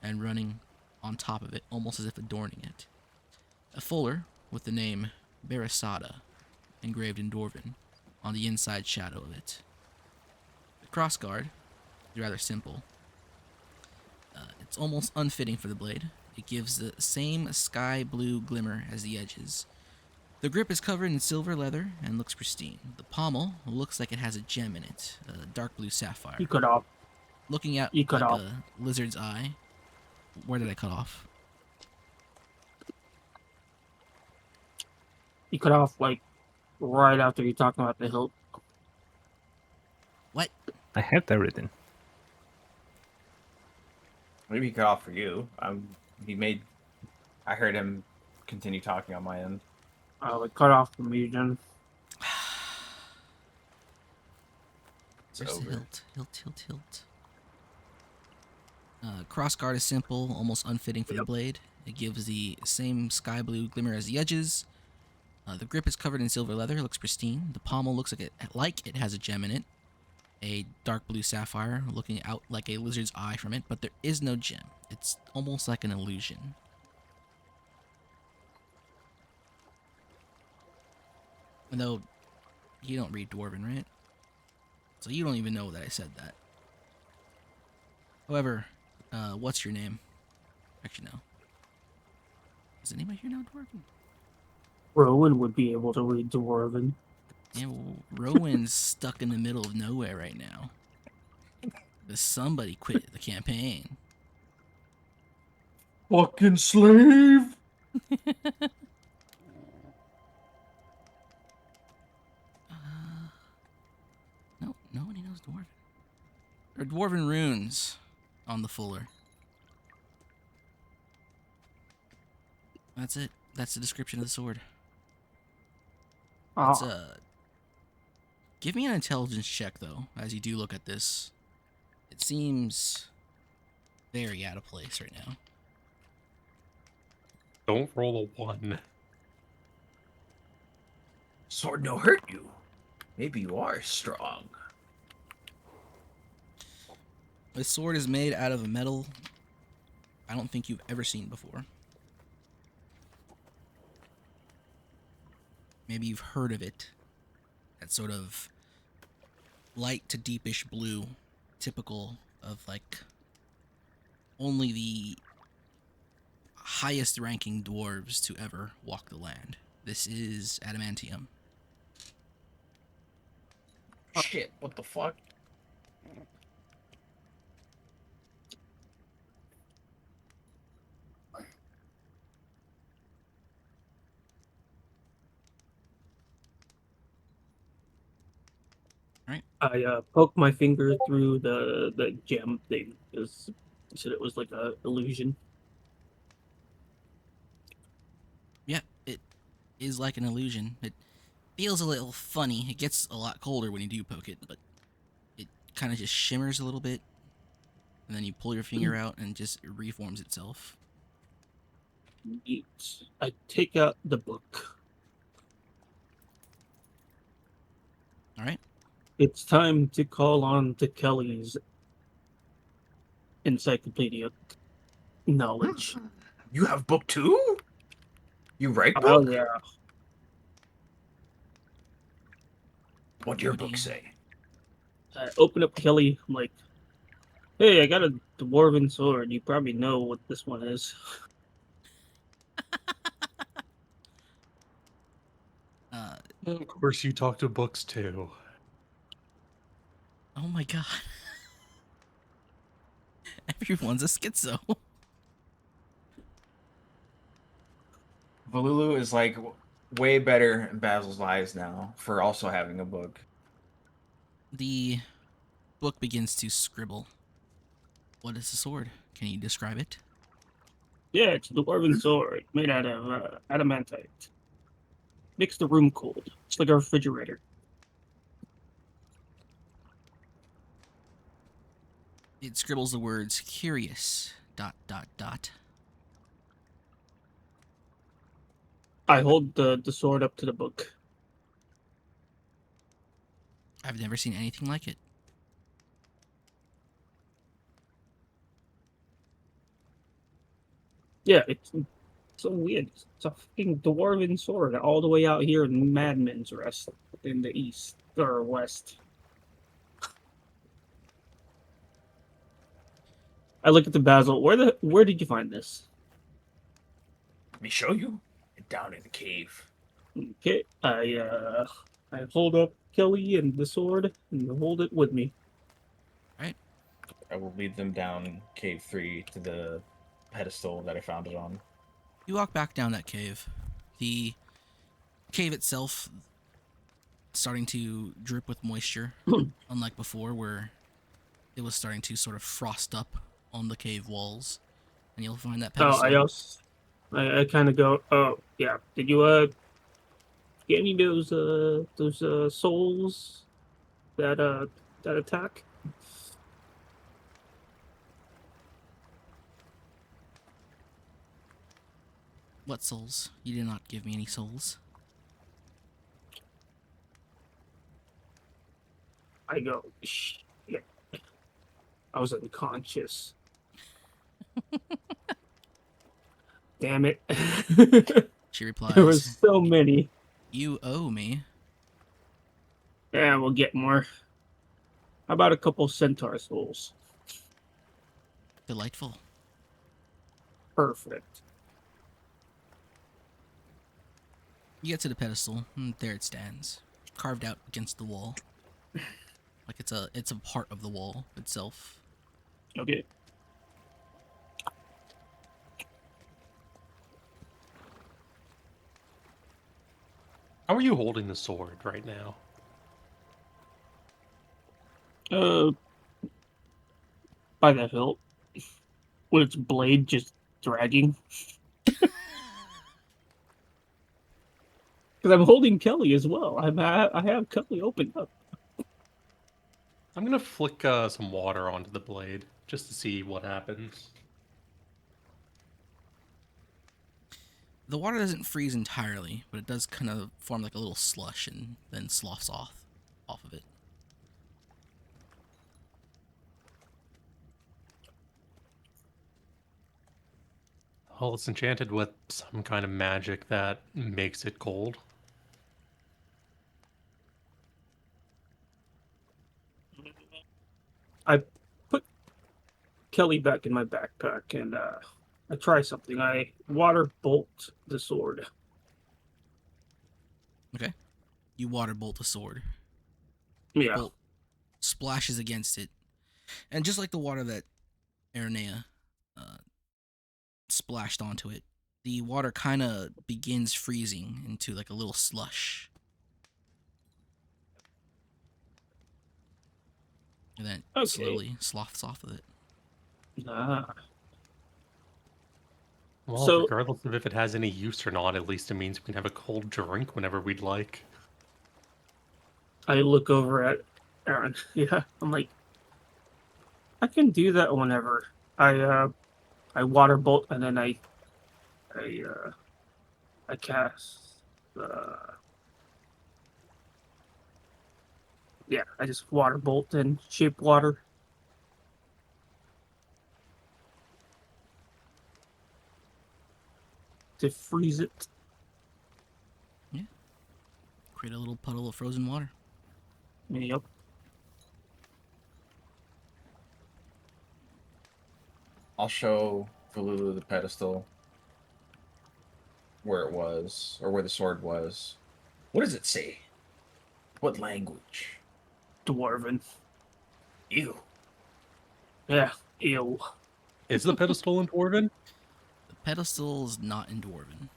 and running on top of it, almost as if adorning it. A fuller with the name Barasada engraved in Dwarven on the inside shadow of it. The crossguard is rather simple. It's almost unfitting for the blade. It gives the same sky blue glimmer as the edges. The grip is covered in silver leather and looks pristine. The pommel looks like it has a gem in it, a dark blue sapphire. You cut off. Looking out You cut like off. a lizard's eye. Where did I cut off? You cut off like right after you talking about the hilt. What? I have everything. Maybe he cut off for you. I heard him continue talking on my end. Like cut off from me, then. It's Where's the over. hilt? Crossguard is simple, almost unfitting for the blade. It gives the same sky blue glimmer as the edges. The grip is covered in silver leather, looks pristine. The pommel looks like it has a gem in it, a dark blue sapphire looking out like a lizard's eye from it, but there is no gem. It's almost like an illusion. Though you don't read Dwarven, right? So you don't even know that I said that. However, what's your name? Actually, no. Is anybody here now Dwarven? Rowan would be able to read Dwarven. Yeah, well, Rowan's stuck in the middle of nowhere right now. But somebody quit the campaign. Fucking slave! No, nobody knows Dwarven. There are Dwarven runes on the fuller. That's it. That's the description of the sword. Let's, give me an intelligence check, though, as you do look at this. It seems very out of place right now. Don't roll a 1. Sword no hurt you. Maybe you are strong. This sword is made out of a metal I don't think you've ever seen before. Maybe you've heard of it. That sort of light to deepish blue, typical of like only the highest ranking dwarves to ever walk the land. This is adamantium. Shit, what the fuck? I poked my finger through the gem thing because you said it was like a illusion. Yeah, it is like an illusion. It feels a little funny. It gets a lot colder when you do poke it, but it kind of just shimmers a little bit. And then you pull your finger out and just reforms itself. Neat. I take out the book. All right. It's time to call on to Kelly's encyclopedia knowledge. You have book 2? You write Oh book? yeah. What'd your What do book you- say? I open up Kelly. I'm like, hey, I got a dwarven sword. You probably know what this one is. Of course, you talk to books too. Oh my god. Everyone's a schizo. Valulu is like way better in Basil's eyes now for also having a book. The book begins to scribble. What is the sword, Can you describe it? Yeah, it's a dwarven sword made out of adamantite. Makes the room cold. It's like a refrigerator. It scribbles the words curious ... I hold the sword up to the book. I've never seen anything like it. Yeah, it's so weird. It's a fucking dwarven sword all the way out here in Madman's Rest in the east or west. I look at the basil. Where did you find this? Let me show you. Down in the cave. Okay, I hold up Kelly and the sword and hold it with me. Right? I will lead them down cave 3 to the pedestal that I found it on. You walk back down that cave. The cave itself starting to drip with moisture, unlike before where it was starting to sort of frost up on the cave walls. And you'll find that Oh, pedestal. I kind of go. Oh, yeah. Did you get any of those souls that attack? What souls? You did not give me any souls. I go. Yeah, I was unconscious. Damn it! She There was replies, so many. you owe me. Yeah, we'll get more. How about a couple centaur souls? Delightful. Perfect. You get to the pedestal, and there it stands, carved out against the wall. Like it's a part of the wall itself. Okay. How are you holding the sword right now? Uh, by the hilt, with its blade just dragging. Because I'm holding Kelly as well. I have Kelly opened up. I'm gonna flick some water onto the blade just to see what happens. The water doesn't freeze entirely, but it does kind of form like a little slush and then sloughs off of it. Oh, it's enchanted with some kind of magic that makes it cold. I put Kelly back in my backpack and I try something. I water bolt the sword. Okay. You water bolt the sword. Yeah. Bolt splashes against it, and just like the water that Aranea uh, splashed onto it, the water kind of begins freezing into like a little slush. And then it Okay. slowly sloughs off of it. Ah. Well, So regardless of if it has any use or not, at least it means we can have a cold drink whenever we'd like. I look over at Aaron. Yeah. I'm like, I can do that whenever. I water bolt and then I I cast yeah, I just water bolt and shape water. To freeze it. Yeah. Create a little puddle of frozen water. Yep. I'll show Valulu the pedestal where it was, or where the sword was. What does it say? What language? Dwarven. Ew. Yeah. Ew. Is the pedestal in Dwarven? The pedestal is not in Dwarven.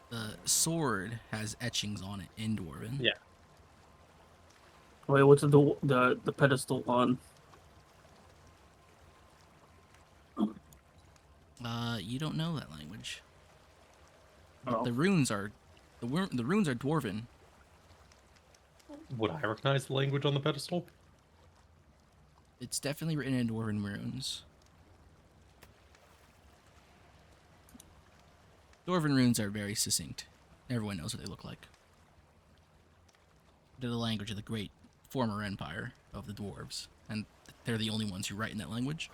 The sword has etchings on it in Dwarven. Yeah. Wait, what's the pedestal on? You don't know that language. Oh. The runes are the runes are dwarven. Would I recognize the language on the pedestal? It's definitely written in dwarven runes. Dwarven runes are very succinct. Everyone knows what they look like. They're the language of the great former empire of the dwarves, and they're the only ones who write in that language.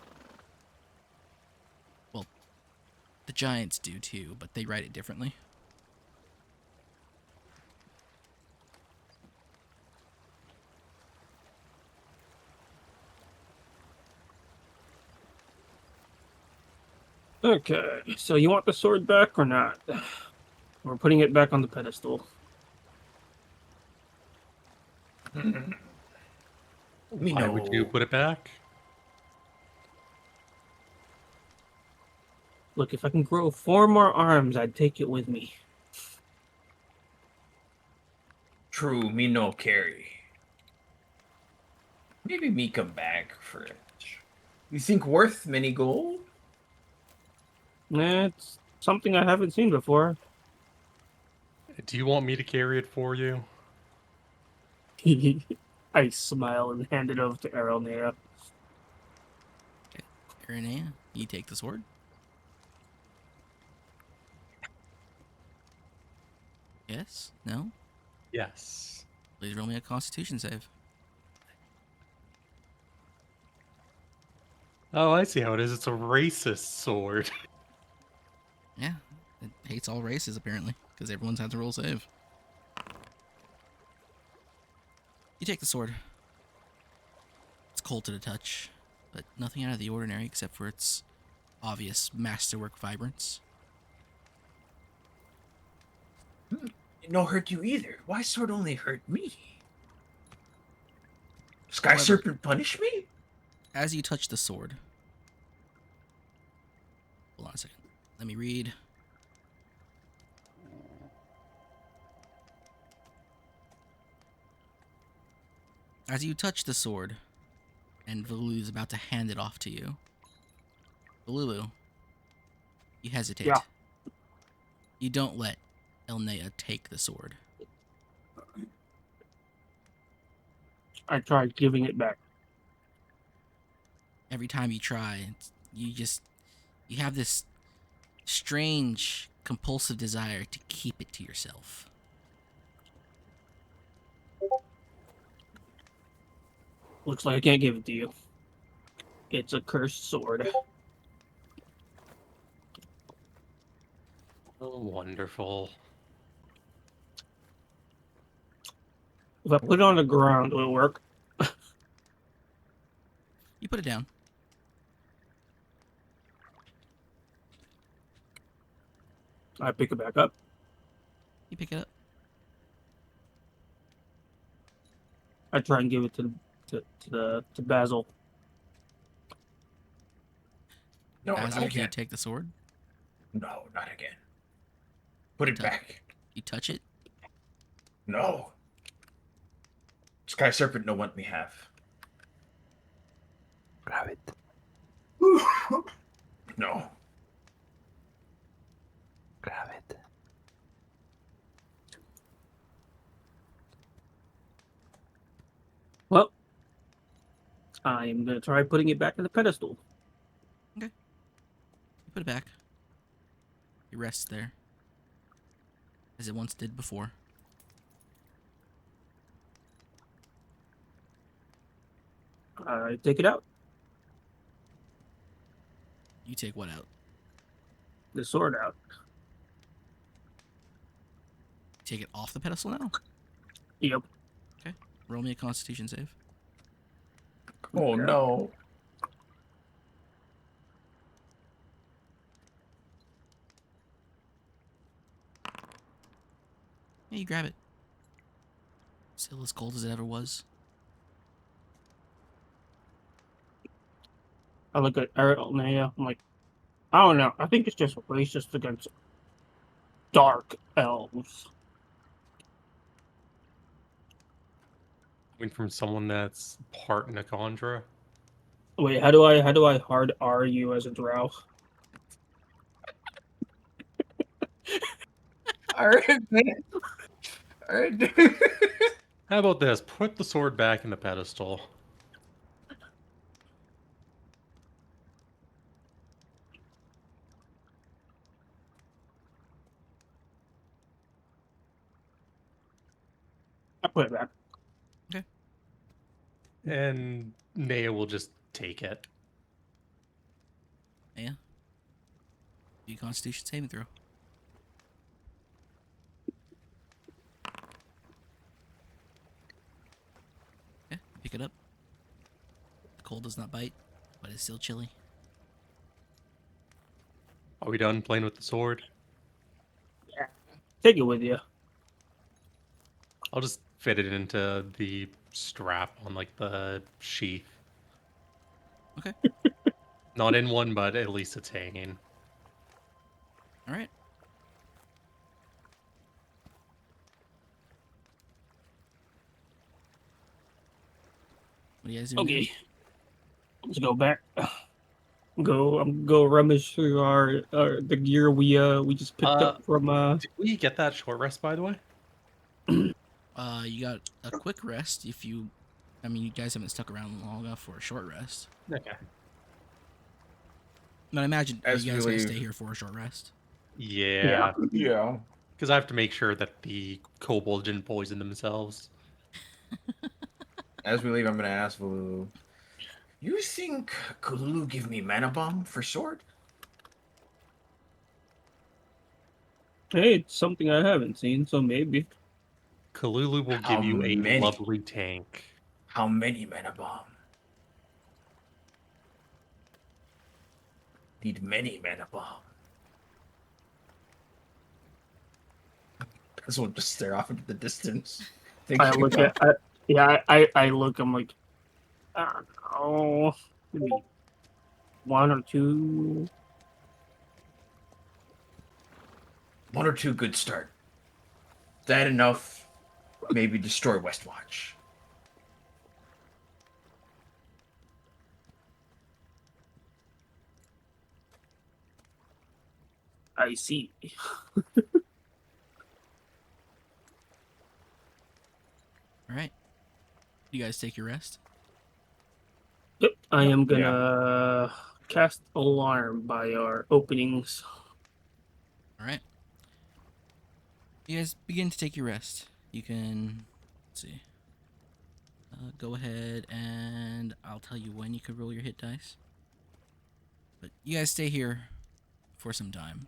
Well, the giants do too, but they write it differently. Okay, so you want the sword back or not? We're putting it back on the pedestal. Why would you put it back? Look, if I can grow 4 more arms, I'd take it with me. True, me no carry. Maybe me come back for it. You think worth many gold? It's something I haven't seen before. Do you want me to carry it for you? I smile and hand it over to Aranea. Aranea, you take the sword. Yes? No? Yes. Please roll me a Constitution save. Oh, I see how it is. It's a racist sword. Yeah, it hates all races apparently, because everyone's had to roll save. You take the sword. It's cold to the touch, but nothing out of the ordinary except for its obvious masterwork vibrance. It no hurt you either. Why sword only hurt me? Sky However- Serpent punish me? As you touch the sword... Hold on a second. Let me read. As you touch the sword, and Valulu is about to hand it off to you, Valulu, you hesitate. Yeah. You don't let Elnea take the sword. I tried giving it back. Every time you try, you have this strange, compulsive desire to keep it to yourself. Looks like I can't give it to you. It's a cursed sword. Oh, wonderful. If I put it on the ground, will it work? You put it down. I pick it back up. You pick it up. I try and give it to Basil. No, Basil, not do you again. take the sword? No, not again. Put it Touch- back. You touch it? No. Sky Serpent no want me have. Grab it. No. Grab it. Well, I'm gonna try putting it back in the pedestal. You put it back. It rests there. As it once did before. I take it out. You take what out? The sword out. Take it off the pedestal now? Yep. Roll me a Constitution save. Oh Yeah. no. Yeah, you grab it. Still as cold as it ever was. I look at Aranea. I'm like, I don't know. I think it's just racist against dark elves. Coming from someone that's part Nakandra. Wait, how do I hard R you as a drow? All right, man. All right, dude. How about this? Put the sword back in the pedestal. I put it back. And Naya will just take it. Yeah. Do your Constitution saving throw. Yeah, pick it up. The cold does not bite, but it's still chilly. Are we done playing with the sword? Take it with you. I'll just fit it into the strap on like the sheath. Okay. Not in one, but at least it's hanging. All right. What do you guys do? Okay. Let's go back. Go rummage through our the gear we just picked up from Did we get that short rest, by the way? You got a quick rest if you. I mean, you guys haven't stuck around long enough for a short rest. Okay. But I imagine are As you we guys gonna leave. stay here for a short rest? Yeah. Yeah. Because I have to make sure that the kobold didn't poison themselves. As we leave, I'm gonna ask Lulu. You think Kululu give me mana bomb for sword? Hey, it's something I haven't seen, so maybe. Kalulu will How give you a many? lovely tank. How many mana bomb? Need many mana bomb. This will just stare off into the distance. I look at I look, I'm like, I don't know, maybe one or two. one or two good start. That enough? Maybe destroy Westwatch. I see. All right. You guys take your rest. Yep, I am Yeah. gonna cast alarm by our openings. All right. You guys begin to take your rest. You can, let's see. Go ahead and I'll tell you when you could roll your hit dice. But you guys stay here for some time.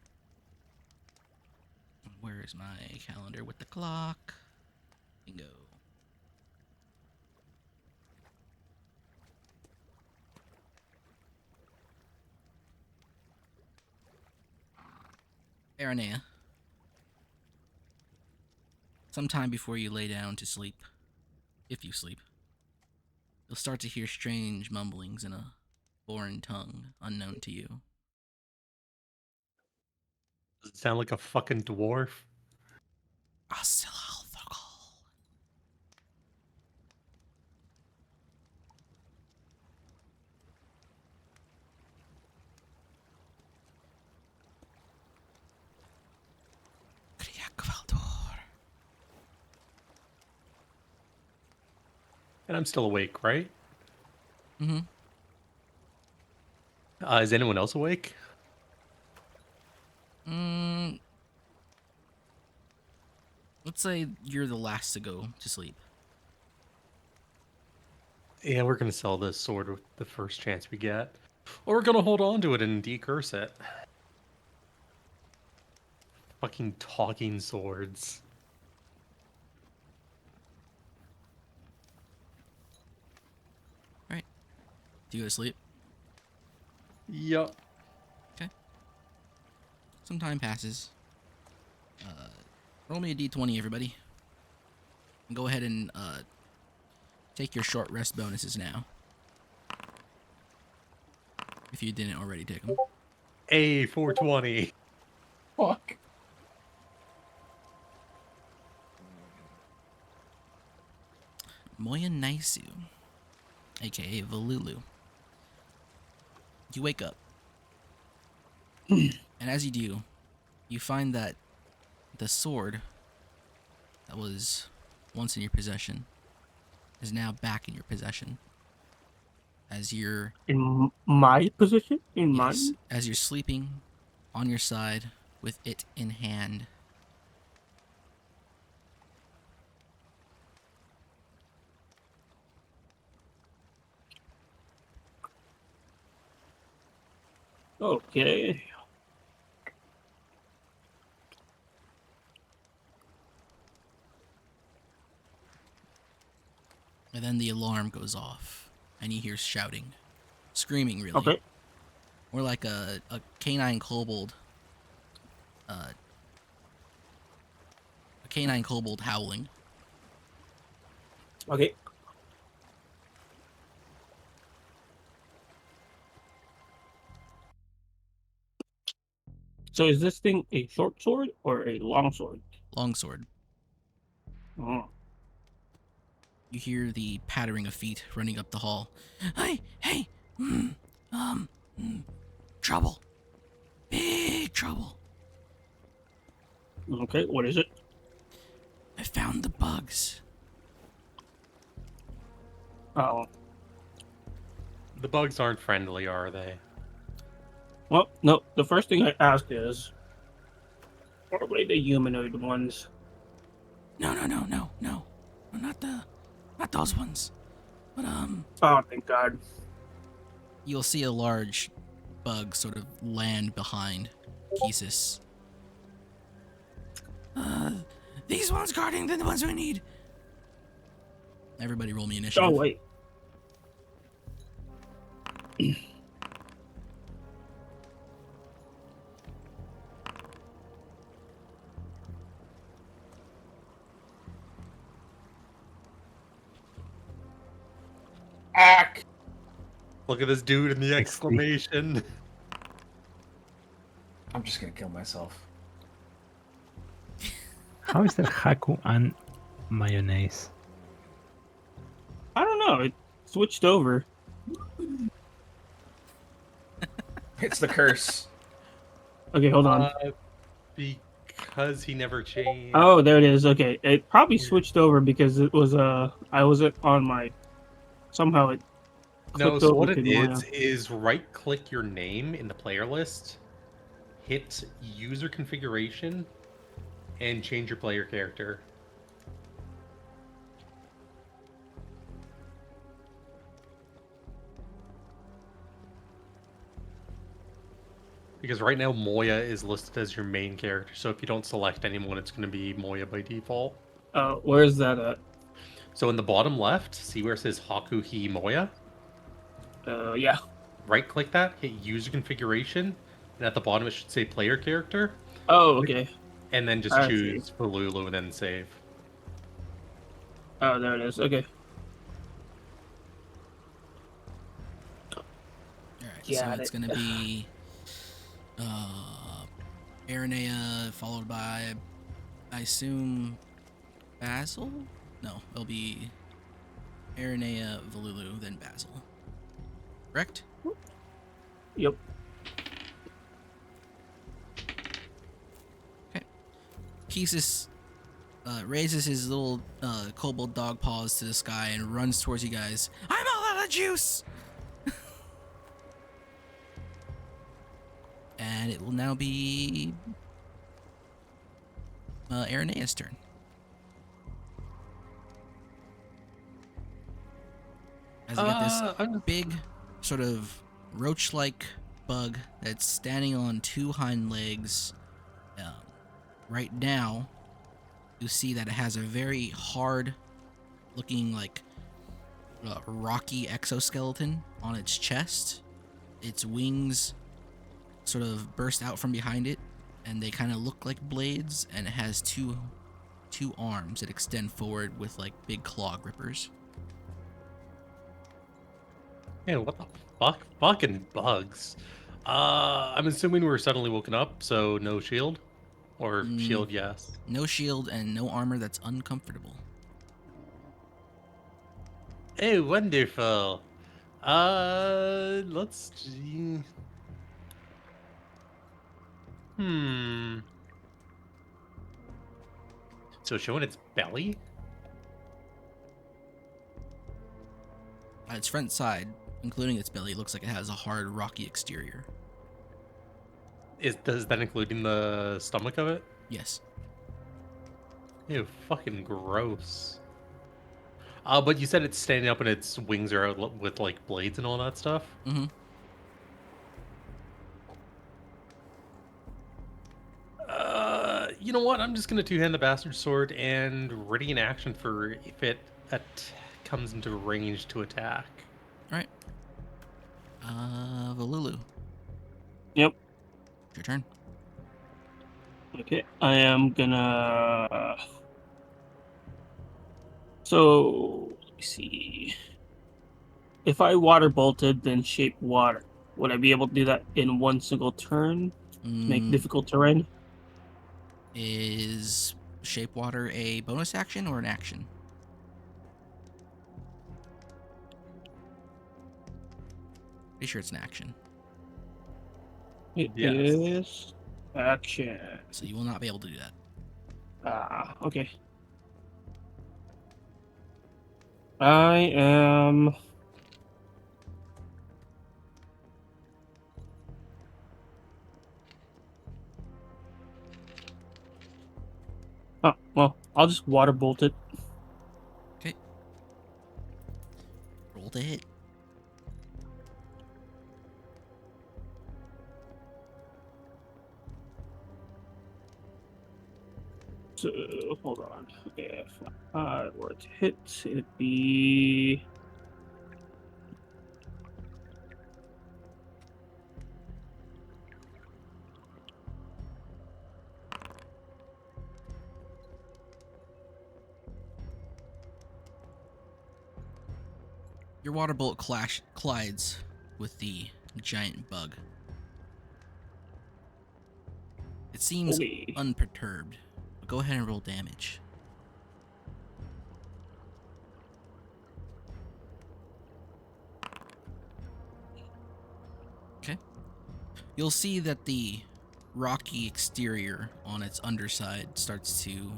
Where is my calendar with the clock? Bingo. Aranea. Sometime before you lay down to sleep, if you sleep, you'll start to hear strange mumblings in a foreign tongue unknown to you. Does it sound like a fucking dwarf? And I'm still awake, right? Mm-hmm. Is anyone else awake? Let's say you're the last to go to sleep. Yeah, we're gonna sell this sword with the first chance we get. Or we're gonna hold on to it and decurse it. Fucking talking swords. Right. Do you go to sleep? Yup. Some time passes. Roll me a d20, everybody. And go ahead and take your short rest bonuses now. If you didn't already take them. A 420. Fuck. Moyanaisu, aka Valulu. You wake up. And as you do, you find that the sword that was once in your possession is now back in your possession. As you're In my position? In yes, mine? as you're sleeping on your side with it in hand. Okay. And then the alarm goes off, and you hear shouting, screaming, really. Okay. More like a canine kobold. A canine kobold howling. Okay. So is this thing a short sword or a long sword? Longsword. Oh. You hear the pattering of feet running up the hall. Hey, mm, um, trouble. Big trouble. Okay, what is it? I found the bugs. Oh. The bugs aren't friendly, are they? Well, no. The first thing I ask is, probably the humanoid ones. No. Not those ones. But, Oh, thank God. you'll see a large bug sort of land behind Kisis. These ones guarding the ones we need. Everybody roll me initiative. Oh, wait. Ack! Look at this dude in the 60. exclamation. I'm just gonna kill myself. How is there Haku and mayonnaise? I don't know. It switched over. It's the curse. Okay, hold on. Because he never changed. Oh, there it is. Okay, it probably switched over because it was I wasn't on my. Somehow it No, clicked so over what to it Maya. is right click your name in the player list, hit user configuration, and change your player character. Because right now Moya is listed as your main character, so if you don't select anyone, it's going to be Moya by default. Where's that at? So in the bottom left, see where it says Hakuhi Moya? Yeah. Right click that, hit user configuration, and at the bottom it should say player character, Oh, okay. and then just I see. choose Fululu and then save. Oh, there it is. Okay. Alright, so Got it's it. gonna be Aranea followed by, I assume, Basil? No, it'll be Aranea, Valulu, then Basil. Correct? Yep. Kisis raises his little kobold dog paws to the sky and runs towards you guys. I'm all out of juice! And it will now be Aranea's turn. As I got this big, sort of roach-like bug that's standing on two hind legs. Right now, you see that it has a very hard-looking, like, rocky exoskeleton on its chest. Its wings sort of burst out from behind it, and they kind of look like blades, and it has two arms that extend forward with, like, big claw grippers. Man, what the fuck? Fucking bugs. I'm assuming we were suddenly woken up, so no shield? Or shield, yes. No shield and no armor that's uncomfortable. Oh, wonderful. Let's see. So showing its belly? Its front side, including its belly, looks like it has a hard, rocky exterior. Does that including the stomach of it? Yes. Ew, fucking gross. But you said it's standing up and its wings are out with like blades and all that stuff. Mm-hmm. You know what? I'm just gonna two-hand the bastard sword and ready in action for if it comes into range to attack. All right. Valulu, Yep. your turn. Okay. I am gonna. So let me see. If I water bolted, then shape water. Would I be able to do that in one single turn? Make difficult terrain? Is shape water a bonus action or an action? Pretty sure it's an action. It Yes. is action. So you will not be able to do that. Okay. I am. Oh, well, I'll just water bolt it. Okay. Roll to hit. So, hold on. If I were to hit, it'd be. Your water bolt collides with the giant bug. It seems Okay. unperturbed. But go ahead and roll damage. Okay. You'll see that the rocky exterior on its underside starts to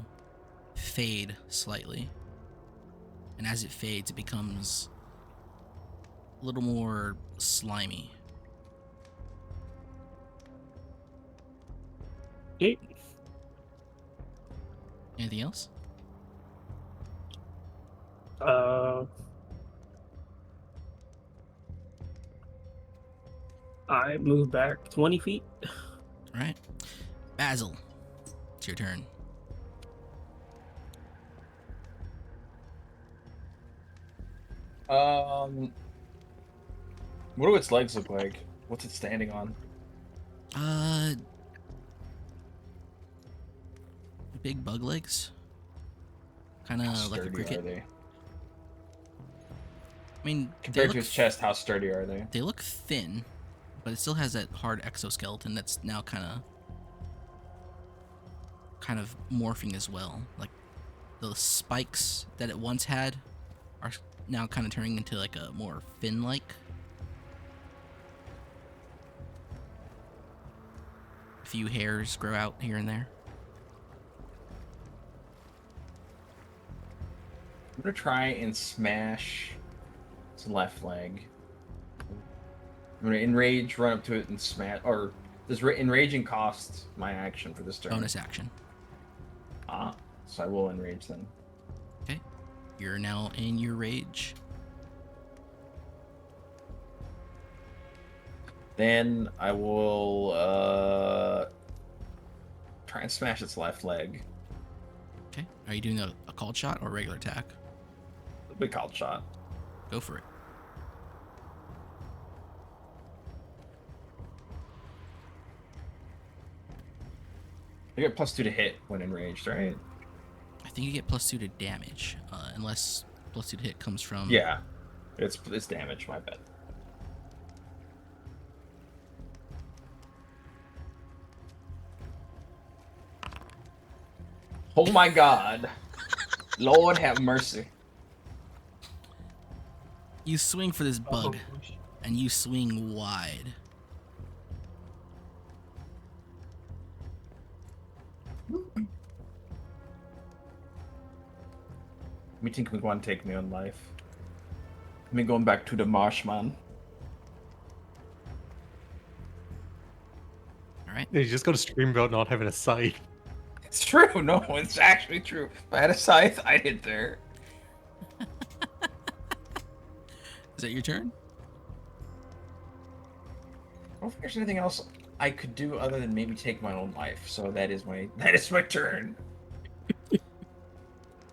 fade slightly. And as it fades, it becomes a little more slimy. Okay. Anything else? I move back 20 feet. All right. Basil, it's your turn. What do its legs look like? What's it standing on? Big bug legs. Kind How of like a sturdy cricket. are they? I mean, Compared to its chest, how sturdy are they? They look thin, but it still has that hard exoskeleton that's now kind of morphing as well. Like the spikes that it once had are now kind of turning into like a more fin-like. A few hairs grow out here and there. I'm gonna try and smash its left leg. I'm gonna enrage, run up to it, and smash. Or does enraging cost my action for this turn? Bonus action. So I will enrage then. Okay. You're now in your rage. Then I will try and smash its left leg. Okay. Are you doing a called shot or a regular attack? A big called shot. Go for it. I get +2 to hit when enraged, right? I think you get +2 to damage, unless +2 to hit comes from... Yeah. It's damage, my bad. Oh my god. Lord have mercy. You swing for this bug, and you swing wide. Me think me go and take my own life. Me going back to the marsh, man. All right. You just got to scream about not having a sight. It's true. No, it's actually true. If I had a scythe, I'd hit there. Is that your turn? I don't think there's anything else I could do other than maybe take my own life. So that is my turn.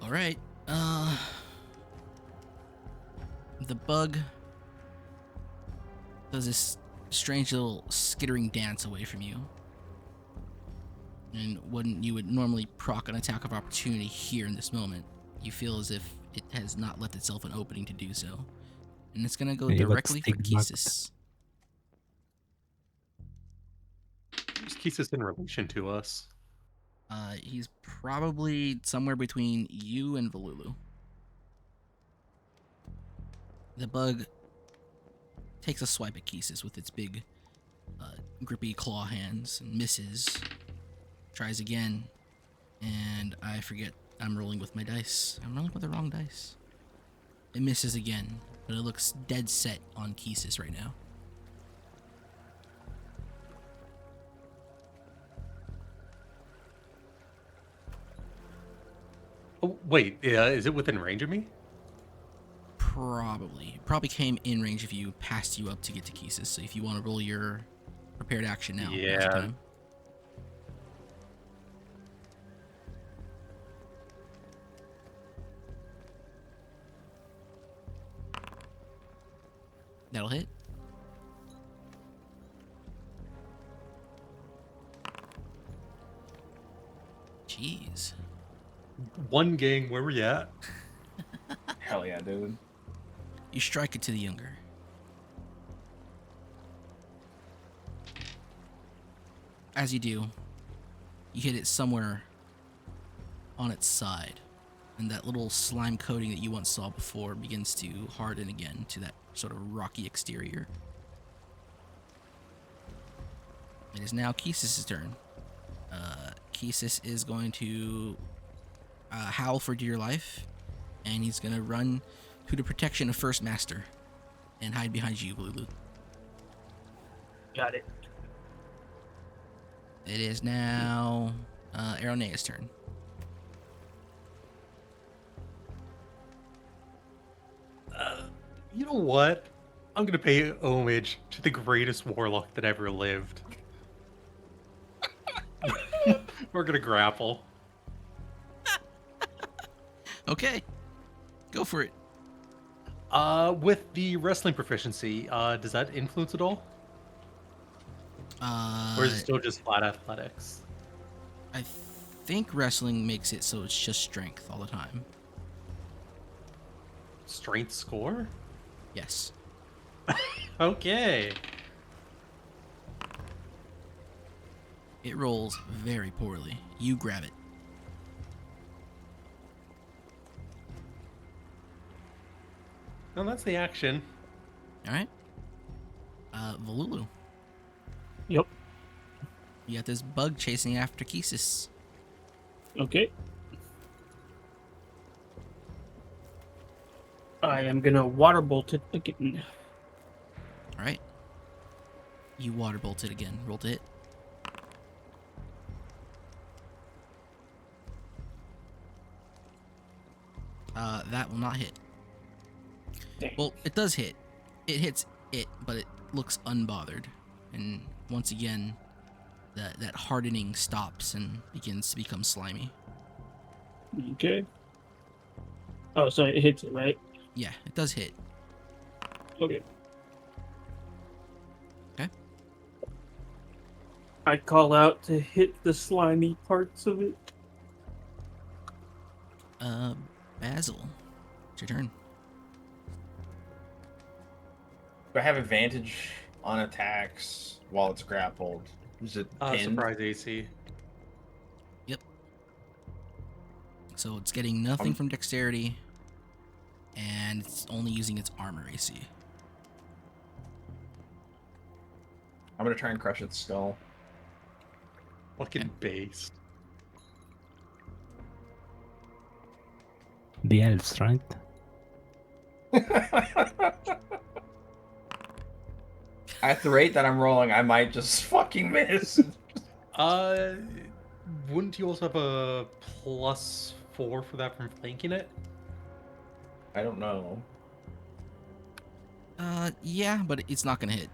All right. The bug does this strange little skittering dance away from you. And when you would normally proc an attack of opportunity here in this moment, you feel as if it has not left itself an opening to do so. And it's going to go Yeah, but directly for stigmarked. Kisis. Who's Kisis in relation to us? He's probably somewhere between you and Volulu. The bug takes a swipe at Kisis with its big, grippy claw hands and misses. Tries again, and I forget I'm rolling with my dice. I'm rolling with the wrong dice. It misses again, but it looks dead set on Kisis right now. Oh, wait, is it within range of me? Probably. Probably came in range of you, passed you up to get to Kisis. So if you want to roll your prepared action now, now's your Yeah. time. That'll hit. Jeez. One gang, where we at? Hell yeah, dude. You strike it to the younger. As you do, you hit it somewhere on its side, and that little slime coating that you once saw before begins to harden again to that sort of rocky exterior. It is now Kisis' turn. Kisis is going to howl for dear life, and he's going to run to the protection of First Master and hide behind you, Lulu. Got it. It is now Aronea's turn. You know what? I'm gonna pay homage to the greatest warlock that ever lived. We're gonna grapple. Okay, go for it. With the wrestling proficiency, does that influence at all? Or is it still just flat athletics? I think wrestling makes it so it's just strength all the time. Strength score? Yes. Okay. It rolls very poorly. You grab it. Well, that's the action. All right. Volulu, Yep. you got this bug chasing after Kisis. Okay. I am gonna water bolt it again. All right. You water bolt it again. Roll to hit. That will not hit. Dang. Well, it does hit. It hits it, but it looks unbothered. And once again, that hardening stops and begins to become slimy. Okay. Oh, so it hits it, right? Yeah, it does hit. Okay. Okay. I call out to hit the slimy parts of it. Basil, it's your turn. Do I have advantage on attacks while it's grappled? Is it pinned? Surprise AC. So it's getting nothing from dexterity, and it's only using its armor AC. I'm gonna try and crush its skull. Fucking based. The elves, right? At the rate that I'm rolling, I might just fucking miss. Uh, wouldn't you also have a +4 for that from flanking it? I don't know. Yeah, but it's not gonna hit.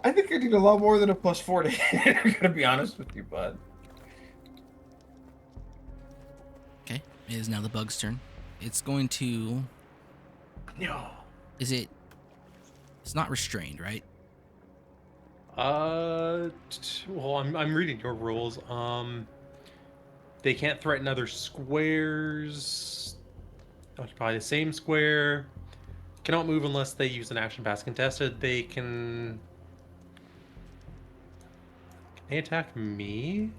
I think I need a lot more than a +4 to hit. I'm gonna be honest with you, bud. Okay, it is now the bug's turn. It's going to. No. Is it? It's not restrained, right? Well, I'm reading your rules. They can't threaten other squares. Occupy the same square. Cannot move unless they use an action pass contested. Can they attack me?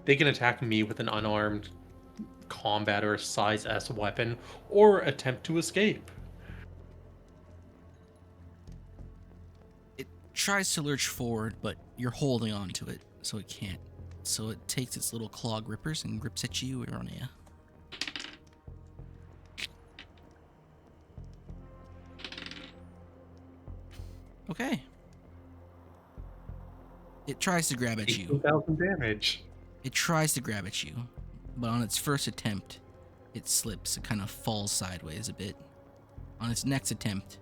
They can attack me with an unarmed combat or a size S weapon, or attempt to escape. It tries to lurch forward, but you're holding on to it, so it can't. So it takes its little claw grippers and grips at you, Ironia. Okay. It tries to grab at you. 18,000 damage. It tries to grab at you, but on its first attempt, it slips. It kind of falls sideways a bit. On its next attempt,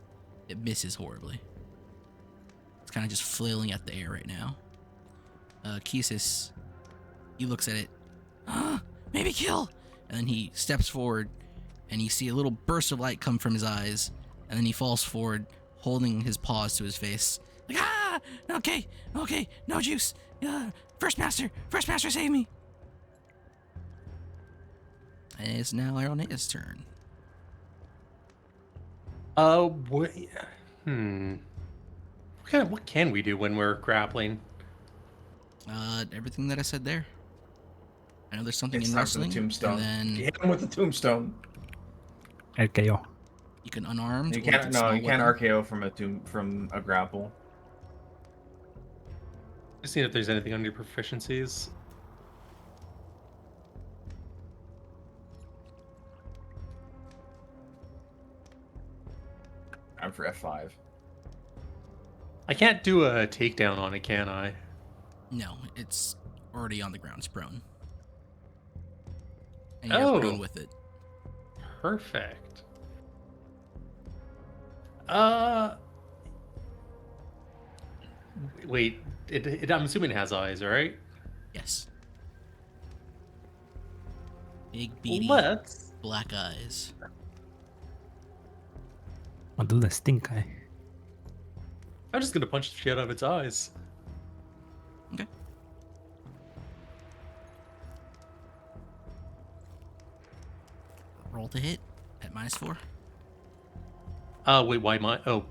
it misses horribly. It's kind of just flailing at the air right now. Kisis, he looks at it. Maybe kill! And then he steps forward, and you see a little burst of light come from his eyes, and then he falls forward, holding his paws to his face. Like, okay, no juice. First master, save me. And it's now Ironea's turn. What? What can we do when we're grappling? Everything that I said there. I know there's something It's in time for the wrestling, tombstone. and then Hit him with the tombstone. RKO. you can unarmed. You or with can't. a No, small you can't weapon. RKO from a grapple. Just seeing if there's anything under proficiencies. I'm for F5. I can't do a takedown on it, can I? No, it's already on the ground. It's prone. And you're Oh. prone with it. Perfect. Wait. I'm assuming it has eyes, right? Yes. Big beady Let's. black eyes. I'll do the stink eye. I'm just gonna punch the shit out of its eyes. Okay. Roll to hit at -4. Wait, why am I? Oh.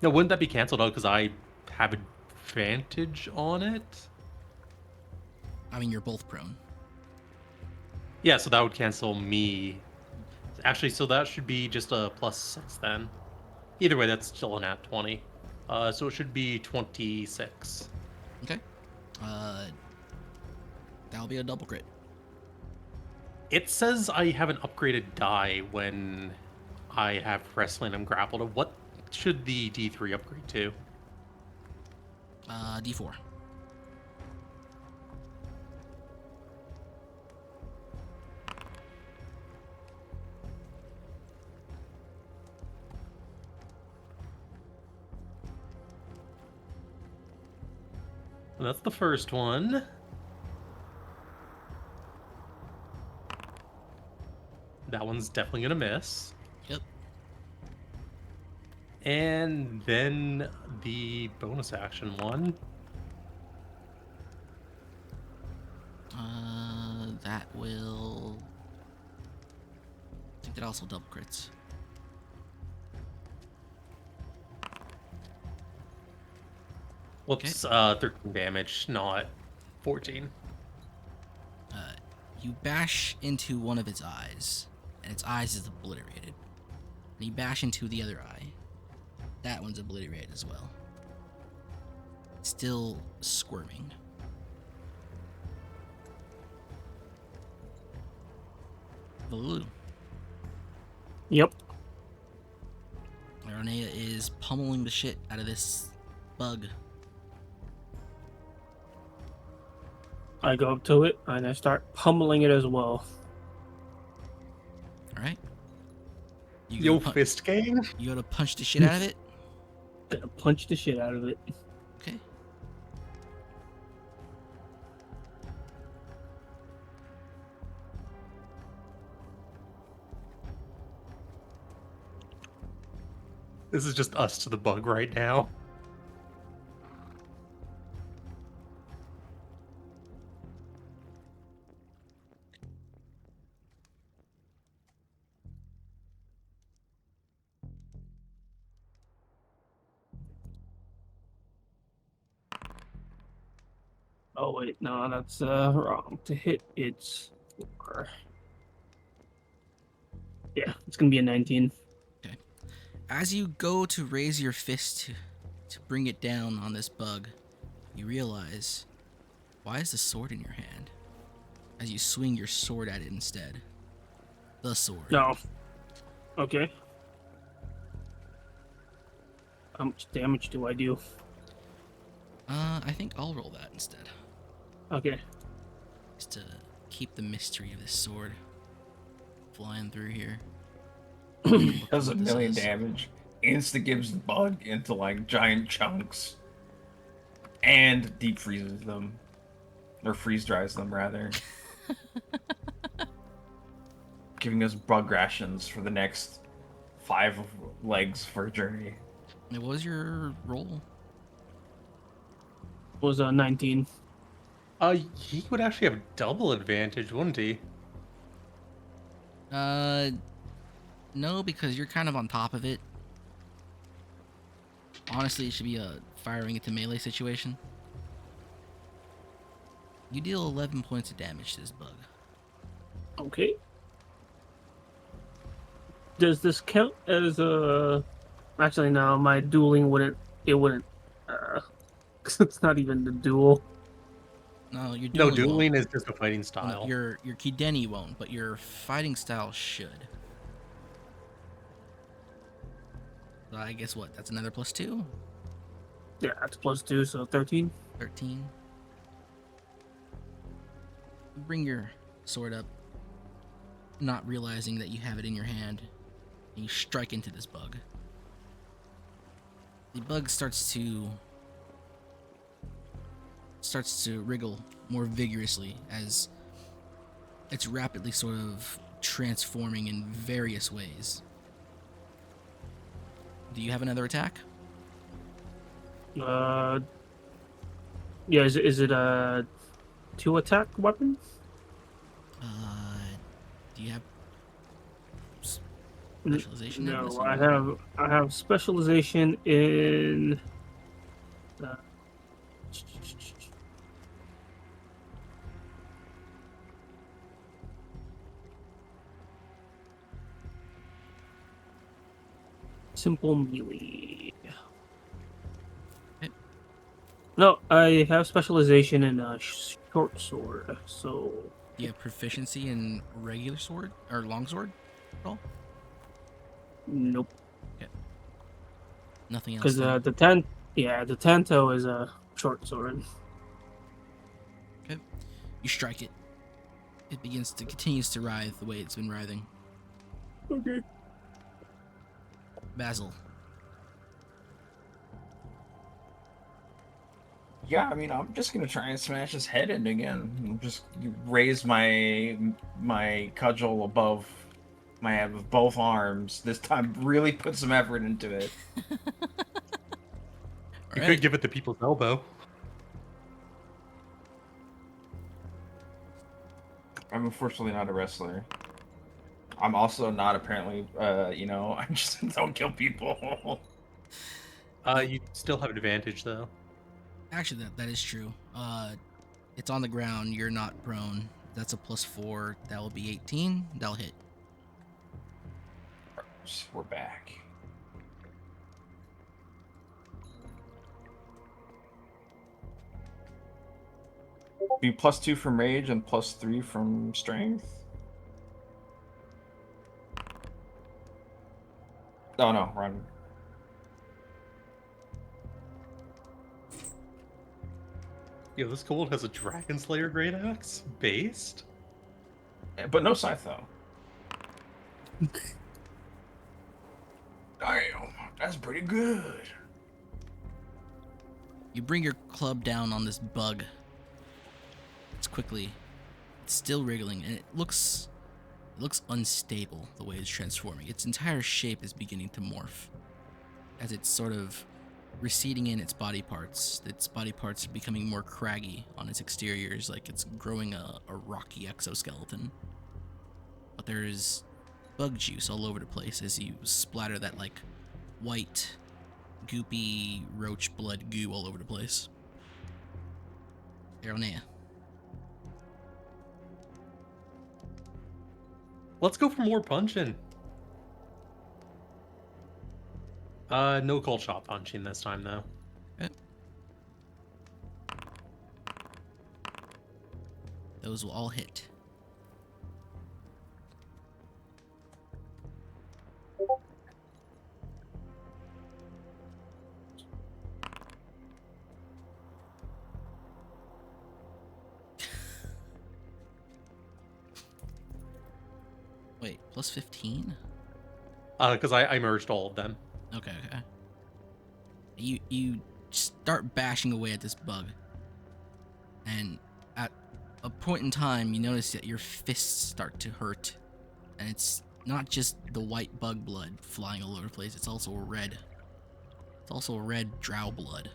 No, wouldn't that be canceled out because I have advantage on it? I mean, you're both prone. Yeah, so that would cancel me. Actually, so that should be just a +6 then. Either way, that's still an at 20. So it should be 26. Okay. That'll be a double crit. It says I have an upgraded die when I have wrestling and grappled. What should the D3 upgrade to? D4. And that's the first one. That one's definitely gonna miss. Yep. And then the bonus action one. That will. I think that also double crits. Whoops, 13 damage, not 14. You bash into one of its eyes, and its eyes is obliterated. And you bash into the other eye. That one's obliterated as well. still squirming. Valulu. Yep. Aranea is pummeling the shit out of this bug. I go up to it and I start pummeling it as well. All right. Yo, fist gang. You go to punch the shit out of it. Gonna punch the shit out of it. Okay. This is just us to the bug right now. Oh wait, no, that's wrong. To hit, it's 4. Yeah, it's gonna be a 19. As you go to raise your fist to bring it down on this bug, you realize, why is the sword in your hand? As you swing your sword at it instead. The sword. No. Okay. How much damage do I do? I think I'll roll that instead. Okay. Just to keep the mystery of this sword flying through here. Does a million damage. Insta gives the bug into like giant chunks. And deep freezes them. Or freeze dries them rather. Giving us bug rations for the next 5 legs for a journey. What was your roll? Was 19. He would actually have double advantage, wouldn't he? No, because you're kind of on top of it. Honestly, it should be a firing into melee situation. You deal 11 points of damage to this bug. Okay. Does this count as a? Actually, no. My dueling wouldn't. It wouldn't. Cause it's not even the duel. No, your No, dueling dueling won't. is just a fighting Well, style. no, your Kideni won't, but your fighting style should. So I guess what? That's another +2? Yeah, that's +2, so 13. 13. Bring your sword up, not realizing that you have it in your hand, and you strike into this bug. The bug starts to wriggle more vigorously as it's rapidly sort of transforming in various ways. Do you have another attack? Yeah. Is it a 2 attack weapon? Do you have specialization in this? No, I have specialization in. Uh, simple melee. Okay. No, I have specialization in short sword. So Do you have proficiency in regular sword or longsword at all? nope. Nothing else. Because Then? the tanto is a short sword. Okay. You strike it. It continues to writhe the way it's been writhing. Okay. Basil. Yeah, I mean, I'm just gonna try and smash his head in again. Just raise my cudgel above my head with both arms. This time, really put some effort into it. You could give it the people's elbow. I'm unfortunately not a wrestler. I'm also not apparently, I just don't kill people. You still have advantage though. Actually, that is true. It's on the ground. You're not prone. That's a +4. That will be 18. That'll hit. We're back. Be +2 from rage and +3 from strength. Oh no, run. Yo, this gold has a Dragon Slayer Great Axe? Based? But no scythe though. Damn, that's pretty good. You bring your club down on this bug. It's still wriggling, and it looks unstable the way it's transforming. Its entire shape is beginning to morph as it's sort of receding in its body parts. Its body parts are becoming more craggy on its exteriors, like it's growing a rocky exoskeleton. But there's bug juice all over the place as you splatter that like white, goopy roach blood goo all over the place. Aronea. Let's go for more punching. No cold shot punching this time, though. Okay. Those will all hit. Wait, plus 15? Because I merged all of them. Okay. You start bashing away at this bug, and at a point in time, you notice that your fists start to hurt, and it's not just the white bug blood flying all over the place. It's also red. It's also red drow blood.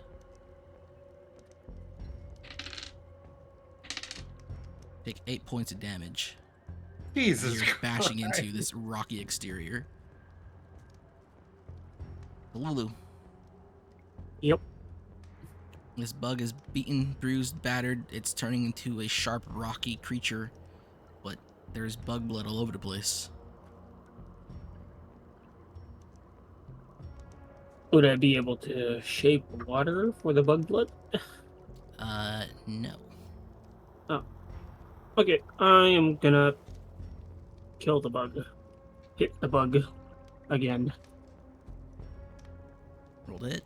Take 8 points of damage. Jesus You're bashing Christ. into this rocky exterior. Lulu. Yep. This bug is beaten, bruised, battered. It's turning into a sharp, rocky creature, but there's bug blood all over the place. Would I be able to shape water for the bug blood? No. Okay, I am gonna kill the bug. Hit the bug again. Rolled it.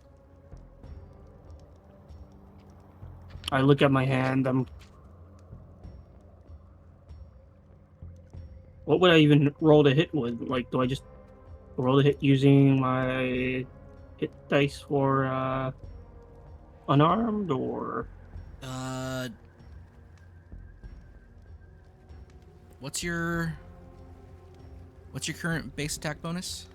I look at my hand. What would I even roll to hit with? Like, do I just roll to hit using my hit dice for unarmed, or What's your current base attack bonus?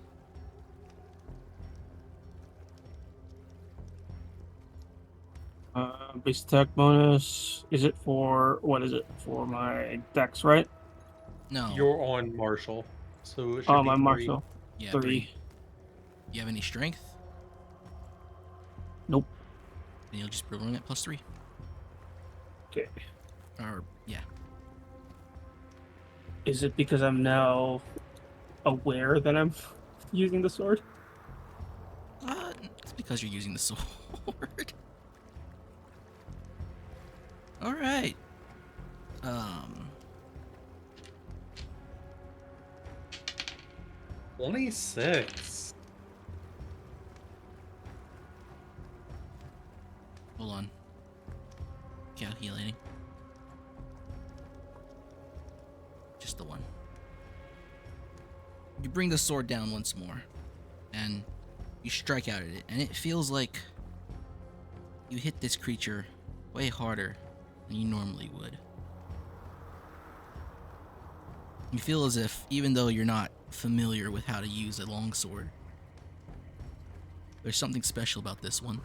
base attack bonus? Is it for what is it for my dex? Right? No. You're on Marshall, so it should Oh, be my 3. martial. Yeah, 3. You have any strength? Nope. Then you'll just be rolling at +3. Okay. Or yeah. Is it because I'm now aware that I'm using the sword? It's because you're using the sword. All right. 26. Hold on. Calculating. Just the one. You bring the sword down once more, and you strike out at it, and it feels like you hit this creature way harder than you normally would. You feel as if, even though you're not familiar with how to use a longsword, there's something special about this one.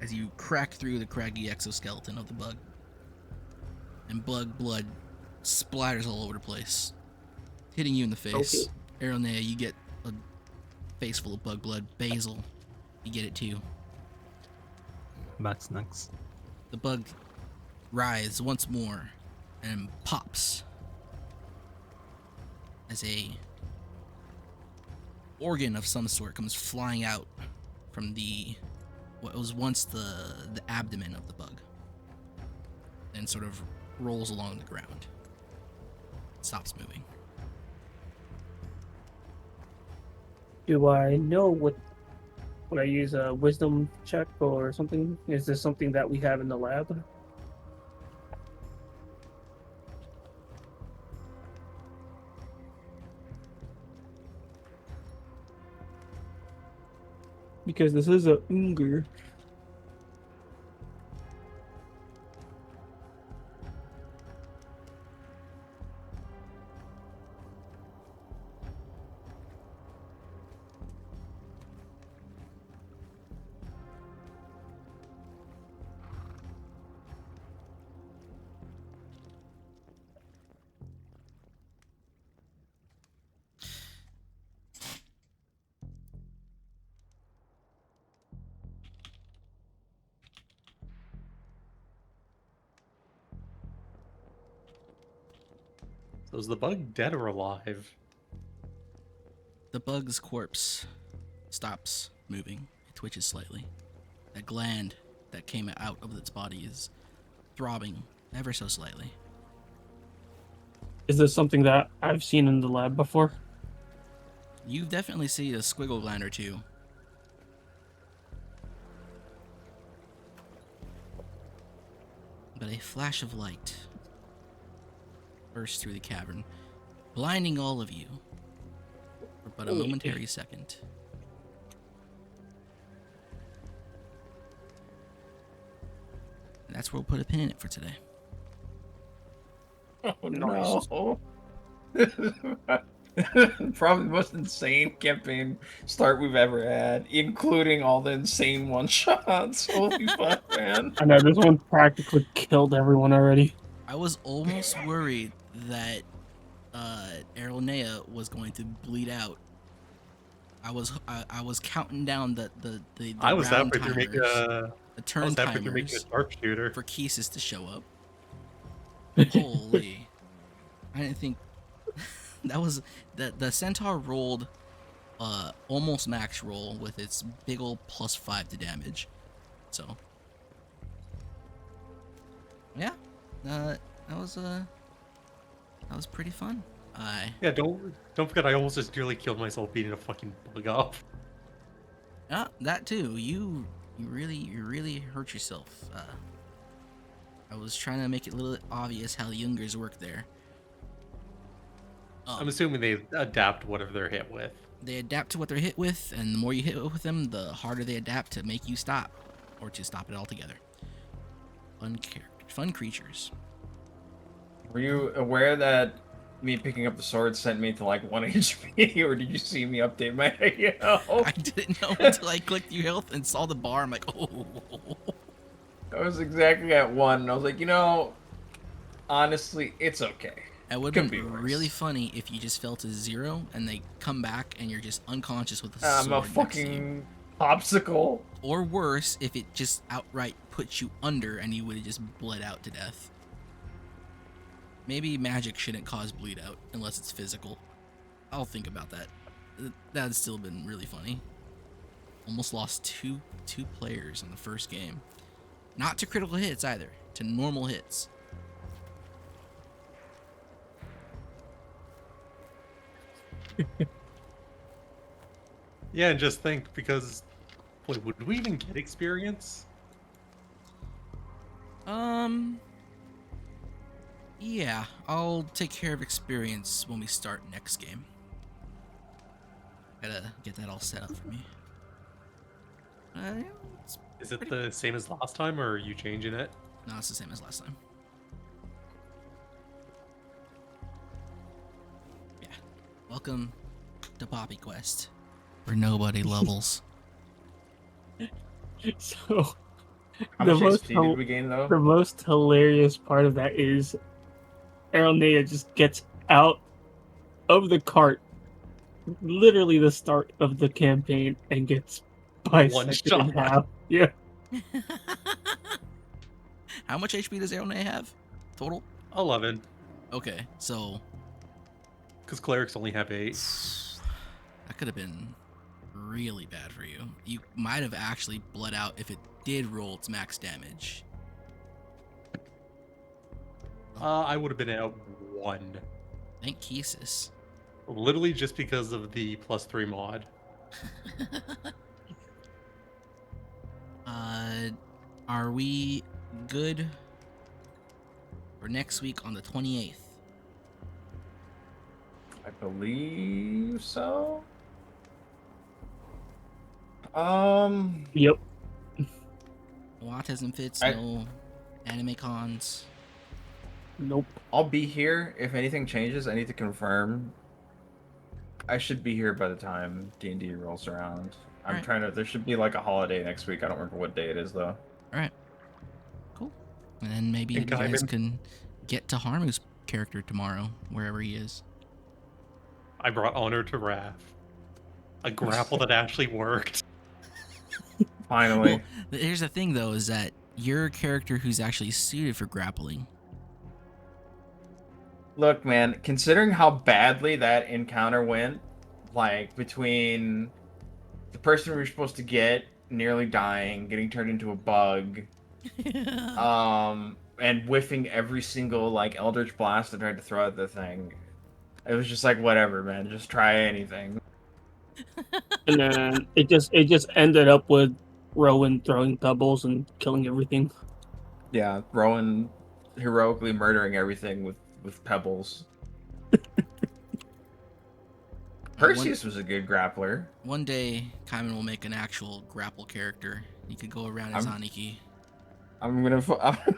As you crack through the craggy exoskeleton of the bug, and bug blood splatters all over the place, hitting you in the face. Okay. Aronea, you get a face full of bug blood. Basil, you get it too. Bad snacks. The bug writhes once more and pops as a organ of some sort comes flying out from what was once the abdomen of the bug. and sort of rolls along the ground. Stops moving. Do I know what? Would I use a wisdom check or something? Is this something that we have in the lab? Because this is a Unger. So is the bug dead or alive? The bug's corpse stops moving. It twitches slightly. That gland that came out of its body is throbbing ever so slightly. Is this something that I've seen in the lab before? You've definitely seen a squiggle gland or two. But a flash of light bursts through the cavern, blinding all of you for but a momentary second. And that's where we'll put a pin in it for today. Oh Nice. no. Probably the most insane campaign start we've ever had, including all the insane one shots. Holy fuck, man. I know this one practically killed everyone already. I was almost worried that Aeronea was going to bleed out. I was counting down the I was round halfway through making timers, a. the I turn was halfway through making a timers sharpshooter. for Keesis to show up. Holy! I didn't think that was the centaur rolled almost max roll with its big ol' +5 to damage. So yeah, that was pretty fun. Yeah, don't forget I almost just nearly killed myself beating a fucking bug up. That too. You really hurt yourself. I was trying to make it a little obvious how the Jungers work there. I'm assuming they adapt whatever they're hit with. They adapt to what they're hit with, and the more you hit with them, the harder they adapt to make you stop, or to stop it altogether. Fun creatures. Were you aware that me picking up the sword sent me to like 1 HP, or did you see me update my health? I didn't know until I clicked your health and saw the bar. I'm like, oh. I was exactly at 1, and I was like, you know, honestly, it's okay. It would Could have be been worse. really funny if you just fell to 0 and they come back and you're just unconscious with a I'm sword a next to you. fucking popsicle. Or worse, if it just outright puts you under and you would have just bled out to death. Maybe magic shouldn't cause bleed out unless it's physical. I'll think about that. That'd still been really funny. Almost lost two players in the first game. Not to critical hits either, to normal hits. Yeah, and just think, because wait, would we even get experience? Yeah, I'll take care of experience when we start next game. Gotta get that all set up for me. It's Is it pretty- the same as last time, or are you changing it? No, it's the same as last time. Yeah. Welcome to Poppy Quest, where nobody levels. So How The much most HP did we gain, though? the most hilarious part of that is Aeronea just gets out of the cart, literally the start of the campaign, and gets bisected in shot. half. Yeah. How much HP does Aeronea have total? 11, Okay, so because clerics only have 8. that could have been really bad for you. You might have actually bled out if it did roll its max damage. I would have been at 1. Thank Jesus. Literally just because of the +3 mod. Are we good for next week on the 28th? I believe so. Yep. No autism fits, I- no anime cons. Nope. I'll be here. If anything changes, I need to confirm. I should be here by the time D&D rolls around. I'm Alright. trying to. There should be like a holiday next week. I don't remember what day it is though. Alright. Cool. And then maybe you And guys Gaiman. can get to Haru's character tomorrow, wherever he is. I brought honor to Wrath. A grapple that actually worked. Finally. Well, here's the thing though, is that you're a character who's actually suited for grappling. Look, man, considering how badly that encounter went, like between the person we were supposed to get nearly dying, getting turned into a bug, and whiffing every single like Eldritch Blast I tried to throw at the thing, it was just like whatever, man, just try anything. And then it just ended up with Rowan throwing pebbles and killing everything. Yeah, Rowan heroically murdering everything with pebbles. Perseus was a good grappler. One day, Kaiman will make an actual grapple character. He could go around as Aniki. I'm gonna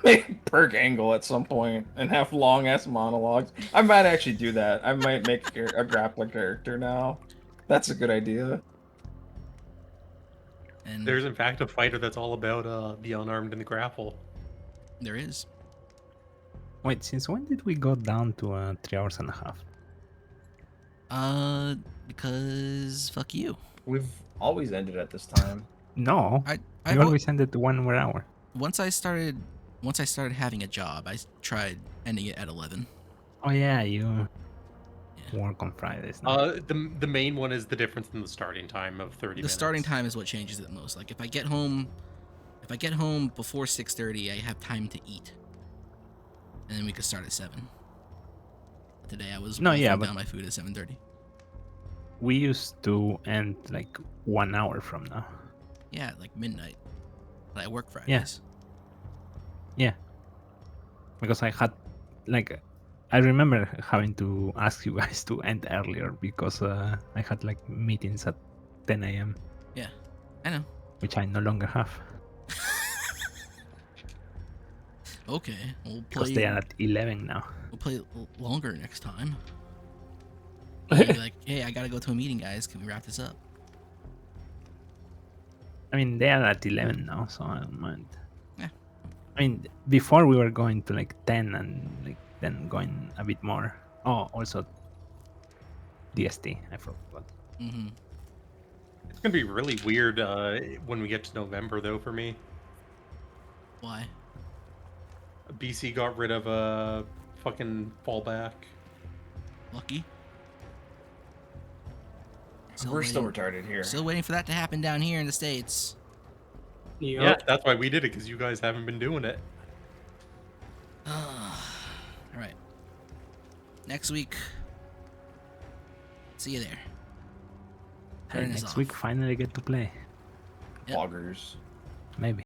make Perk Angle at some point and have long ass monologues. I might actually do that. I might make a grappler character now. That's a good idea. And There's in fact a fighter that's all about the unarmed and the grapple. there is. Wait, since when did we go down to 3 hours and a half? Because fuck you. We've always ended at this time. No, I we always ended to 1 more hour. once I started having a job, I tried ending it at 11. Oh yeah, you Yeah. work on Fridays now. The main one is the difference in the starting time of 30 The minutes. starting time is what changes it most. Like if I get home before 6:30, I have time to eat, and then we could start at 7. Today I was No, yeah, wolfing but- down my food at 7:30. We used to end like 1 hour from now. Yeah, like midnight. But I work Fridays. Yeah. Because I had, like, I remember having to ask you guys to end earlier because I had like meetings at 10 a.m., Yeah, I know. which I no longer have Okay, we'll because play. they are at 11 now. We'll play longer next time. You'll be like, hey, I gotta go to a meeting, guys. Can we wrap this up? I mean, they are at 11 now, so I don't mind. Yeah. I mean, before we were going to like 10 and like then going a bit more. Oh, also DST, I forgot. Mm-hmm. It's gonna be really weird when we get to November though for me. Why? BC got rid of a fucking fallback. Lucky. We're still retarded here. Still waiting for that to happen down here in the States. Yep. Yeah, that's why we did it, because you guys haven't been doing it. All right. Next week. See you there. Hey, Turn this next off. week finally get to play. Yep. Bloggers. Maybe.